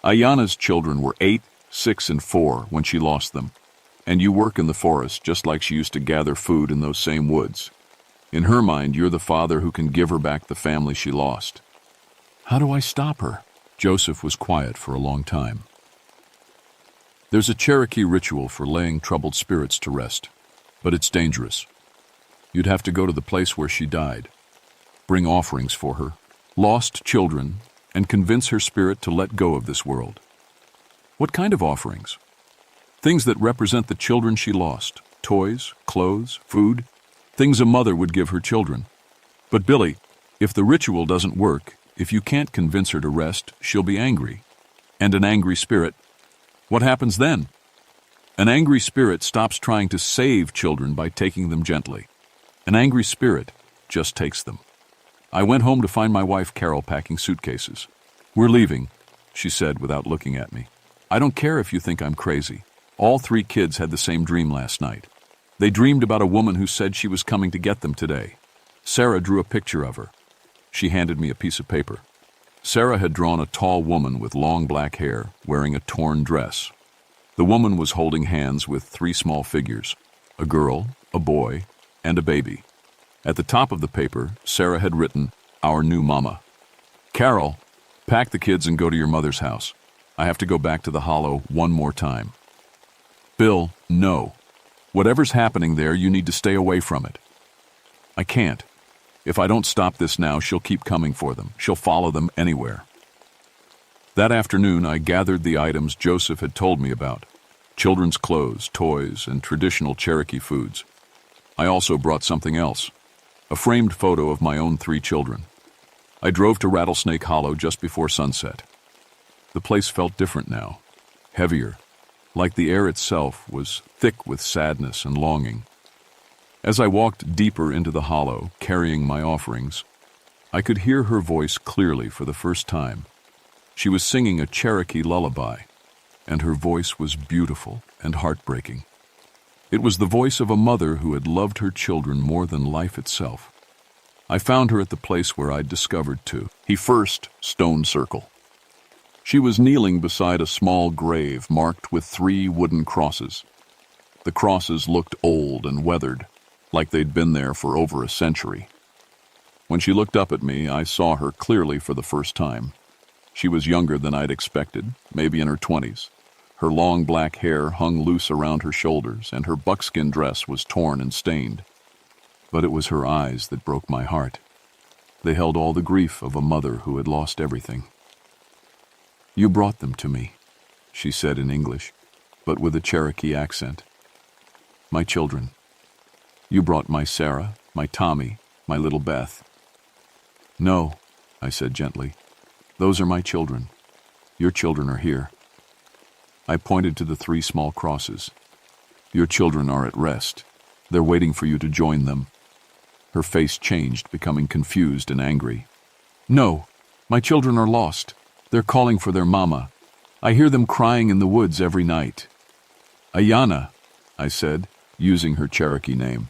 Ayanna's children were 8, 6, and 4 when she lost them. And you work in the forest just like she used to gather food in those same woods. In her mind, you're the father who can give her back the family she lost. How do I stop her? Joseph was quiet for a long time. There's a Cherokee ritual for laying troubled spirits to rest, but it's dangerous. You'd have to go to the place where she died, bring offerings for her, lost children, and convince her spirit to let go of this world. What kind of offerings? Things that represent the children she lost, toys, clothes, food, things a mother would give her children. But Billy, if the ritual doesn't work, if you can't convince her to rest, she'll be angry. And an angry spirit, what happens then? An angry spirit stops trying to save children by taking them gently. An angry spirit just takes them. I went home to find my wife Carol packing suitcases. We're leaving, she said without looking at me. I don't care if you think I'm crazy. All 3 kids had the same dream last night. They dreamed about a woman who said she was coming to get them today. Sarah drew a picture of her. She handed me a piece of paper. Sarah had drawn a tall woman with long black hair, wearing a torn dress. The woman was holding hands with 3 small figures, a girl, a boy, and a baby. At the top of the paper, Sarah had written, "Our new mama." Carol, pack the kids and go to your mother's house. I have to go back to the hollow one more time. Bill, no. Whatever's happening there, you need to stay away from it. I can't. If I don't stop this now, she'll keep coming for them. She'll follow them anywhere. That afternoon, I gathered the items Joseph had told me about. children's clothes, toys, and traditional Cherokee foods. I also brought something else, a framed photo of my own 3 children. I drove to Rattlesnake Hollow just before sunset. The place felt different now, heavier, like the air itself was thick with sadness and longing. As I walked deeper into the hollow, carrying my offerings, I could hear her voice clearly for the first time. She was singing a Cherokee lullaby, and her voice was beautiful and heartbreaking. It was the voice of a mother who had loved her children more than life itself. I found her at the place where I'd discovered too. The first stone circle. She was kneeling beside a small grave marked with 3 wooden crosses. The crosses looked old and weathered, like they'd been there for over a century. When she looked up at me, I saw her clearly for the first time. She was younger than I'd expected, maybe in her 20s. Her long black hair hung loose around her shoulders, and her buckskin dress was torn and stained. But it was her eyes that broke my heart. They held all the grief of a mother who had lost everything. "You brought them to me," she said in English, but with a Cherokee accent. "My children. You brought my Sarah, my Tommy, my little Beth." "No," I said gently. "Those are my children. Your children are here." I pointed to the 3 small crosses. "Your children are at rest. They're waiting for you to join them." Her face changed, becoming confused and angry. "No, my children are lost. They're calling for their mama. I hear them crying in the woods every night." "Ayana," I said, using her Cherokee name.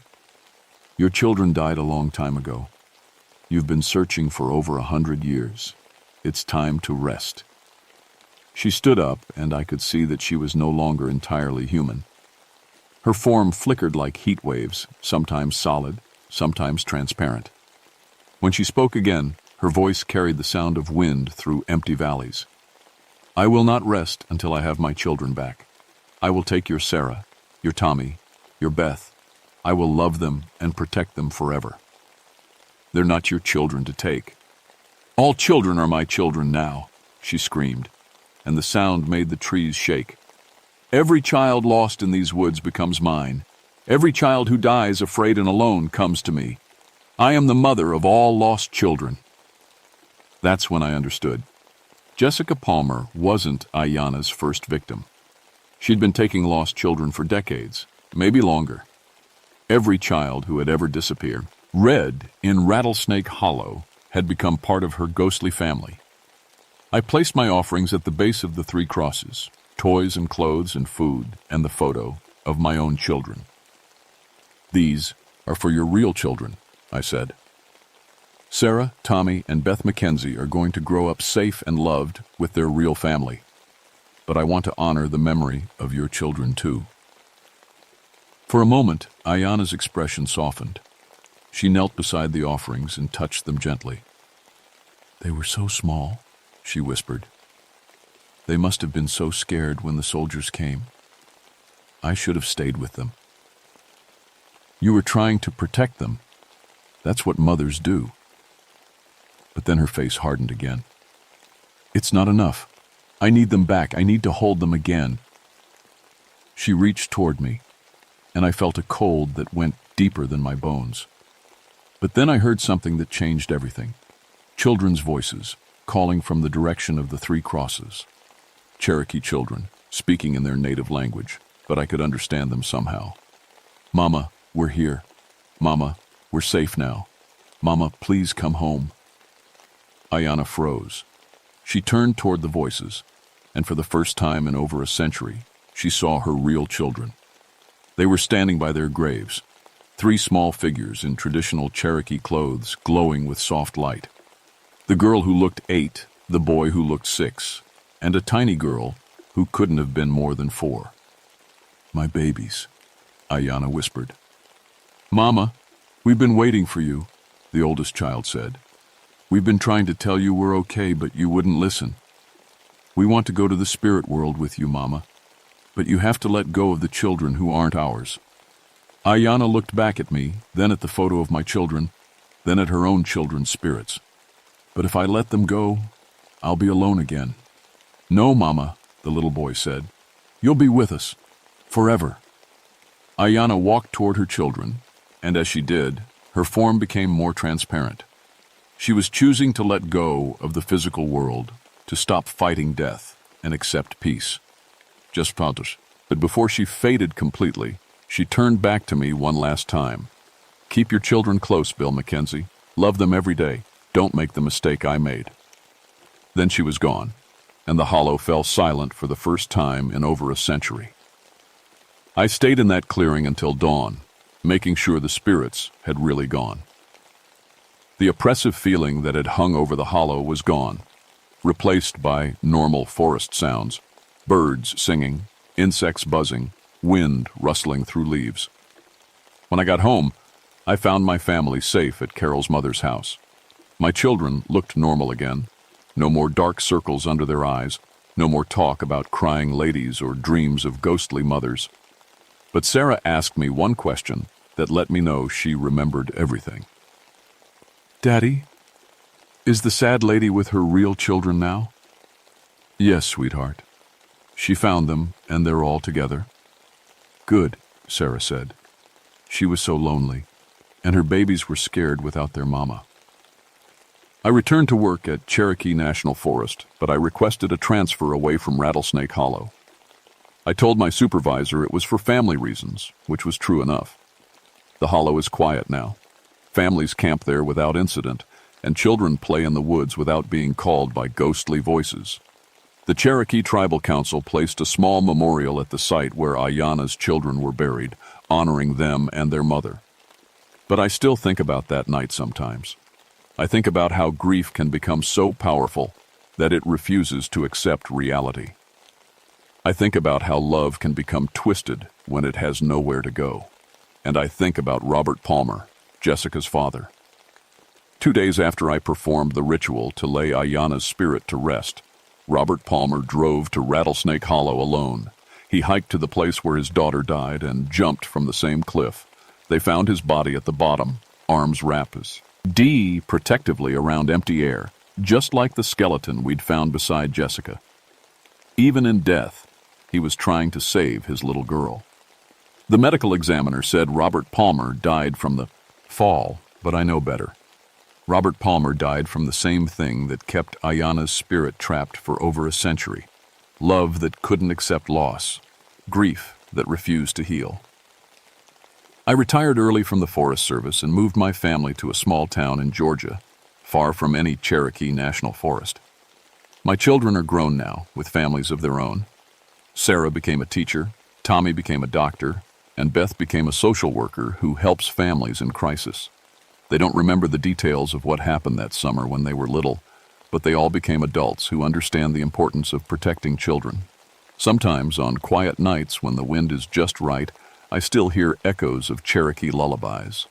"Your children died a long time ago. You've been searching for over 100 years. It's time to rest." She stood up, and I could see that she was no longer entirely human. Her form flickered like heat waves, sometimes solid, sometimes transparent. When she spoke again, her voice carried the sound of wind through empty valleys. "I will not rest until I have my children back. I will take your Sarah, your Tommy, your Beth. I will love them and protect them forever." "They're not your children to take." "All children are my children now," she screamed, and the sound made the trees shake. "Every child lost in these woods becomes mine. Every child who dies afraid and alone comes to me. I am the mother of all lost children." That's when I understood. Jessica Palmer wasn't Ayana's first victim. She'd been taking lost children for decades, maybe longer. Every child who had ever disappeared, Red in Rattlesnake Hollow, had become part of her ghostly family. I placed my offerings at the base of the 3 crosses, toys and clothes and food, and the photo of my own children. "These are for your real children," I said. "Sarah, Tommy, and Beth Mackenzie are going to grow up safe and loved with their real family. But I want to honor the memory of your children too." For a moment, Ayana's expression softened. She knelt beside the offerings and touched them gently. "They were so small," she whispered. "They must have been so scared when the soldiers came. I should have stayed with them." "You were trying to protect them. That's what mothers do." But then her face hardened again. "It's not enough. I need them back. I need to hold them again." She reached toward me, and I felt a cold that went deeper than my bones. But then I heard something that changed everything. Children's voices, calling from the direction of the 3 crosses. Cherokee children, speaking in their native language, but I could understand them somehow. "Mama, we're here. Mama, we're safe now. Mama, please come home." Ayana froze. She turned toward the voices, and for the first time in over a century, she saw her real children. They were standing by their graves, 3 small figures in traditional Cherokee clothes glowing with soft light. The girl who looked 8, the boy who looked 6, and a tiny girl who couldn't have been more than 4. "My babies," Ayana whispered. "Mama, we've been waiting for you," the oldest child said. "We've been trying to tell you we're okay, but you wouldn't listen. We want to go to the spirit world with you, Mama, but you have to let go of the children who aren't ours." Ayana looked back at me, then at the photo of my children, then at her own children's spirits. "But if I let them go, I'll be alone again." "No, Mama," the little boy said. "You'll be with us. Forever. Ayanna walked toward her children, and as she did, her form became more transparent. She was choosing to let go of the physical world, to stop fighting death and accept peace. Just fotos. But before she faded completely, she turned back to me one last time. Keep your children close, Bill Mackenzie. Love them every day. Don't make the mistake I made. Then she was gone, and the hollow fell silent for the first time in over a century. I stayed in that clearing until dawn, making sure the spirits had really gone. The oppressive feeling that had hung over the hollow was gone, replaced by normal forest sounds, birds singing, insects buzzing, wind rustling through leaves. When I got home, I found my family safe at Carol's mother's house. My children looked normal again. No more dark circles under their eyes, no more talk about crying ladies or dreams of ghostly mothers. But Sarah asked me one question that let me know she remembered everything. Daddy, is the sad lady with her real children now? Yes, sweetheart. She found them, and they're all together. Good, Sarah said. She was so lonely, and her babies were scared without their mama. I returned to work at Cherokee National Forest, but I requested a transfer away from Rattlesnake Hollow. I told my supervisor it was for family reasons, which was true enough. The hollow is quiet now. Families camp there without incident, and children play in the woods without being called by ghostly voices. The Cherokee Tribal Council placed a small memorial at the site where Ayanna's children were buried, honoring them and their mother. But I still think about that night sometimes. I think about how grief can become so powerful that it refuses to accept reality. I think about how love can become twisted when it has nowhere to go. And I think about Robert Palmer, Jessica's father. 2 days after I performed the ritual to lay Ayanna's spirit to rest, Robert Palmer drove to Rattlesnake Hollow alone. He hiked to the place where his daughter died and jumped from the same cliff. They found his body at the bottom, arms wrapped protectively around empty air, just like the skeleton we'd found beside Jessica. Even in death, he was trying to save his little girl. The medical examiner said Robert Palmer died from the fall, but I know better. Robert Palmer died from the same thing that kept Ayanna's spirit trapped for over a century. Love that couldn't accept loss. Grief that refused to heal. I retired early from the Forest Service and moved my family to a small town in Georgia, far from any Cherokee National Forest. My children are grown now, with families of their own. Sarah became a teacher, Tommy became a doctor, and Beth became a social worker who helps families in crisis. They don't remember the details of what happened that summer when they were little, but they all became adults who understand the importance of protecting children. Sometimes, on quiet nights when the wind is just right, I still hear echoes of Cherokee lullabies.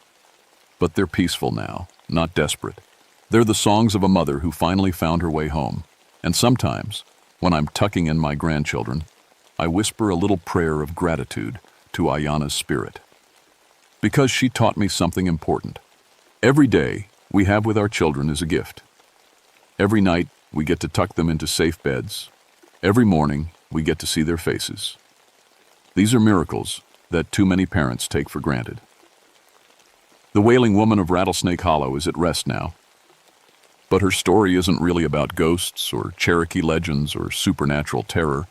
But they're peaceful now, not desperate. They're the songs of a mother who finally found her way home. And sometimes, when I'm tucking in my grandchildren, I whisper a little prayer of gratitude to Ayanna's spirit. Because she taught me something important. Every day we have with our children is a gift. Every night we get to tuck them into safe beds. Every morning we get to see their faces. These are miracles that too many parents take for granted. The wailing woman of Rattlesnake Hollow is at rest now. But her story isn't really about ghosts or Cherokee legends or supernatural terror.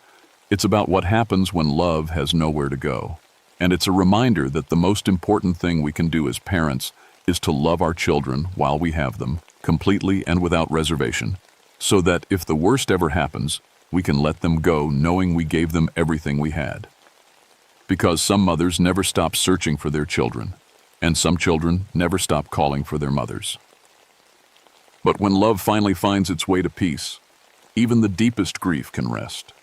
It's about what happens when love has nowhere to go. And it's a reminder that the most important thing we can do as parents is to love our children while we have them, completely and without reservation, so that if the worst ever happens, we can let them go knowing we gave them everything we had. Because some mothers never stop searching for their children, and some children never stop calling for their mothers. But when love finally finds its way to peace, even the deepest grief can rest.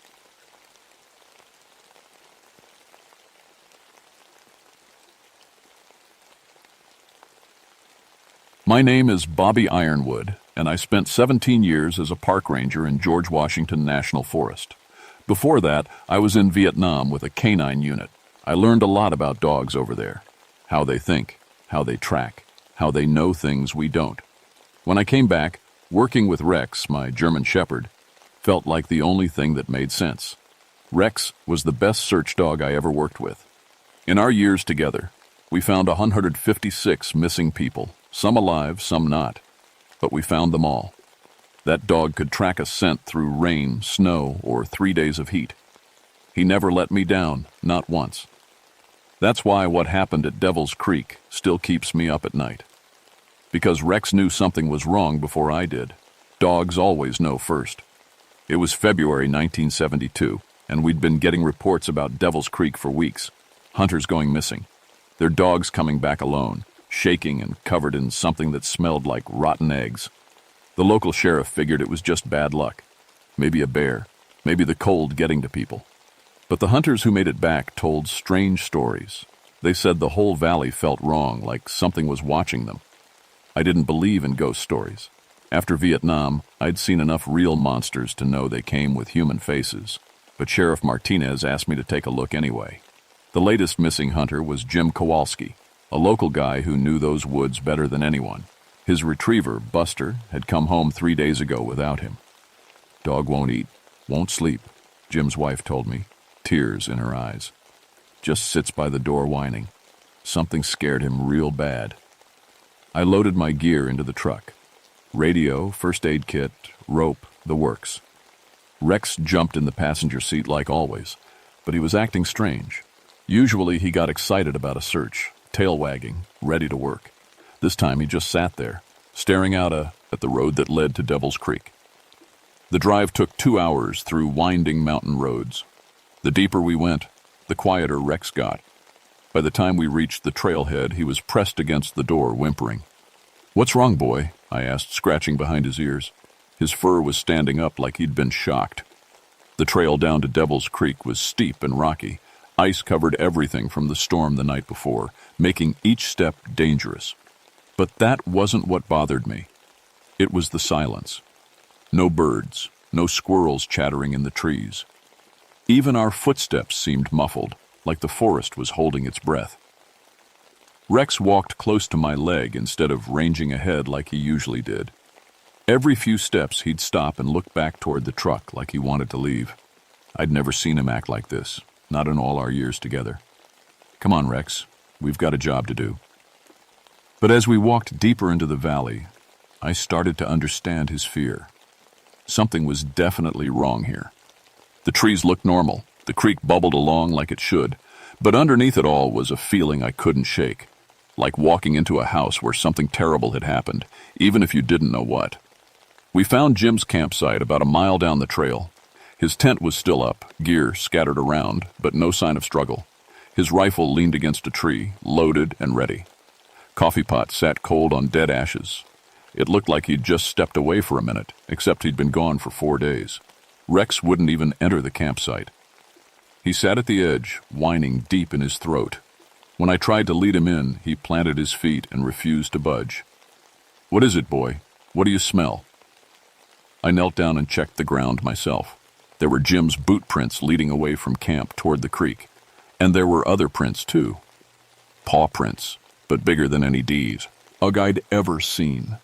My name is Bobby Ironwood, and I spent 17 years as a park ranger in George Washington National Forest. Before that, I was in Vietnam with a canine unit. I learned a lot about dogs over there. How they think, how they track, how they know things we don't. When I came back, working with Rex, my German Shepherd, felt like the only thing that made sense. Rex was the best search dog I ever worked with. In our years together, we found 156 missing people, some alive, some not. But we found them all. That dog could track a scent through rain, snow, or 3 days of heat. He never let me down, not once. That's why what happened at Devil's Creek still keeps me up at night. Because Rex knew something was wrong before I did. Dogs always know first. It was February 1972, and we'd been getting reports about Devil's Creek for weeks. Hunters going missing. Their dogs coming back alone, shaking and covered in something that smelled like rotten eggs. The local sheriff figured it was just bad luck. Maybe a bear, maybe the cold getting to people. But the hunters who made it back told strange stories. They said the whole valley felt wrong, like something was watching them. I didn't believe in ghost stories. After Vietnam, I'd seen enough real monsters to know they came with human faces. But Sheriff Martinez asked me to take a look anyway. The latest missing hunter was Jim Kowalski, a local guy who knew those woods better than anyone. His retriever, Buster, had come home 3 days ago without him. Dog won't eat, won't sleep, Jim's wife told me, tears in her eyes. Just sits by the door whining. Something scared him real bad. I loaded my gear into the truck. Radio, first aid kit, rope, the works. Rex jumped in the passenger seat like always, but he was acting strange. Usually he got excited about a search, tail wagging, ready to work. This time he just sat there, staring out at the road that led to Devil's Creek. The drive took 2 hours through winding mountain roads. The deeper we went, the quieter Rex got. By the time we reached the trailhead, he was pressed against the door, whimpering. "What's wrong, boy?" I asked, scratching behind his ears. His fur was standing up like he'd been shocked. The trail down to Devil's Creek was steep and rocky. Ice covered everything from the storm the night before, making each step dangerous. But that wasn't what bothered me. It was the silence. No birds, no squirrels chattering in the trees. Even our footsteps seemed muffled, like the forest was holding its breath. Rex walked close to my leg instead of ranging ahead like he usually did. Every few steps he'd stop and look back toward the truck like he wanted to leave. I'd never seen him act like this, not in all our years together. "Come on, Rex, we've got a job to do." But as we walked deeper into the valley, I started to understand his fear. Something was definitely wrong here. The trees looked normal, the creek bubbled along like it should, but underneath it all was a feeling I couldn't shake, like walking into a house where something terrible had happened, even if you didn't know what. We found Jim's campsite about a mile down the trail. His tent was still up, gear scattered around, but no sign of struggle. His rifle leaned against a tree, loaded and ready. Coffee pot sat cold on dead ashes. It looked like he'd just stepped away for a minute, except he'd been gone for 4 days. Rex wouldn't even enter the campsite. He sat at the edge, whining deep in his throat. When I tried to lead him in, he planted his feet and refused to budge. "What is it, boy? What do you smell?" I knelt down and checked the ground myself. There were Jim's boot prints leading away from camp toward the creek. And there were other prints, too. Paw prints, but bigger than any D's I'd ever seen.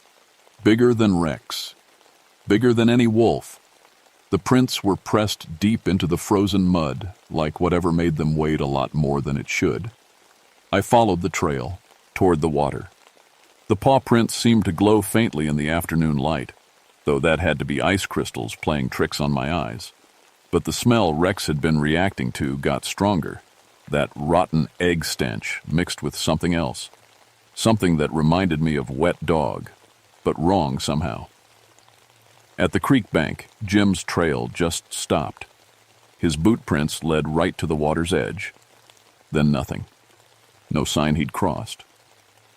Bigger than Rex. Bigger than any wolf. The prints were pressed deep into the frozen mud, like whatever made them weighed a lot more than it should. I followed the trail, toward the water. The paw prints seemed to glow faintly in the afternoon light, though that had to be ice crystals playing tricks on my eyes. But the smell Rex had been reacting to got stronger. That rotten egg stench mixed with something else. Something that reminded me of wet dog, but wrong somehow. At the creek bank, Jim's trail just stopped. His boot prints led right to the water's edge. Then nothing. No sign he'd crossed.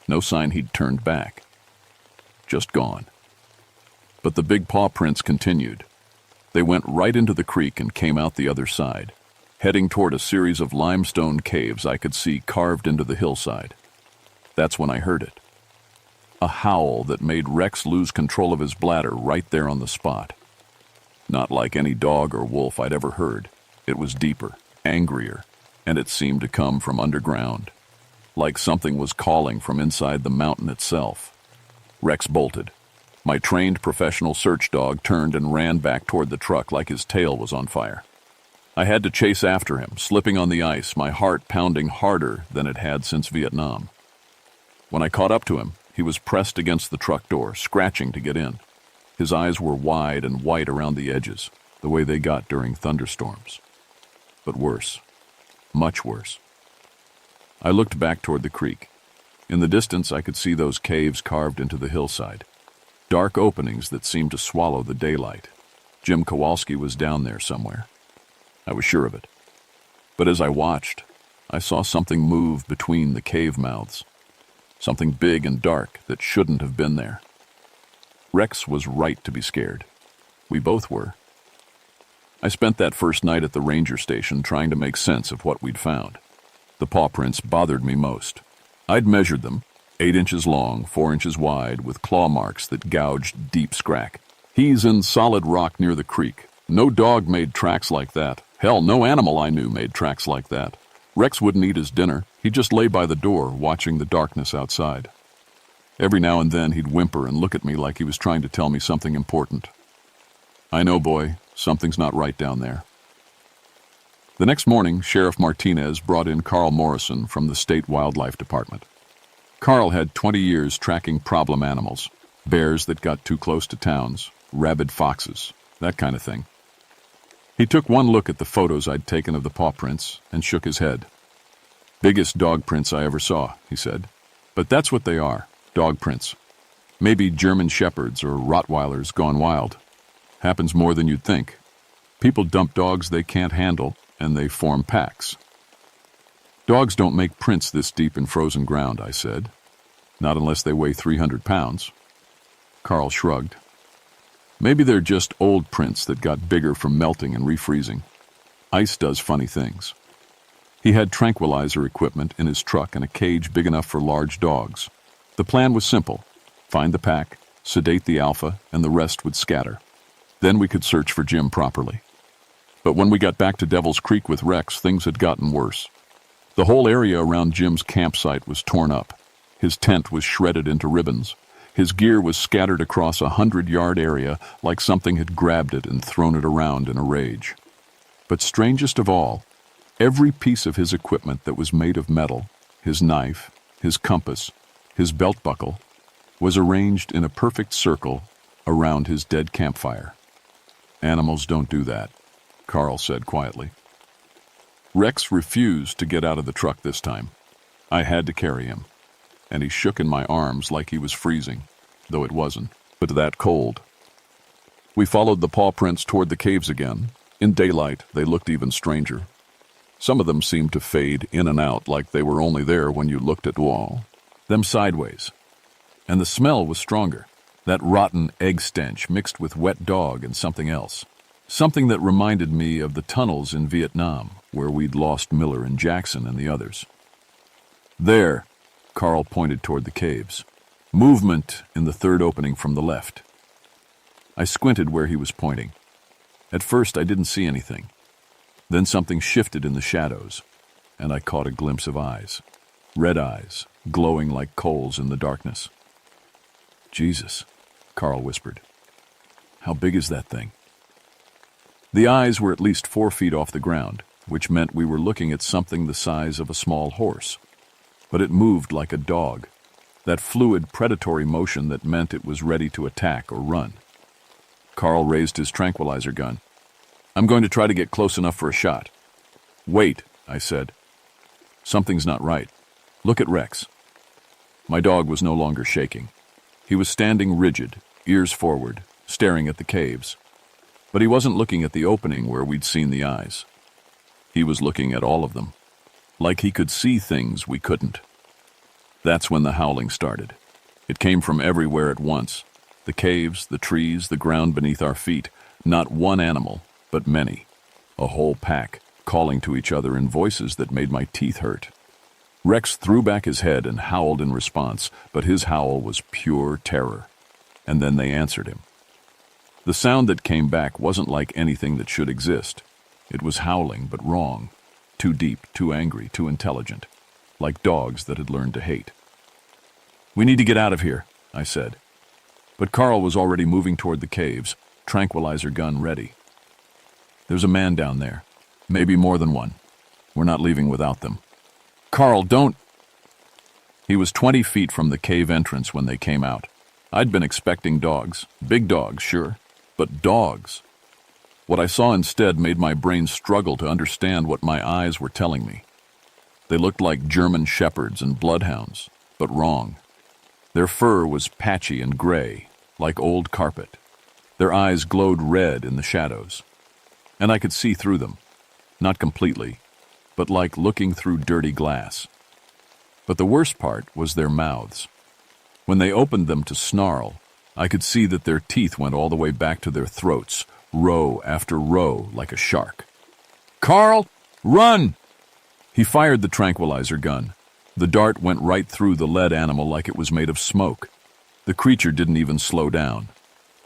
No sign he'd turned back. Just gone. But the big paw prints continued. They went right into the creek and came out the other side, heading toward a series of limestone caves I could see carved into the hillside. That's when I heard it. A howl that made Rex lose control of his bladder right there on the spot. Not like any dog or wolf I'd ever heard. It was deeper, angrier, and it seemed to come from underground. Like something was calling from inside the mountain itself. Rex bolted. My trained professional search dog turned and ran back toward the truck like his tail was on fire. I had to chase after him, slipping on the ice, my heart pounding harder than it had since Vietnam. When I caught up to him, he was pressed against the truck door, scratching to get in. His eyes were wide and white around the edges, the way they got during thunderstorms. But worse. Much worse. I looked back toward the creek. In the distance, I could see those caves carved into the hillside. Dark openings that seemed to swallow the daylight. Jim Kowalski was down there somewhere. I was sure of it. But as I watched, I saw something move between the cave mouths. Something big and dark that shouldn't have been there. Rex was right to be scared. We both were. I spent that first night at the ranger station trying to make sense of what we'd found. The paw prints bothered me most. I'd measured them, 8 inches long, 4 inches wide, with claw marks that gouged deep scrack. He's in solid rock near the creek. No dog made tracks like that. Hell, no animal I knew made tracks like that. Rex wouldn't eat his dinner. He'd just lay by the door, watching the darkness outside. Every now and then he'd whimper and look at me like he was trying to tell me something important. I know, boy, something's not right down there. The next morning, Sheriff Martinez brought in Carl Morrison from the State Wildlife Department. Carl had 20 years tracking problem animals, bears that got too close to towns, rabid foxes, that kind of thing. He took one look at the photos I'd taken of the paw prints and shook his head. Biggest dog prints I ever saw, he said. But that's what they are, dog prints. Maybe German shepherds or Rottweilers gone wild. Happens more than you'd think. People dump dogs they can't handle, and they form packs. Dogs don't make prints this deep in frozen ground, I said. Not unless they weigh 300 pounds. Carl shrugged. Maybe they're just old prints that got bigger from melting and refreezing. Ice does funny things. He had tranquilizer equipment in his truck and a cage big enough for large dogs. The plan was simple. Find the pack, sedate the alpha, and the rest would scatter. Then we could search for Jim properly. But when we got back to Devil's Creek with Rex, things had gotten worse. The whole area around Jim's campsite was torn up. His tent was shredded into ribbons. His gear was scattered across a 100-yard area like something had grabbed it and thrown it around in a rage. But strangest of all, every piece of his equipment that was made of metal, his knife, his compass, his belt buckle, was arranged in a perfect circle around his dead campfire. Animals don't do that, Carl said quietly. Rex refused to get out of the truck this time. I had to carry him, and he shook in my arms like he was freezing, though it wasn't, but that cold. We followed the paw prints toward the caves again. In daylight, they looked even stranger. Some of them seemed to fade in and out like they were only there when you looked at the wall, them sideways. And the smell was stronger, that rotten egg stench mixed with wet dog and something else. Something that reminded me of the tunnels in Vietnam, where we'd lost Miller and Jackson and the others. There, Carl pointed toward the caves. Movement in the third opening from the left. I squinted where he was pointing. At first, I didn't see anything. Then something shifted in the shadows, and I caught a glimpse of eyes. Red eyes, glowing like coals in the darkness. Jesus, Carl whispered. How big is that thing? The eyes were at least 4 feet off the ground, which meant we were looking at something the size of a small horse. But it moved like a dog, that fluid predatory motion that meant it was ready to attack or run. Carl raised his tranquilizer gun. I'm going to try to get close enough for a shot. Wait, I said. Something's not right. Look at Rex. My dog was no longer shaking. He was standing rigid, ears forward, staring at the caves. But he wasn't looking at the opening where we'd seen the eyes. He was looking at all of them, like he could see things we couldn't. That's when the howling started. It came from everywhere at once. The caves, the trees, the ground beneath our feet. Not one animal, but many. A whole pack, calling to each other in voices that made my teeth hurt. Rex threw back his head and howled in response, but his howl was pure terror. And then they answered him. The sound that came back wasn't like anything that should exist. It was howling, but wrong. Too deep, too angry, too intelligent. Like dogs that had learned to hate. We need to get out of here, I said. But Carl was already moving toward the caves, tranquilizer gun ready. There's a man down there. Maybe more than one. We're not leaving without them. Carl, don't... He was 20 feet from the cave entrance when they came out. I'd been expecting dogs. Big dogs, sure. But dogs. What I saw instead made my brain struggle to understand what my eyes were telling me. They looked like German shepherds and bloodhounds, but wrong. Their fur was patchy and gray, like old carpet. Their eyes glowed red in the shadows. And I could see through them. Not completely, but like looking through dirty glass. But the worst part was their mouths. When they opened them to snarl, I could see that their teeth went all the way back to their throats, row after row, like a shark. Carl, run! He fired the tranquilizer gun. The dart went right through the lead animal like it was made of smoke. The creature didn't even slow down.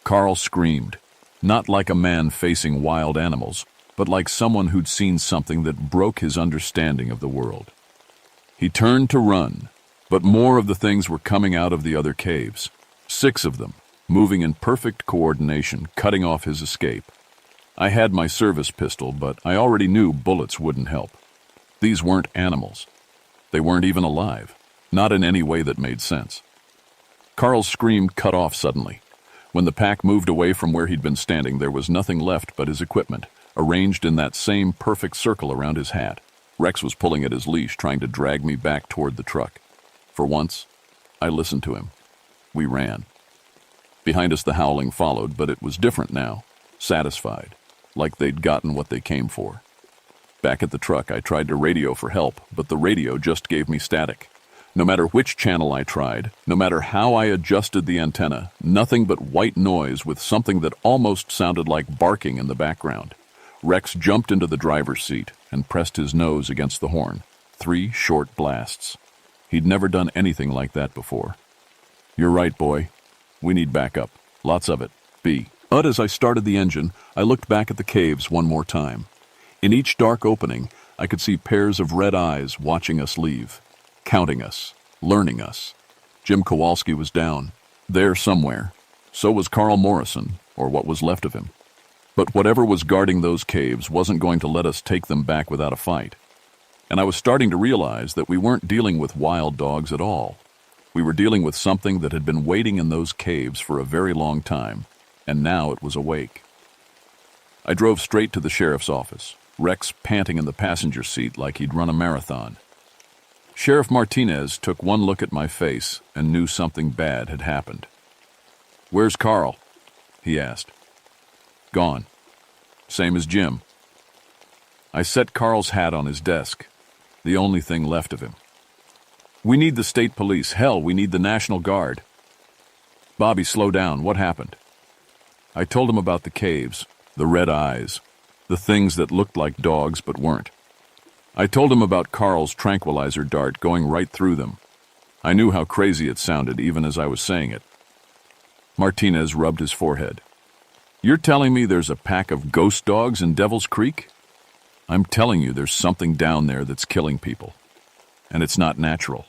Carl screamed, not like a man facing wild animals, but like someone who'd seen something that broke his understanding of the world. He turned to run, but more of the things were coming out of the other caves. 6 of them, moving in perfect coordination, cutting off his escape. I had my service pistol, but I already knew bullets wouldn't help. These weren't animals. They weren't even alive, not in any way that made sense. Carl's scream cut off suddenly. When the pack moved away from where he'd been standing, there was nothing left but his equipment, arranged in that same perfect circle around his hat. Rex was pulling at his leash, trying to drag me back toward the truck. For once, I listened to him. We ran. Behind us the howling followed, but it was different now, satisfied, like they'd gotten what they came for. Back at the truck, I tried to radio for help, but the radio just gave me static. No matter which channel I tried, no matter how I adjusted the antenna, nothing but white noise with something that almost sounded like barking in the background. Rex jumped into the driver's seat and pressed his nose against the horn. 3 short blasts. He'd never done anything like that before. You're right, boy. We need backup. Lots of it. B. But as I started the engine, I looked back at the caves one more time. In each dark opening, I could see pairs of red eyes watching us leave, counting us, learning us. Jim Kowalski was down, there somewhere. So was Carl Morrison, or what was left of him. But whatever was guarding those caves wasn't going to let us take them back without a fight. And I was starting to realize that we weren't dealing with wild dogs at all. We were dealing with something that had been waiting in those caves for a very long time, and now it was awake. I drove straight to the sheriff's office, Rex panting in the passenger seat like he'd run a marathon. Sheriff Martinez took one look at my face and knew something bad had happened. "Where's Carl?" he asked. "Gone. Same as Jim." I set Carl's hat on his desk, the only thing left of him. "We need the state police. Hell, we need the National Guard." "Bobby, slow down. What happened?" I told him about the caves, the red eyes, the things that looked like dogs but weren't. I told him about Carl's tranquilizer dart going right through them. I knew how crazy it sounded even as I was saying it. Martinez rubbed his forehead. "You're telling me there's a pack of ghost dogs in Devil's Creek?" "I'm telling you there's something down there that's killing people. And it's not natural."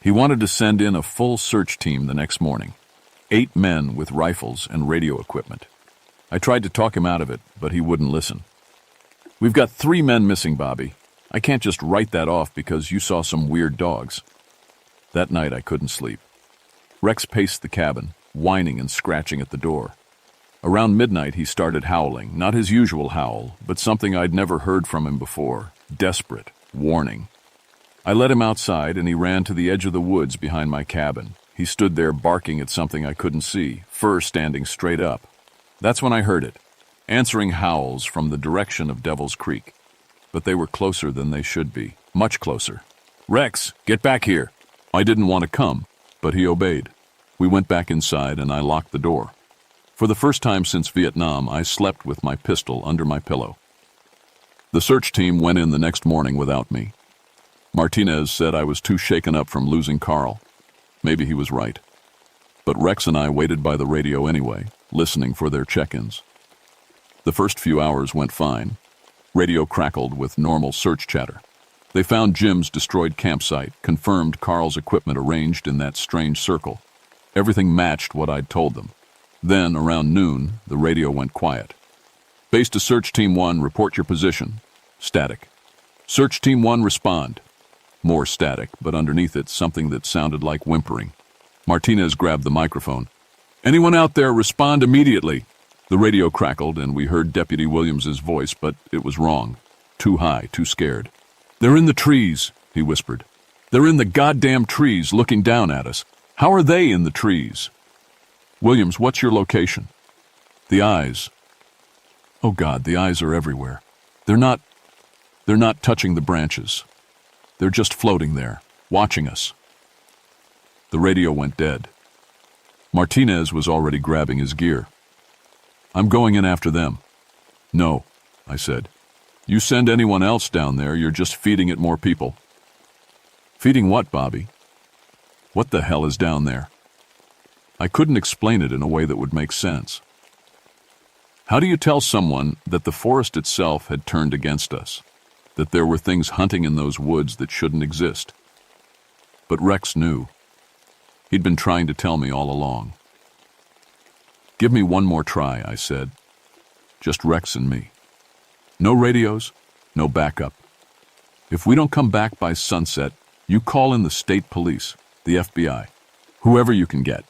He wanted to send in a full search team the next morning. 8 men with rifles and radio equipment. I tried to talk him out of it, but he wouldn't listen. "We've got 3 men missing, Bobby. I can't just write that off because you saw some weird dogs." That night I couldn't sleep. Rex paced the cabin, whining and scratching at the door. Around midnight he started howling, not his usual howl, but something I'd never heard from him before, desperate, warning. I let him outside and he ran to the edge of the woods behind my cabin. He stood there barking at something I couldn't see, fur standing straight up. That's when I heard it, answering howls from the direction of Devil's Creek. But they were closer than they should be, much closer. "Rex, get back here." I didn't want to come, but he obeyed. We went back inside and I locked the door. For the first time since Vietnam, I slept with my pistol under my pillow. The search team went in the next morning without me. Martinez said I was too shaken up from losing Carl. Maybe he was right. But Rex and I waited by the radio anyway, listening for their check-ins. The first few hours went fine. Radio crackled with normal search chatter. They found Jim's destroyed campsite, confirmed Carl's equipment arranged in that strange circle. Everything matched what I'd told them. Then, around noon, the radio went quiet. "Base to Search Team 1, report your position. Static. Search Team 1 respond. More static, but underneath it something that sounded like whimpering. Martinez grabbed the microphone. Anyone out there, respond immediately. The radio crackled and we heard Deputy Williams's voice, but it was wrong. Too high, too scared. They're in the trees, he whispered. They're in the goddamn trees looking down at us. How are they in the trees? Williams, what's your location? The eyes. Oh God, the eyes are everywhere. They're not touching the branches. They're just floating there, watching us. The radio went dead. Martinez was already grabbing his gear. I'm going in after them. No, I said. You send anyone else down there, you're just feeding it more people. Feeding what, Bobby? What the hell is down there? I couldn't explain it in a way that would make sense. How do you tell someone that the forest itself had turned against us? That there were things hunting in those woods that shouldn't exist? But Rex knew. He'd been trying to tell me all along. Give me one more try, I said. Just Rex and me. No radios, no backup. If we don't come back by sunset, you call in the state police, the FBI, whoever you can get.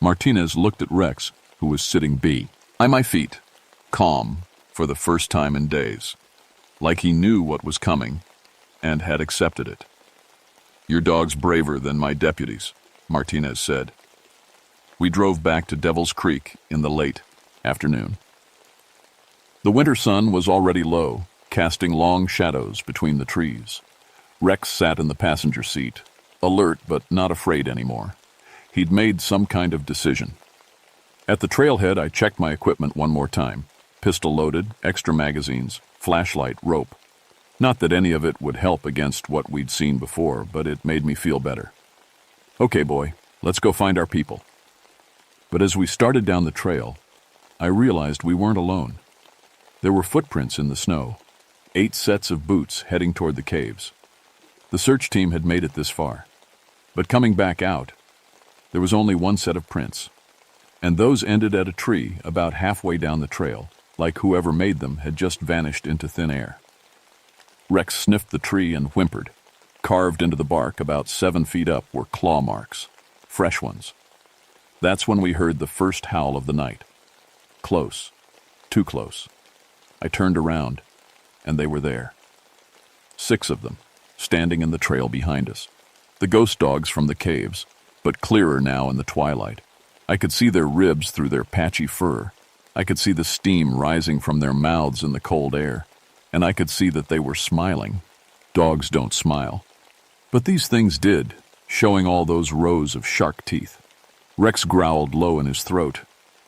Martinez looked at Rex, who was sitting by my feet, calm for the first time in days, like he knew what was coming and had accepted it. Your dog's braver than my deputies, Martinez said. We drove back to Devil's Creek in the late afternoon. The winter sun was already low, casting long shadows between the trees. Rex sat in the passenger seat, alert but not afraid anymore. He'd made some kind of decision. At the trailhead, I checked my equipment one more time. Pistol loaded, extra magazines, flashlight, rope. Not that any of it would help against what we'd seen before, but it made me feel better. Okay, boy, let's go find our people. But as we started down the trail, I realized we weren't alone. There were footprints in the snow, 8 sets of boots heading toward the caves. The search team had made it this far. But coming back out, there was only one set of prints. And those ended at a tree about halfway down the trail, like whoever made them had just vanished into thin air. Rex sniffed the tree and whimpered. Carved into the bark about 7 feet up were claw marks, fresh ones. That's when we heard the first howl of the night. Close, too close. I turned around, and they were there. 6 of them, standing in the trail behind us. The ghost dogs from the caves, but clearer now in the twilight. I could see their ribs through their patchy fur. I could see the steam rising from their mouths in the cold air, and I could see that they were smiling. Dogs don't smile. But these things did, showing all those rows of shark teeth. Rex growled low in his throat,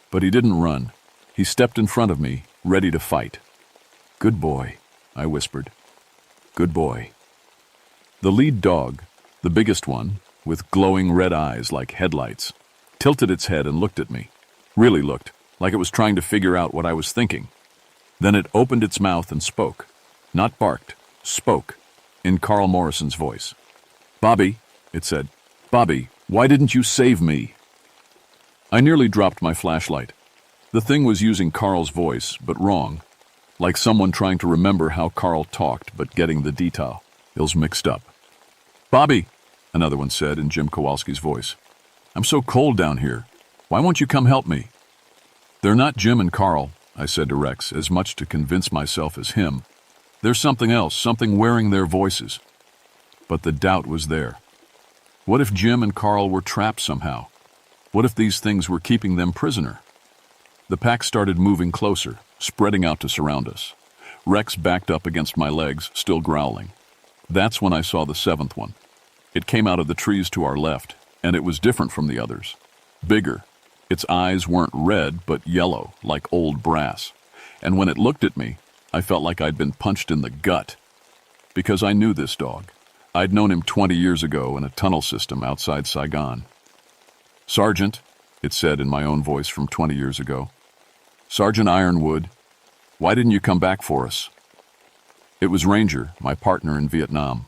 but he didn't run. He stepped in front of me, ready to fight. Good boy, I whispered. Good boy. The lead dog, the biggest one, with glowing red eyes like headlights, tilted its head and looked at me. Really looked, like it was trying to figure out what I was thinking. Then it opened its mouth and spoke. Not barked, spoke, in Carl Morrison's voice. Bobby, it said. Bobby, why didn't you save me? I nearly dropped my flashlight. The thing was using Carl's voice, but wrong. Like someone trying to remember how Carl talked, but getting the details mixed up. Bobby, another one said in Jim Kowalski's voice. I'm so cold down here. Why won't you come help me? They're not Jim and Carl, I said to Rex, as much to convince myself as him. There's something else, something wearing their voices. But the doubt was there. What if Jim and Carl were trapped somehow? What if these things were keeping them prisoner? The pack started moving closer, spreading out to surround us. Rex backed up against my legs, still growling. That's when I saw the 7th one. It came out of the trees to our left, and it was different from the others. Bigger. Its eyes weren't red, but yellow, like old brass. And when it looked at me, I felt like I'd been punched in the gut. Because I knew this dog. I'd known him 20 years ago in a tunnel system outside Saigon. Sergeant, it said in my own voice from 20 years ago. Sergeant Ironwood, why didn't you come back for us? It was Ranger, my partner in Vietnam.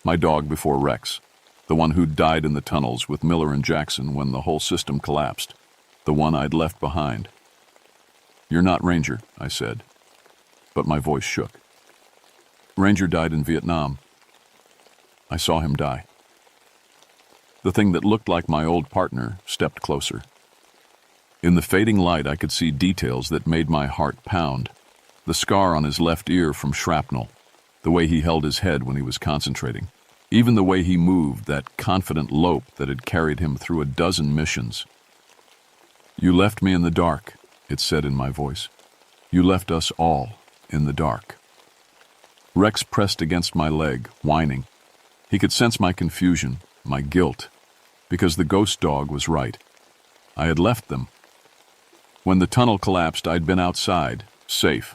My dog before Rex, the one who'd died in the tunnels with Miller and Jackson when the whole system collapsed, the one I'd left behind. You're not Ranger, I said, but my voice shook. Ranger died in Vietnam. I saw him die. The thing that looked like my old partner stepped closer. In the fading light, I could see details that made my heart pound. The scar on his left ear from shrapnel, the way he held his head when he was concentrating, even the way he moved, that confident lope that had carried him through a dozen missions. "You left me in the dark," it said in my voice. "You left us all in the dark." Rex pressed against my leg, whining. He could sense my confusion, my guilt, because the ghost dog was right. I had left them. When the tunnel collapsed, I'd been outside, safe.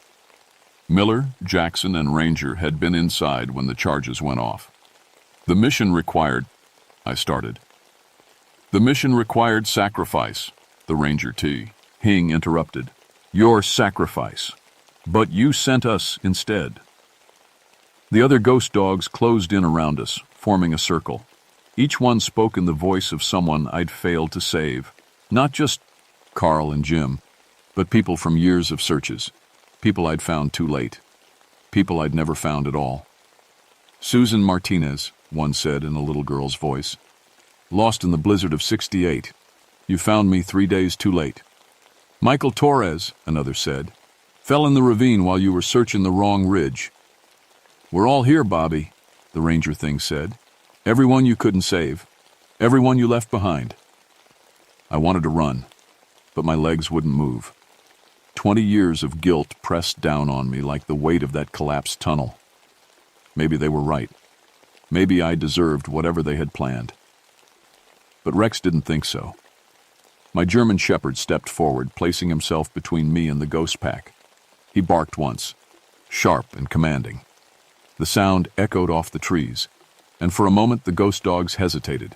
Miller, Jackson, and Ranger had been inside when the charges went off. "The mission required," I started. "The mission required sacrifice," the Ranger T. Hing interrupted. "Your sacrifice. But you sent us instead." The other ghost dogs closed in around us, forming a circle. Each one spoke in the voice of someone I'd failed to save. Not just Carl and Jim, but people from years of searches. People I'd found too late. People I'd never found at all. "Susan Martinez," one said in a little girl's voice. "Lost in the blizzard of '68. You found me 3 days too late." "Michael Torres," another said. "Fell in the ravine while you were searching the wrong ridge." "We're all here, Bobby," the Ranger thing said. "Everyone you couldn't save. Everyone you left behind." I wanted to run, but my legs wouldn't move. 20 years of guilt pressed down on me like the weight of that collapsed tunnel. Maybe they were right. Maybe I deserved whatever they had planned. But Rex didn't think so. My German shepherd stepped forward, placing himself between me and the ghost pack. He barked once, sharp and commanding. The sound echoed off the trees, and for a moment the ghost dogs hesitated.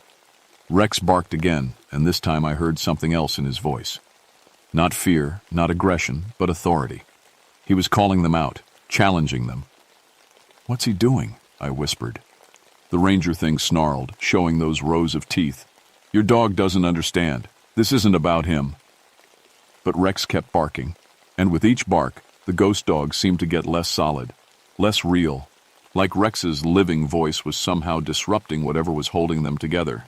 Rex barked again, and this time I heard something else in his voice. Not fear, not aggression, but authority. He was calling them out, challenging them. "What's he doing?" I whispered. The Ranger thing snarled, showing those rows of teeth. "Your dog doesn't understand. This isn't about him." But Rex kept barking, and with each bark, the ghost dog seemed to get less solid, less real, like Rex's living voice was somehow disrupting whatever was holding them together.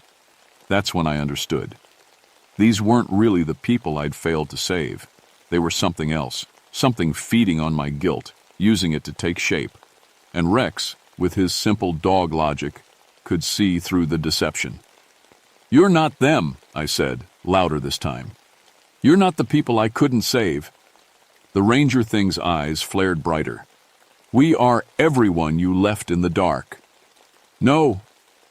That's when I understood. These weren't really the people I'd failed to save. They were something else, something feeding on my guilt, using it to take shape. And Rex, with his simple dog logic, could see through the deception. "You're not them," I said, louder this time. "You're not the people I couldn't save." The Ranger thing's eyes flared brighter. "We are everyone you left in the dark." "No,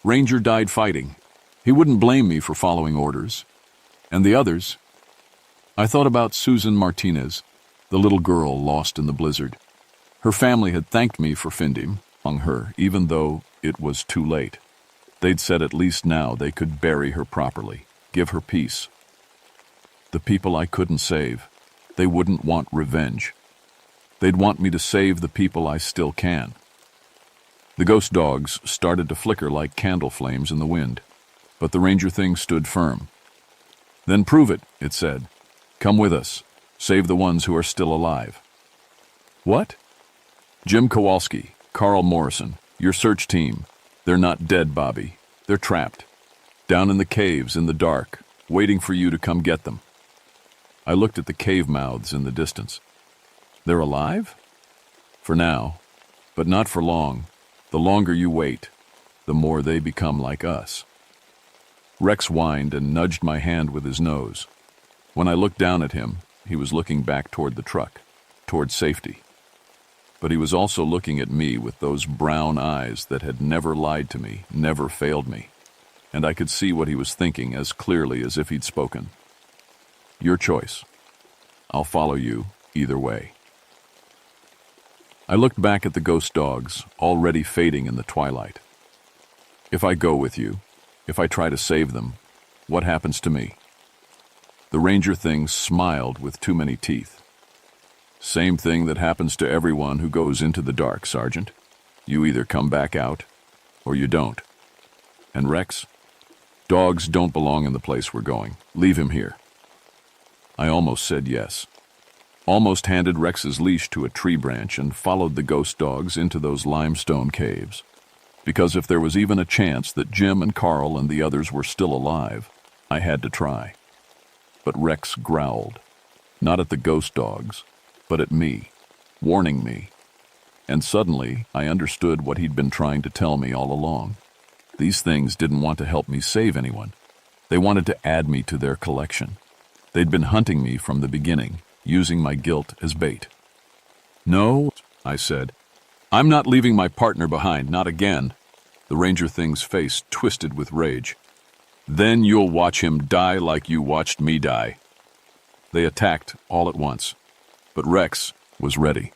Ranger died fighting. He wouldn't blame me for following orders. And the others?" I thought about Susan Martinez, the little girl lost in the blizzard. Her family had thanked me for finding her, even though it was too late. They'd said at least now they could bury her properly, give her peace. The people I couldn't save, they wouldn't want revenge. They'd want me to save the people I still can. The ghost dogs started to flicker like candle flames in the wind, but the Ranger thing stood firm. "Then prove it," it said. "Come with us. Save the ones who are still alive." "What?" "Jim Kowalski, Carl Morrison, your search team. They're not dead, Bobby. They're trapped. Down in the caves in the dark, waiting for you to come get them." I looked at the cave mouths in the distance. "They're alive?" "For now, but not for long. The longer you wait, the more they become like us." Rex whined and nudged my hand with his nose. When I looked down at him, he was looking back toward the truck, toward safety. But he was also looking at me with those brown eyes that had never lied to me, never failed me. And I could see what he was thinking as clearly as if he'd spoken. "Your choice. I'll follow you either way." I looked back at the ghost dogs, already fading in the twilight. "If I go with you, if I try to save them, what happens to me?" The Ranger thing smiled with too many teeth. "Same thing that happens to everyone who goes into the dark, Sergeant. You either come back out, or you don't. And Rex, dogs don't belong in the place we're going. Leave him here." I almost said yes. almost handed Rex's leash to a tree branch and followed the ghost dogs into those limestone caves. Because if there was even a chance that Jim and Carl and the others were still alive, I had to try. But Rex growled, not at the ghost dogs, but at me, warning me. And suddenly, I understood what he'd been trying to tell me all along. These things didn't want to help me save anyone. They wanted to add me to their collection. They'd been hunting me from the beginning, using my guilt as bait. "No," I said. "I'm not leaving my partner behind, not again." The Ranger Thing's face twisted with rage. "Then you'll watch him die like you watched me die." They attacked all at once, but Rex was ready.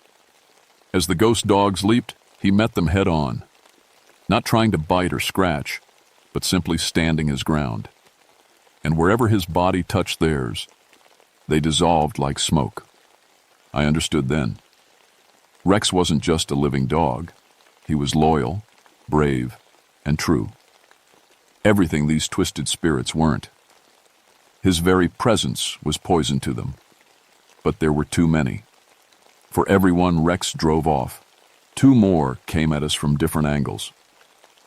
As the ghost dogs leaped, he met them head on, not trying to bite or scratch, but simply standing his ground. And wherever his body touched theirs, they dissolved like smoke. I understood then. Rex wasn't just a living dog. He was loyal, brave, and true. Everything these twisted spirits weren't. His very presence was poison to them. But there were too many. For every one Rex drove off, 2 more came at us from different angles.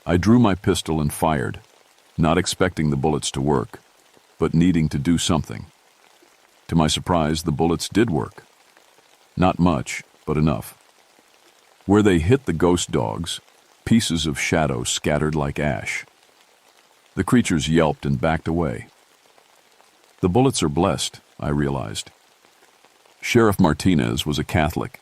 I drew my pistol and fired, not expecting the bullets to work, but needing to do something. To my surprise, the bullets did work. Not much, but enough. Where they hit the ghost dogs, pieces of shadow scattered like ash. The creatures yelped and backed away. The bullets are blessed, I realized. Sheriff Martinez was a Catholic.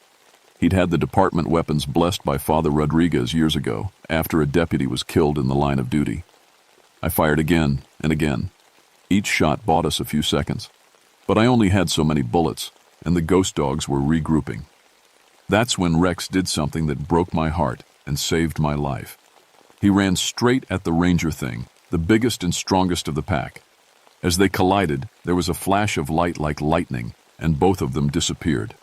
He'd had the department weapons blessed by Father Rodriguez years ago, after a deputy was killed in the line of duty. I fired again and again. Each shot bought us a few seconds. But I only had so many bullets, and the ghost dogs were regrouping. That's when Rex did something that broke my heart and saved my life. He ran straight at the Ranger Thing, the biggest and strongest of the pack. As they collided, there was a flash of light like lightning, and both of them disappeared.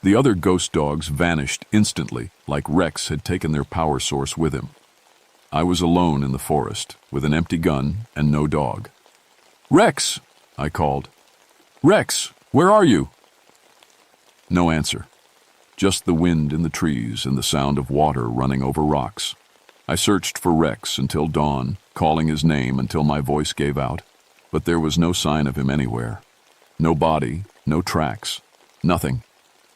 The other ghost dogs vanished instantly, like Rex had taken their power source with him. I was alone in the forest, with an empty gun and no dog. "Rex!" I called. "Rex, where are you?" No answer. Just the wind in the trees and the sound of water running over rocks. I searched for Rex until dawn, calling his name until my voice gave out, but there was no sign of him anywhere. No body, no tracks, nothing.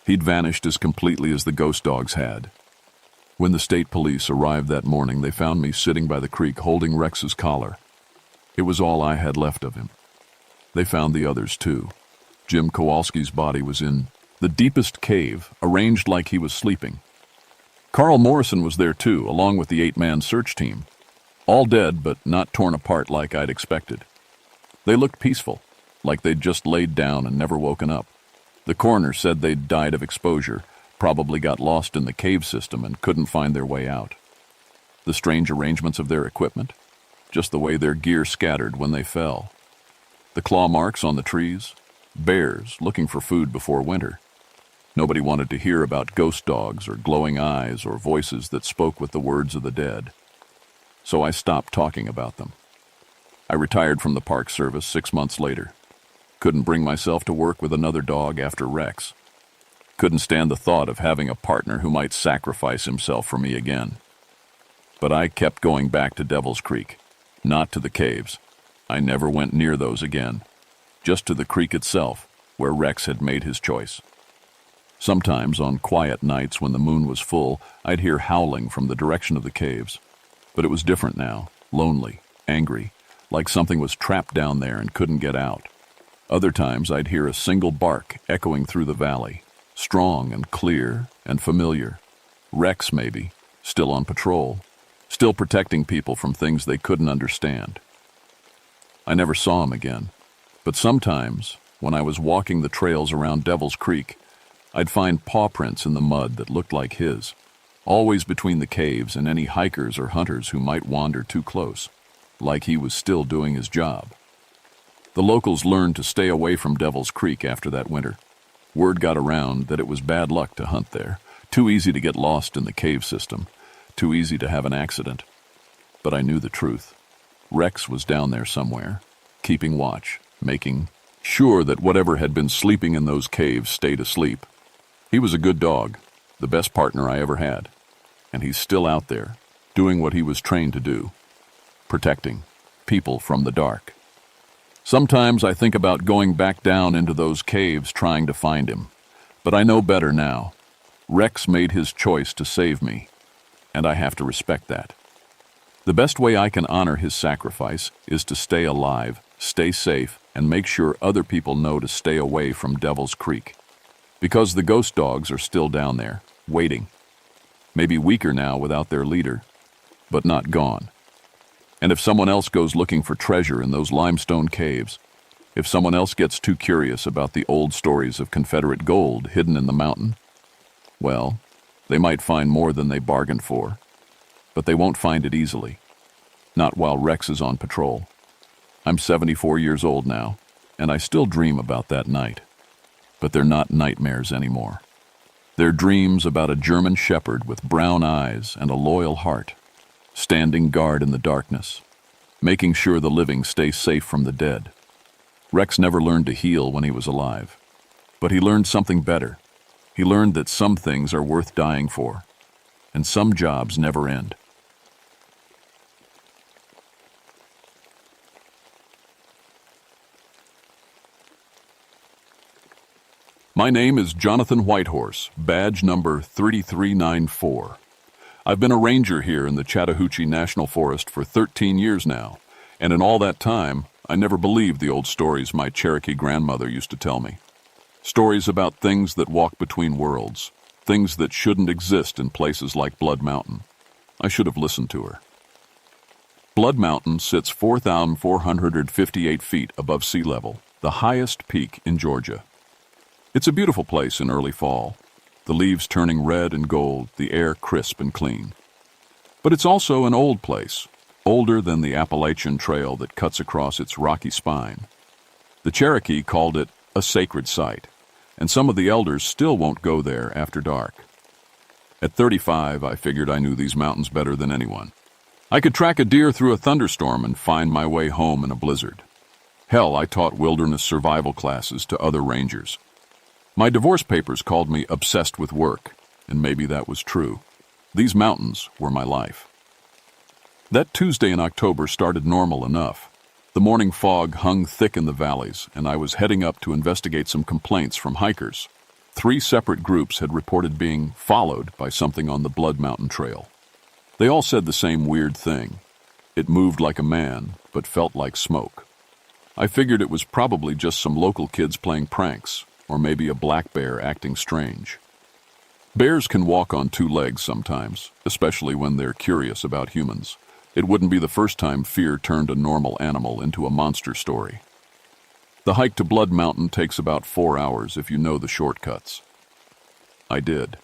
He'd vanished as completely as the ghost dogs had. When the state police arrived that morning, they found me sitting by the creek holding Rex's collar. It was all I had left of him. They found the others too. Jim Kowalski's body was in the deepest cave, arranged like he was sleeping. Carl Morrison was there too, along with the 8-man search team. All dead, but not torn apart like I'd expected. They looked peaceful, like they'd just laid down and never woken up. The coroner said they'd died of exposure, probably got lost in the cave system and couldn't find their way out. The strange arrangements of their equipment, just the way their gear scattered when they fell. The claw marks on the trees, bears looking for food before winter. Nobody wanted to hear about ghost dogs or glowing eyes or voices that spoke with the words of the dead. So I stopped talking about them. I retired from the Park Service 6 months later. Couldn't bring myself to work with another dog after Rex. Couldn't stand the thought of having a partner who might sacrifice himself for me again. But I kept going back to Devil's Creek, not to the caves. I never went near those again, just to the creek itself, where Rex had made his choice. Sometimes, on quiet nights when the moon was full, I'd hear howling from the direction of the caves. But it was different now, lonely, angry, like something was trapped down there and couldn't get out. Other times I'd hear a single bark echoing through the valley, strong and clear and familiar. Rex, maybe, still on patrol, still protecting people from things they couldn't understand. I never saw him again, but sometimes, when I was walking the trails around Devil's Creek, I'd find paw prints in the mud that looked like his, always between the caves and any hikers or hunters who might wander too close, like he was still doing his job. The locals learned to stay away from Devil's Creek after that winter. Word got around that it was bad luck to hunt there, too easy to get lost in the cave system, too easy to have an accident. But I knew the truth. Rex was down there somewhere, keeping watch, making sure that whatever had been sleeping in those caves stayed asleep. He was a good dog, the best partner I ever had, and he's still out there, doing what he was trained to do, protecting people from the dark. Sometimes I think about going back down into those caves trying to find him, but I know better now. Rex made his choice to save me, and I have to respect that. The best way I can honor his sacrifice is to stay alive, stay safe, and make sure other people know to stay away from Devil's Creek. Because the ghost dogs are still down there, waiting. Maybe weaker now without their leader, but not gone. And if someone else goes looking for treasure in those limestone caves, if someone else gets too curious about the old stories of Confederate gold hidden in the mountain, well, they might find more than they bargained for. But they won't find it easily. Not while Rex is on patrol. I'm 74 years old now, and I still dream about that night. But they're not nightmares anymore. They're dreams about a German shepherd with brown eyes and a loyal heart, standing guard in the darkness, making sure the living stay safe from the dead. Rex never learned to heal when he was alive, but he learned something better. He learned that some things are worth dying for, and some jobs never end. My name is Jonathan Whitehorse, badge number 3394. I've been a ranger here in the Chattahoochee National Forest for 13 years now, and in all that time, I never believed the old stories my Cherokee grandmother used to tell me. Stories about things that walk between worlds, things that shouldn't exist in places like Blood Mountain. I should have listened to her. Blood Mountain sits 4,458 feet above sea level, the highest peak in Georgia. It's a beautiful place in early fall, the leaves turning red and gold, the air crisp and clean. But it's also an old place, older than the Appalachian Trail that cuts across its rocky spine. The Cherokee called it a sacred site, and some of the elders still won't go there after dark. At 35, I figured I knew these mountains better than anyone. I could track a deer through a thunderstorm and find my way home in a blizzard. Hell, I taught wilderness survival classes to other rangers. My divorce papers called me obsessed with work, and maybe that was true. These mountains were my life. That Tuesday in October started normal enough. The morning fog hung thick in the valleys, and I was heading up to investigate some complaints from hikers. 3 separate groups had reported being followed by something on the Blood Mountain Trail. They all said the same weird thing. It moved like a man, but felt like smoke. I figured it was probably just some local kids playing pranks, or maybe a black bear acting strange. Bears can walk on 2 legs sometimes, especially when they're curious about humans. It wouldn't be the first time fear turned a normal animal into a monster story. The hike to Blood Mountain takes about 4 hours if you know the shortcuts. I did.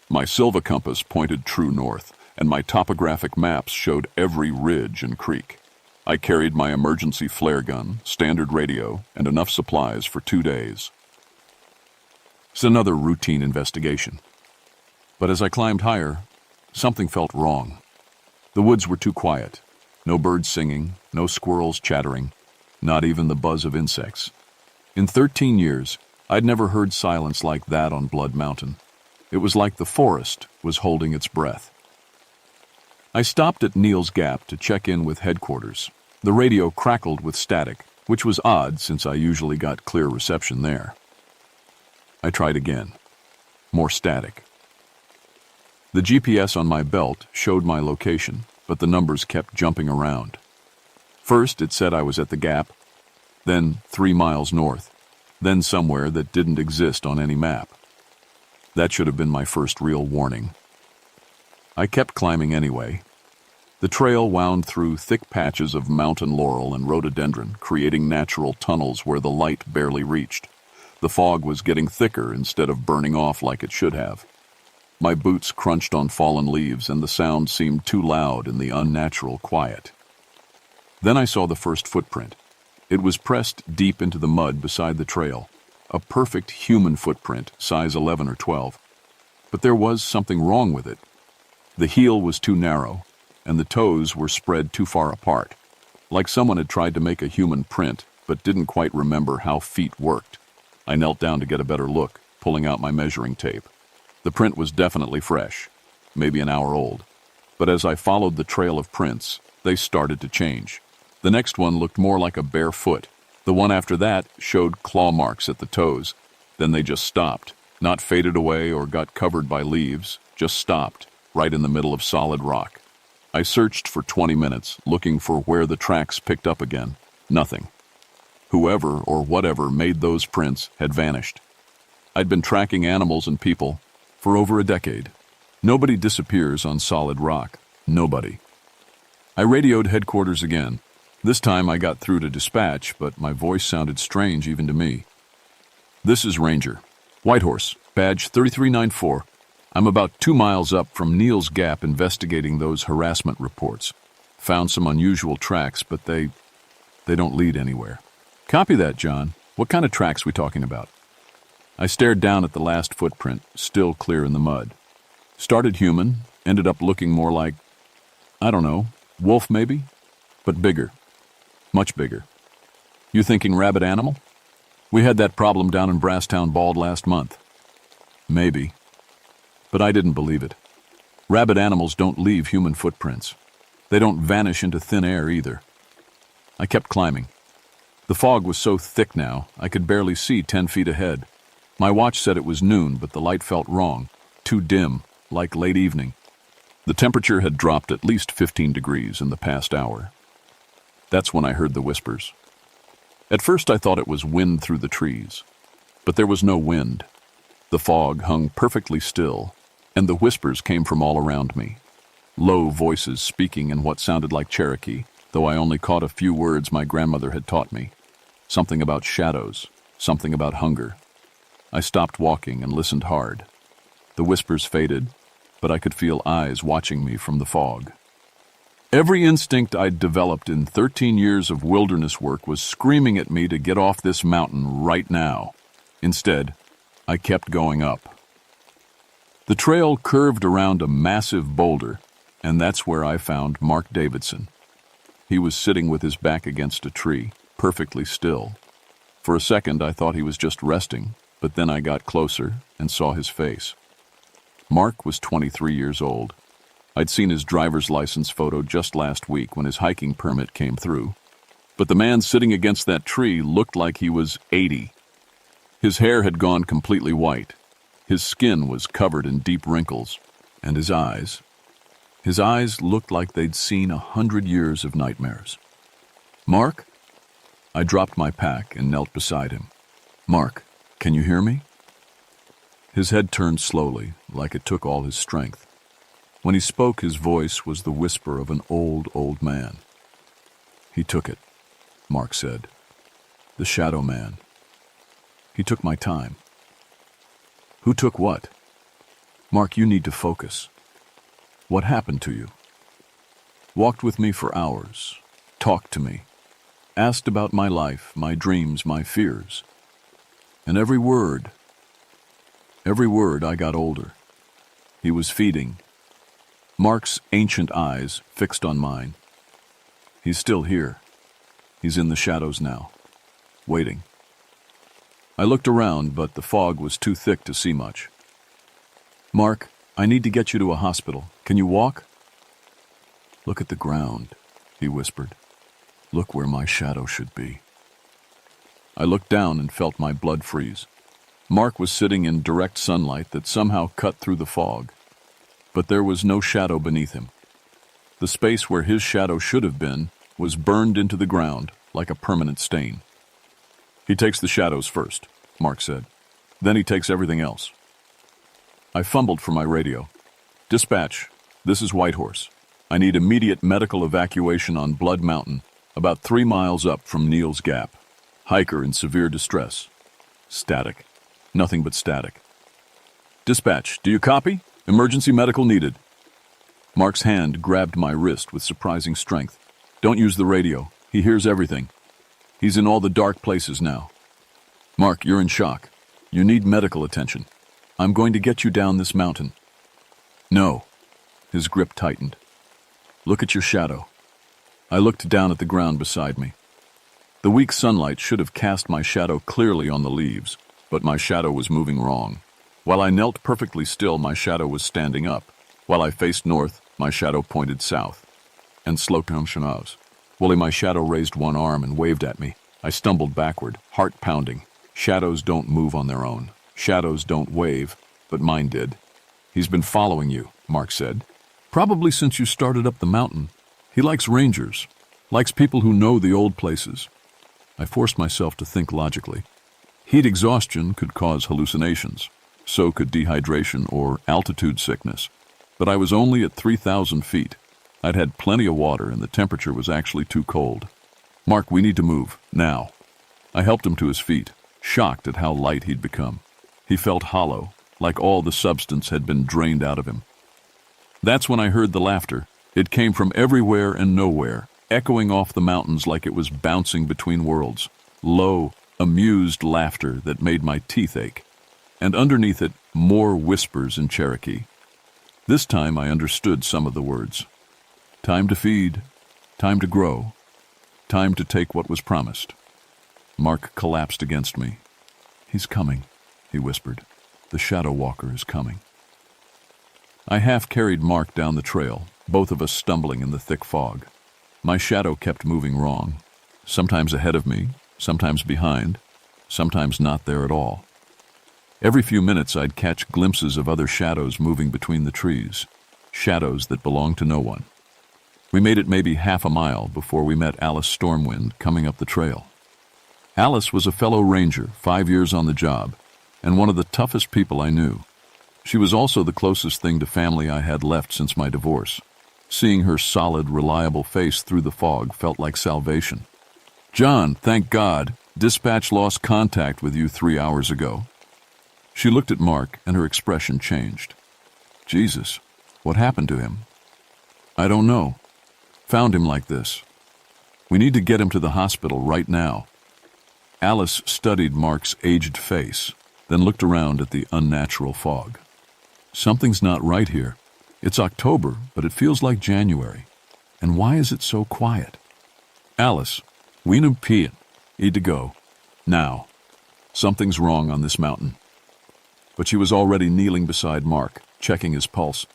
My Silva compass pointed true north, and my topographic maps showed every ridge and creek. I carried my emergency flare gun, standard radio, and enough supplies for 2 days. It's another routine investigation. But as I climbed higher, something felt wrong. The woods were too quiet. No birds singing, no squirrels chattering, not even the buzz of insects. In 13 years, I'd never heard silence like that on Blood Mountain. It was like the forest was holding its breath. I stopped at Neal's Gap to check in with headquarters. The radio crackled with static, which was odd since I usually got clear reception there. I tried again. More static. The GPS on my belt showed my location, but the numbers kept jumping around. First, it said I was at the Gap, then 3 miles north, then somewhere that didn't exist on any map. That should have been my first real warning. I kept climbing anyway. The trail wound through thick patches of mountain laurel and rhododendron, creating natural tunnels where the light barely reached. The fog was getting thicker instead of burning off like it should have. My boots crunched on fallen leaves, and the sound seemed too loud in the unnatural quiet. Then I saw the first footprint. It was pressed deep into the mud beside the trail, a perfect human footprint, size 11 or 12. But there was something wrong with it. The heel was too narrow, and the toes were spread too far apart, like someone had tried to make a human print, but didn't quite remember how feet worked. I knelt down to get a better look, pulling out my measuring tape. The print was definitely fresh, maybe an hour old. But as I followed the trail of prints, they started to change. The next one looked more like a bare foot. The one after that showed claw marks at the toes. Then they just stopped, not faded away or got covered by leaves, just stopped, right in the middle of solid rock. I searched for 20 minutes, looking for where the tracks picked up again. Nothing. Whoever or whatever made those prints had vanished. I'd been tracking animals and people for over a decade. Nobody disappears on solid rock. Nobody. I radioed headquarters again. This time I got through to dispatch, but my voice sounded strange even to me. This is Ranger. Whitehorse, badge 3394. I'm about 2 miles up from Neal's Gap investigating those harassment reports. Found some unusual tracks, but they don't lead anywhere. Copy that, John. What kind of tracks we talking about? I stared down at the last footprint, still clear in the mud. Started human, ended up looking more like, I don't know, wolf maybe? But bigger. Much bigger. You thinking rabbit animal? We had that problem down in Brasstown Bald last month. Maybe. But I didn't believe it. Rabbit animals don't leave human footprints. They don't vanish into thin air either. I kept climbing. The fog was so thick now, I could barely see 10 feet ahead. My watch said it was noon, but the light felt wrong, too dim, like late evening. The temperature had dropped at least 15 degrees in the past hour. That's when I heard the whispers. At first I thought it was wind through the trees, but there was no wind. The fog hung perfectly still, and the whispers came from all around me. Low voices speaking in what sounded like Cherokee, though I only caught a few words my grandmother had taught me. Something about shadows, something about hunger. I stopped walking and listened hard. The whispers faded, but I could feel eyes watching me from the fog. Every instinct I'd developed in 13 years of wilderness work was screaming at me to get off this mountain right now. Instead, I kept going up. The trail curved around a massive boulder, and that's where I found Mark Davidson. He was sitting with his back against a tree, perfectly still. For a second, I thought he was just resting, but then I got closer and saw his face. Mark was 23 years old. I'd seen his driver's license photo just last week when his hiking permit came through. But the man sitting against that tree looked like he was 80. His hair had gone completely white. His skin was covered in deep wrinkles, and his eyes looked like they'd seen 100 years of nightmares. Mark? I dropped my pack and knelt beside him. Mark, can you hear me? His head turned slowly, like it took all his strength. When he spoke, his voice was the whisper of an old man. He took it, Mark said. The shadow man. He took my time. Who took what? Mark, you need to focus. What happened to you? Walked with me for hours. Talked to me. Asked about my life, my dreams, my fears. And every word I got older. He was feeding. Mark's ancient eyes fixed on mine. He's still here. He's in the shadows now, waiting. I looked around, but the fog was too thick to see much. Mark, I need to get you to a hospital. Can you walk? Look at the ground, he whispered. Look where my shadow should be. I looked down and felt my blood freeze. Mark was sitting in direct sunlight that somehow cut through the fog, but there was no shadow beneath him. The space where his shadow should have been was burned into the ground like a permanent stain. He takes the shadows first, Mark said. Then he takes everything else. I fumbled for my radio. Dispatch, this is Whitehorse. I need immediate medical evacuation on Blood Mountain, about 3 miles up from Neal's Gap. Hiker in severe distress. Static. Nothing but static. Dispatch, do you copy? Emergency medical needed. Mark's hand grabbed my wrist with surprising strength. Don't use the radio. He hears everything. He's in all the dark places now. Mark, you're in shock. You need medical attention. I'm going to get you down this mountain. No. His grip tightened. Look at your shadow. I looked down at the ground beside me. The weak sunlight should have cast my shadow clearly on the leaves, but my shadow was moving wrong. While I knelt perfectly still, my shadow was standing up. While I faced north, my shadow pointed south. And slow down, Shanaz. Wooly, my shadow raised one arm and waved at me. I stumbled backward, heart pounding. Shadows don't move on their own. Shadows don't wave, but mine did. He's been following you, Mark said. Probably since you started up the mountain. He likes rangers, likes people who know the old places. I forced myself to think logically. Heat exhaustion could cause hallucinations. So could dehydration or altitude sickness. But I was only at 3,000 feet. I'd had plenty of water and the temperature was actually too cold. Mark, we need to move, now. I helped him to his feet, shocked at how light he'd become. He felt hollow, like all the substance had been drained out of him. That's when I heard the laughter. It came from everywhere and nowhere, echoing off the mountains like it was bouncing between worlds. Low, amused laughter that made my teeth ache. And underneath it, more whispers in Cherokee. This time I understood some of the words. Time to feed, time to grow, time to take what was promised. Mark collapsed against me. He's coming, he whispered. The shadow walker is coming. I half carried Mark down the trail, both of us stumbling in the thick fog. My shadow kept moving wrong, sometimes ahead of me, sometimes behind, sometimes not there at all. Every few minutes I'd catch glimpses of other shadows moving between the trees, shadows that belonged to no one. We made it maybe half a mile before we met Alice Stormwind coming up the trail. Alice was a fellow ranger, 5 years on the job, and one of the toughest people I knew. She was also the closest thing to family I had left since my divorce. Seeing her solid, reliable face through the fog felt like salvation. John, thank God, dispatch lost contact with you 3 hours ago. She looked at Mark and her expression changed. Jesus, what happened to him? I don't know. Found him like this. We need to get him to the hospital right now. Alice studied Mark's aged face, then looked around at the unnatural fog. Something's not right here. It's October, but it feels like January. And why is it so quiet? Alice, we need to go. Now. Something's wrong on this mountain. But she was already kneeling beside Mark, checking his pulse.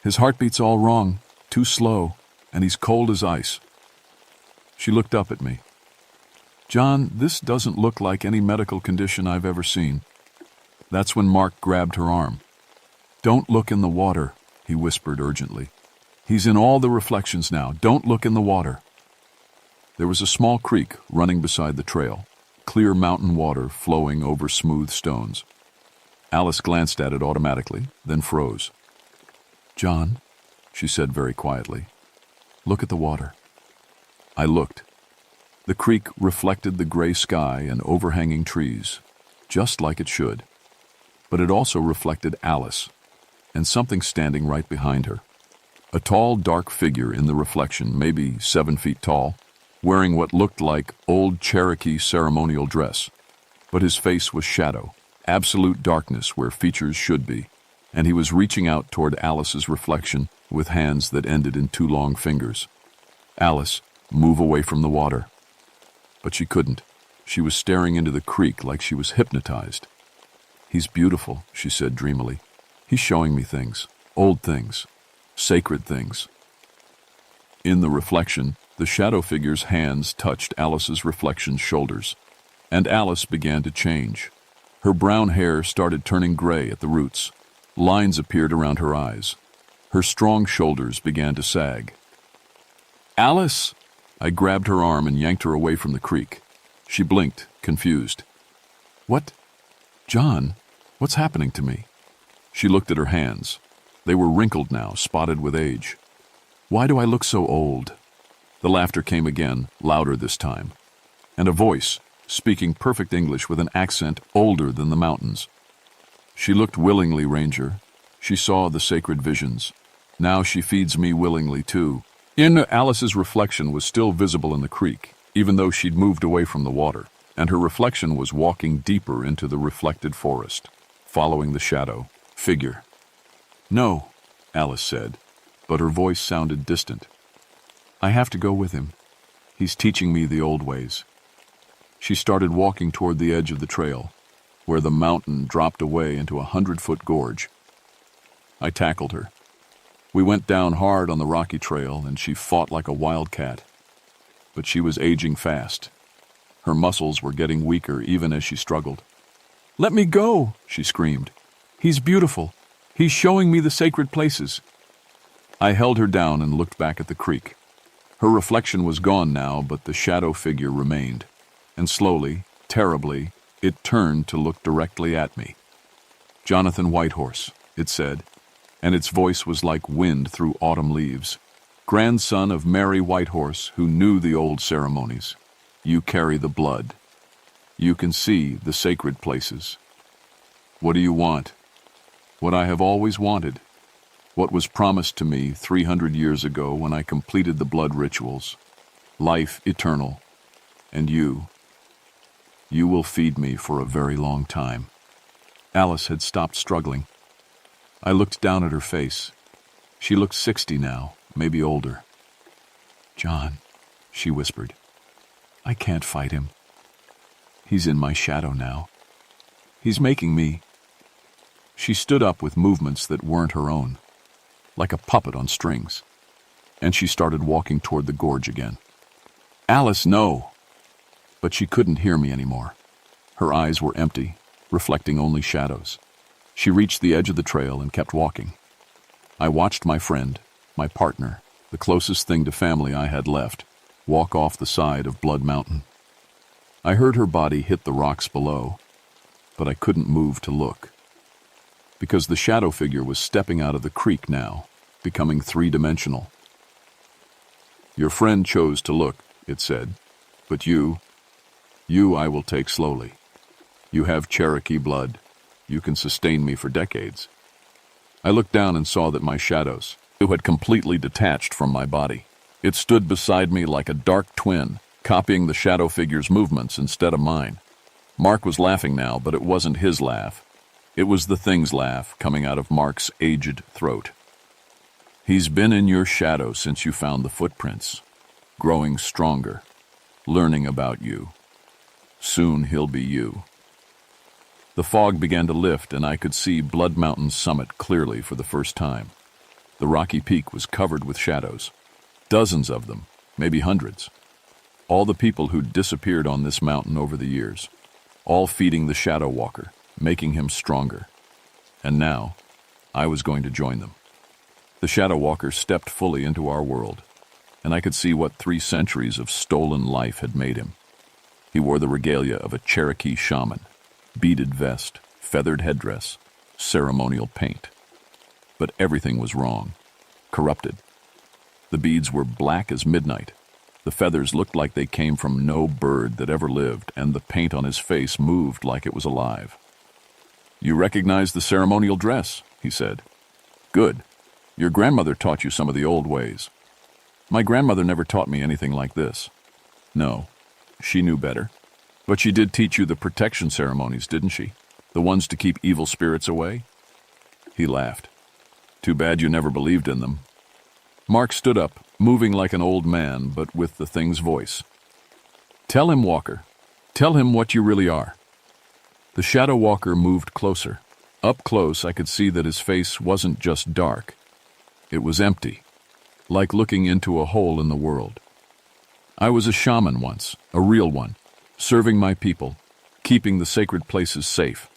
His heartbeat's all wrong, too slow, and he's cold as ice. She looked up at me. John, this doesn't look like any medical condition I've ever seen. That's when Mark grabbed her arm. Don't look in the water, he whispered urgently. He's in all the reflections now. Don't look in the water. There was a small creek running beside the trail, clear mountain water flowing over smooth stones. Alice glanced at it automatically, then froze. John, she said very quietly, look at the water. I looked. The creek reflected the gray sky and overhanging trees, just like it should. But it also reflected Alice, and something standing right behind her. A tall, dark figure in the reflection, maybe 7 feet tall, wearing what looked like old Cherokee ceremonial dress. But his face was shadow, absolute darkness where features should be, and he was reaching out toward Alice's reflection with hands that ended in 2 long fingers. Alice, move away from the water. But she couldn't. She was staring into the creek like she was hypnotized. He's beautiful, she said dreamily. He's showing me things, old things, sacred things. In the reflection, the shadow figure's hands touched Alice's reflection's shoulders, and Alice began to change. Her brown hair started turning gray at the roots. Lines appeared around her eyes. Her strong shoulders began to sag. Alice! I grabbed her arm and yanked her away from the creek. She blinked, confused. What? John, what's happening to me? She looked at her hands. They were wrinkled now, spotted with age. Why do I look so old? The laughter came again, louder this time. And a voice, speaking perfect English with an accent older than the mountains. She looked willingly, Ranger. She saw the sacred visions. Now she feeds me willingly, too. Alice's reflection was still visible in the creek, even though she'd moved away from the water, and her reflection was walking deeper into the reflected forest, following the shadow figure. No, Alice said, but her voice sounded distant. I have to go with him. He's teaching me the old ways. She started walking toward the edge of the trail, where the mountain dropped away into a 100-foot gorge. I tackled her. We went down hard on the rocky trail, and she fought like a wildcat. But she was aging fast. Her muscles were getting weaker even as she struggled. "Let me go," she screamed. "He's beautiful. He's showing me the sacred places." I held her down and looked back at the creek. Her reflection was gone now, but the shadow figure remained. And slowly, terribly, it turned to look directly at me. "Jonathan Whitehorse," it said, and its voice was like wind through autumn leaves. "Grandson of Mary Whitehorse, who knew the old ceremonies. You carry the blood. You can see the sacred places. What do you want?" "What I have always wanted. What was promised to me 300 years ago when I completed the blood rituals. Life eternal. And you. You will feed me for a very long time." Alice had stopped struggling. I looked down at her face. She looked 60 now, maybe older. "John," she whispered, "I can't fight him. He's in my shadow now. He's making me." She stood up with movements that weren't her own, like a puppet on strings, and she started walking toward the gorge again. "Alice, no!" But she couldn't hear me anymore. Her eyes were empty, reflecting only shadows. She reached the edge of the trail and kept walking. I watched my friend, my partner, the closest thing to family I had left, walk off the side of Blood Mountain. I heard her body hit the rocks below, but I couldn't move to look. Because the shadow figure was stepping out of the creek now, becoming three-dimensional. "Your friend chose to look," it said, "but you I will take slowly. You have Cherokee blood. You can sustain me for decades." I looked down and saw that my shadows, who had completely detached from my body, it stood beside me like a dark twin, copying the shadow figure's movements instead of mine. Mark was laughing now, but it wasn't his laugh. It was the thing's laugh coming out of Mark's aged throat. "He's been in your shadow since you found the footprints, growing stronger, learning about you. Soon he'll be you." The fog began to lift, and I could see Blood Mountain's summit clearly for the first time. The rocky peak was covered with shadows. Dozens of them, maybe hundreds. All the people who'd disappeared on this mountain over the years, all feeding the Shadow Walker, making him stronger. And now, I was going to join them. The Shadow Walker stepped fully into our world, and I could see what 3 centuries of stolen life had made him. He wore the regalia of a Cherokee shaman, beaded vest, feathered headdress, ceremonial paint. But everything was wrong, corrupted. The beads were black as midnight. The feathers looked like they came from no bird that ever lived, and the paint on his face moved like it was alive. "You recognize the ceremonial dress," he said. "Good. Your grandmother taught you some of the old ways." "My grandmother never taught me anything like this." "No, she knew better. But she did teach you the protection ceremonies, didn't she? The ones to keep evil spirits away?" He laughed. "Too bad you never believed in them." Mark stood up, moving like an old man, but with the thing's voice. "Tell him, Walker. Tell him what you really are." The Shadow Walker moved closer. Up close, I could see that his face wasn't just dark. It was empty, like looking into a hole in the world. "I was a shaman once, a real one, serving my people, keeping the sacred places safe.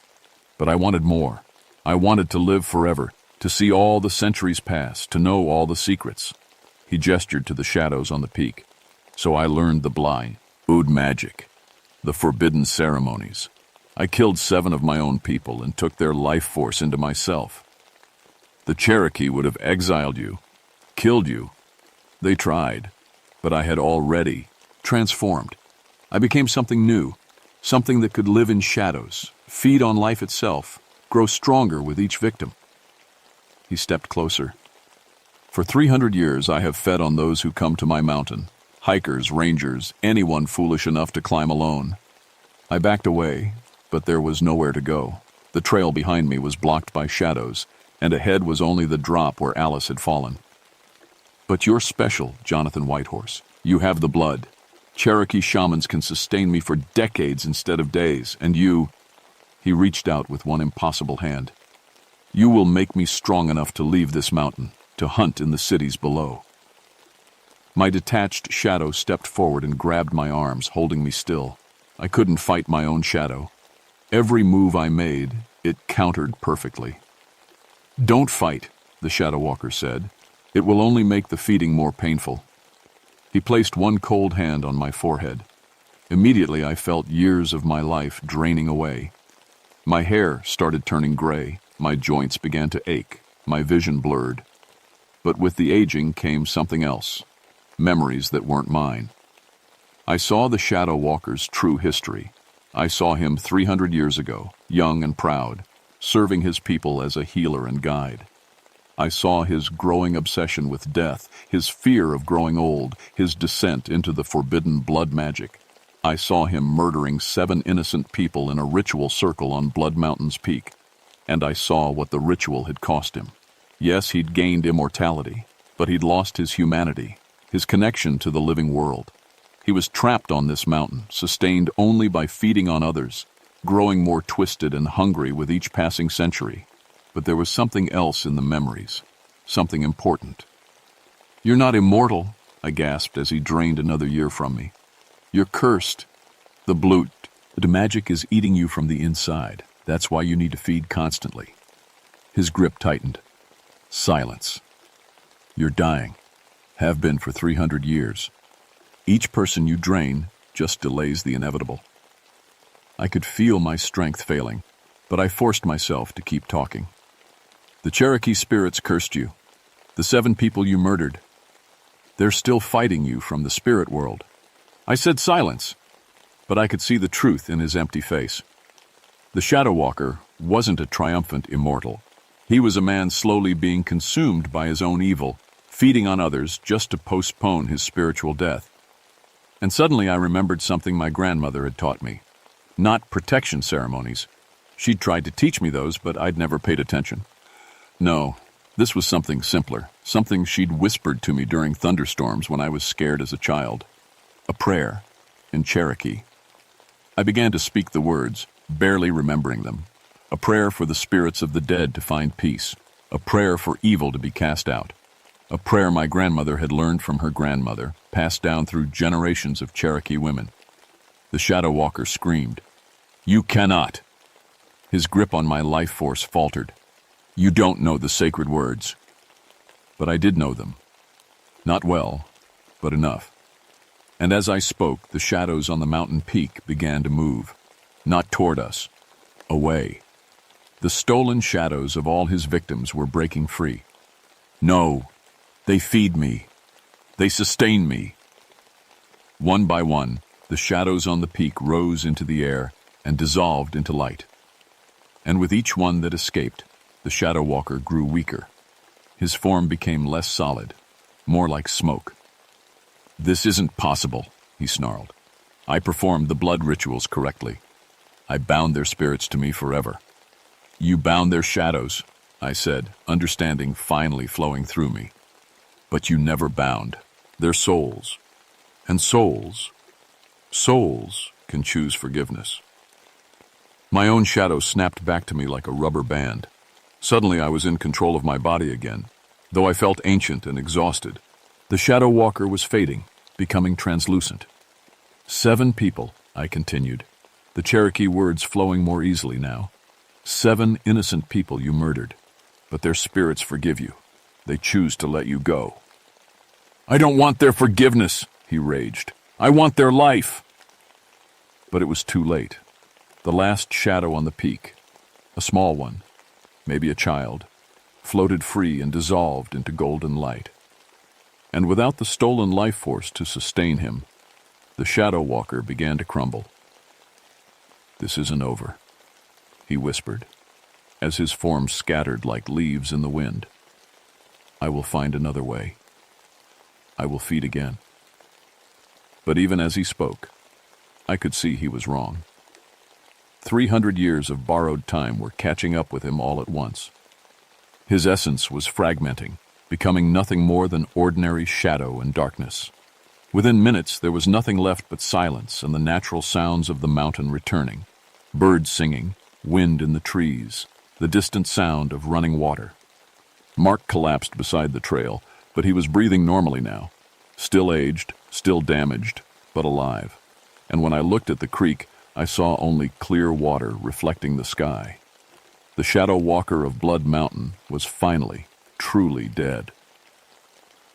But I wanted more. I wanted to live forever, to see all the centuries pass, to know all the secrets." He gestured to the shadows on the peak. "So I learned the Bly, Ood magic, the forbidden ceremonies. I killed 7 of my own people and took their life force into myself. The Cherokee would have exiled you, killed you. They tried, but I had already transformed. I became something new, something that could live in shadows, feed on life itself, grow stronger with each victim." He stepped closer. "For 300 years I have fed on those who come to my mountain, hikers, rangers, anyone foolish enough to climb alone. I backed away, but there was nowhere to go. The trail behind me was blocked by shadows, and ahead was only the drop where Alice had fallen. But you're special, Jonathan Whitehorse. You have the blood. Cherokee shamans can sustain me for decades instead of days, and you—" He reached out with one impossible hand. "You will make me strong enough to leave this mountain, to hunt in the cities below." My detached shadow stepped forward and grabbed my arms, holding me still. I couldn't fight my own shadow. Every move I made, it countered perfectly. "Don't fight," the Shadow Walker said. "It will only make the feeding more painful." He placed one cold hand on my forehead. Immediately I felt years of my life draining away. My hair started turning gray, my joints began to ache, my vision blurred. But with the aging came something else, memories that weren't mine. I saw the Shadow Walker's true history. I saw him 300 years ago, young and proud, serving his people as a healer and guide. I saw his growing obsession with death, his fear of growing old, his descent into the forbidden blood magic. I saw him murdering 7 innocent people in a ritual circle on Blood Mountain's peak. And I saw what the ritual had cost him. Yes, he'd gained immortality, but he'd lost his humanity, his connection to the living world. He was trapped on this mountain, sustained only by feeding on others, growing more twisted and hungry with each passing century. But there was something else in the memories, something important. "You're not immortal," I gasped as he drained another year from me. "You're cursed. The magic is eating you from the inside. That's why you need to feed constantly." His grip tightened. "Silence. You're dying. Have been for 300 years. Each person you drain just delays the inevitable." I could feel my strength failing, but I forced myself to keep talking. "The Cherokee spirits cursed you. The 7 people you murdered. They're still fighting you from the spirit world." I said silence, but I could see the truth in his empty face. The Shadow Walker wasn't a triumphant immortal. He was a man slowly being consumed by his own evil, feeding on others just to postpone his spiritual death. And suddenly I remembered something my grandmother had taught me. Not protection ceremonies. She'd tried to teach me those, but I'd never paid attention. No, this was something simpler, something she'd whispered to me during thunderstorms when I was scared as a child. A prayer, in Cherokee. I began to speak the words, barely remembering them. A prayer for the spirits of the dead to find peace. A prayer for evil to be cast out. A prayer my grandmother had learned from her grandmother, passed down through generations of Cherokee women. The Shadow Walker screamed, "You cannot!" His grip on my life force faltered. "You don't know the sacred words." But I did know them. Not well, but enough. And as I spoke, the shadows on the mountain peak began to move. Not toward us. Away. The stolen shadows of all his victims were breaking free. "No, they feed me. They sustain me." One by one, the shadows on the peak rose into the air and dissolved into light. And with each one that escaped, the Shadow Walker grew weaker. His form became less solid, more like smoke. "This isn't possible," he snarled. "I performed the blood rituals correctly. I bound their spirits to me forever." "You bound their shadows," I said, understanding finally flowing through me. "But you never bound their souls. And souls can choose forgiveness." My own shadow snapped back to me like a rubber band. Suddenly I was in control of my body again, though I felt ancient and exhausted. The Shadow Walker was fading, becoming translucent. 7 people, I continued, the Cherokee words flowing more easily now. 7 innocent people you murdered, but their spirits forgive you. They choose to let you go. "I don't want their forgiveness," he raged. "I want their life." But it was too late. The last shadow on the peak, a small one, maybe a child, floated free and dissolved into golden light. And without the stolen life force to sustain him, the Shadow Walker began to crumble. "This isn't over," he whispered, as his form scattered like leaves in the wind. "I will find another way. I will feed again." But even as he spoke, I could see he was wrong. 300 years of borrowed time were catching up with him all at once. His essence was fragmenting, becoming nothing more than ordinary shadow and darkness. Within minutes, there was nothing left but silence and the natural sounds of the mountain returning. Birds singing, wind in the trees, the distant sound of running water. Mark collapsed beside the trail, but he was breathing normally now. Still aged, still damaged, but alive. And when I looked at the creek, I saw only clear water reflecting the sky. The shadow walker of Blood Mountain was finally, truly dead.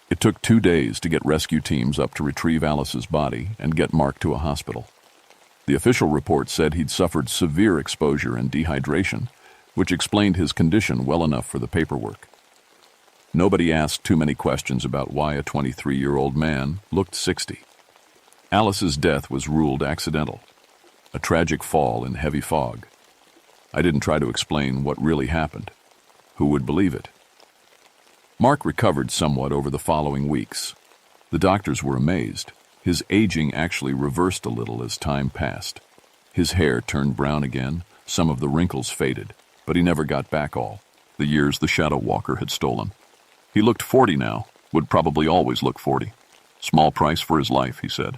It took 2 days to get rescue teams up to retrieve Alice's body and get Mark to a hospital. The official report said he'd suffered severe exposure and dehydration, which explained his condition well enough for the paperwork. Nobody asked too many questions about why a 23-year-old man looked 60. Alice's death was ruled accidental, a tragic fall in heavy fog. I didn't try to explain what really happened. Who would believe it? Mark recovered somewhat over the following weeks. The doctors were amazed. His aging actually reversed a little as time passed. His hair turned brown again, some of the wrinkles faded, but he never got back all, the years the shadow walker had stolen. He looked 40 now, would probably always look 40. Small price for his life, he said.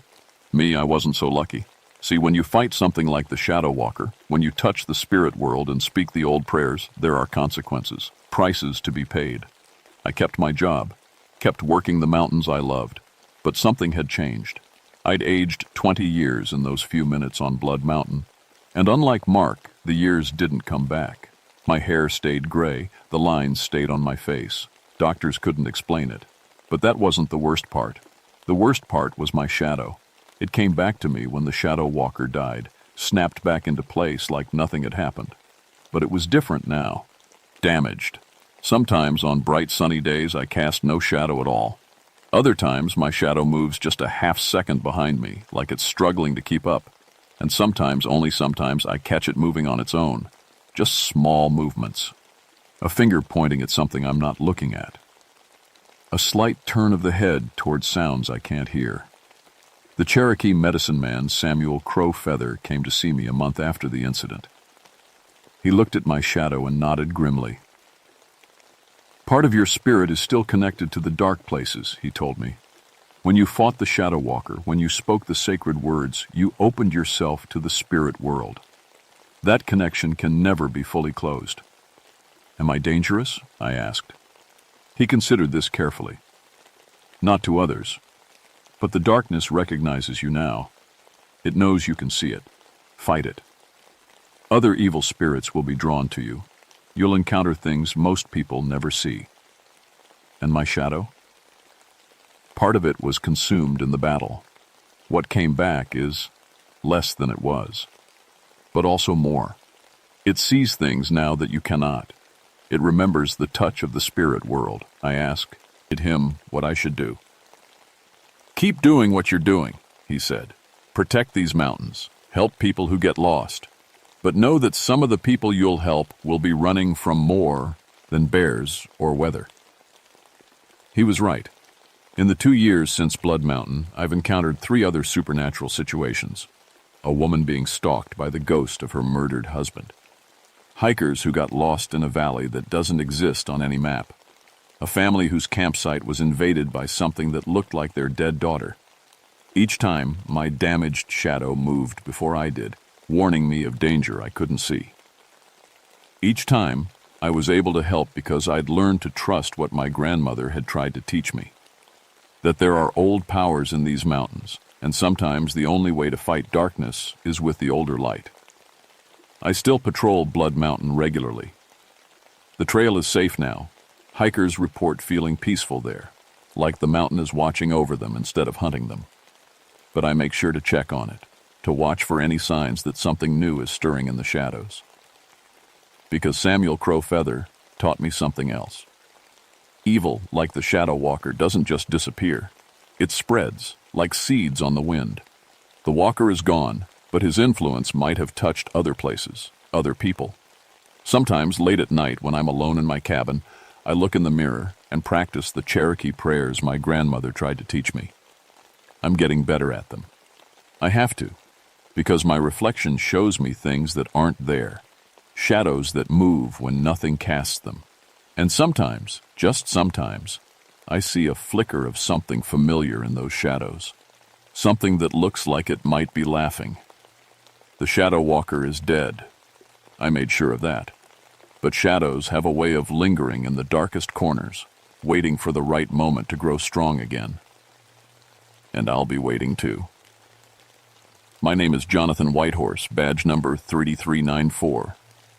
Me, I wasn't so lucky. See, when you fight something like the shadow walker, when you touch the spirit world and speak the old prayers, there are consequences, prices to be paid. I kept my job, kept working the mountains I loved, but something had changed. I'd aged 20 years in those few minutes on Blood Mountain, and unlike Mark, the years didn't come back. My hair stayed gray, the lines stayed on my face. Doctors couldn't explain it, but that wasn't the worst part. The worst part was my shadow. It came back to me when the shadow walker died, snapped back into place like nothing had happened. But it was different now. Damaged. Sometimes on bright sunny days I cast no shadow at all. Other times my shadow moves just a half second behind me, like it's struggling to keep up. And sometimes, only sometimes, I catch it moving on its own. Just small movements. A finger pointing at something I'm not looking at. A slight turn of the head toward sounds I can't hear. The Cherokee medicine man, Samuel Crow Feather, came to see me a month after the incident. He looked at my shadow and nodded grimly. Part of your spirit is still connected to the dark places, he told me. When you fought the shadow walker, when you spoke the sacred words, you opened yourself to the spirit world. That connection can never be fully closed. Am I dangerous? I asked. He considered this carefully. Not to others. But the darkness recognizes you now. It knows you can see it. Fight it. Other evil spirits will be drawn to you. You'll encounter things most people never see. And my shadow? Part of it was consumed in the battle. What came back is less than it was, but also more. It sees things now that you cannot. It remembers the touch of the spirit world. I asked him what I should do. Keep doing what you're doing, he said. Protect these mountains. Help people who get lost. But know that some of the people you'll help will be running from more than bears or weather. He was right. In the 2 years since Blood Mountain, I've encountered 3 other supernatural situations. A woman being stalked by the ghost of her murdered husband. Hikers who got lost in a valley that doesn't exist on any map. A family whose campsite was invaded by something that looked like their dead daughter. Each time, my damaged shadow moved before I did, warning me of danger I couldn't see. Each time, I was able to help because I'd learned to trust what my grandmother had tried to teach me. That there are old powers in these mountains, and sometimes the only way to fight darkness is with the older light. I still patrol Blood Mountain regularly. The trail is safe now. Hikers report feeling peaceful there, like the mountain is watching over them instead of hunting them. But I make sure to check on it, to watch for any signs that something new is stirring in the shadows. Because Samuel Crow Feather taught me something else. Evil, like the shadow walker, doesn't just disappear. It spreads, like seeds on the wind. The walker is gone, but his influence might have touched other places, other people. Sometimes, late at night, when I'm alone in my cabin, I look in the mirror and practice the Cherokee prayers my grandmother tried to teach me. I'm getting better at them. I have to, because my reflection shows me things that aren't there, shadows that move when nothing casts them. And sometimes, just sometimes, I see a flicker of something familiar in those shadows. something that looks like it might be laughing. The shadow walker is dead. I made sure of that. But shadows have a way of lingering in the darkest corners, waiting for the right moment to grow strong again. And I'll be waiting too. My name is Jonathan Whitehorse, badge number 3394.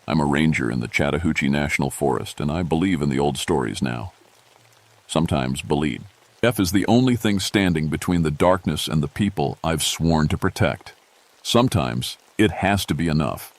I'm a ranger in the Chattahoochee National Forest, and I believe in the old stories now. Sometimes believe. F is the only thing standing between the darkness and the people I've sworn to protect. Sometimes it has to be enough.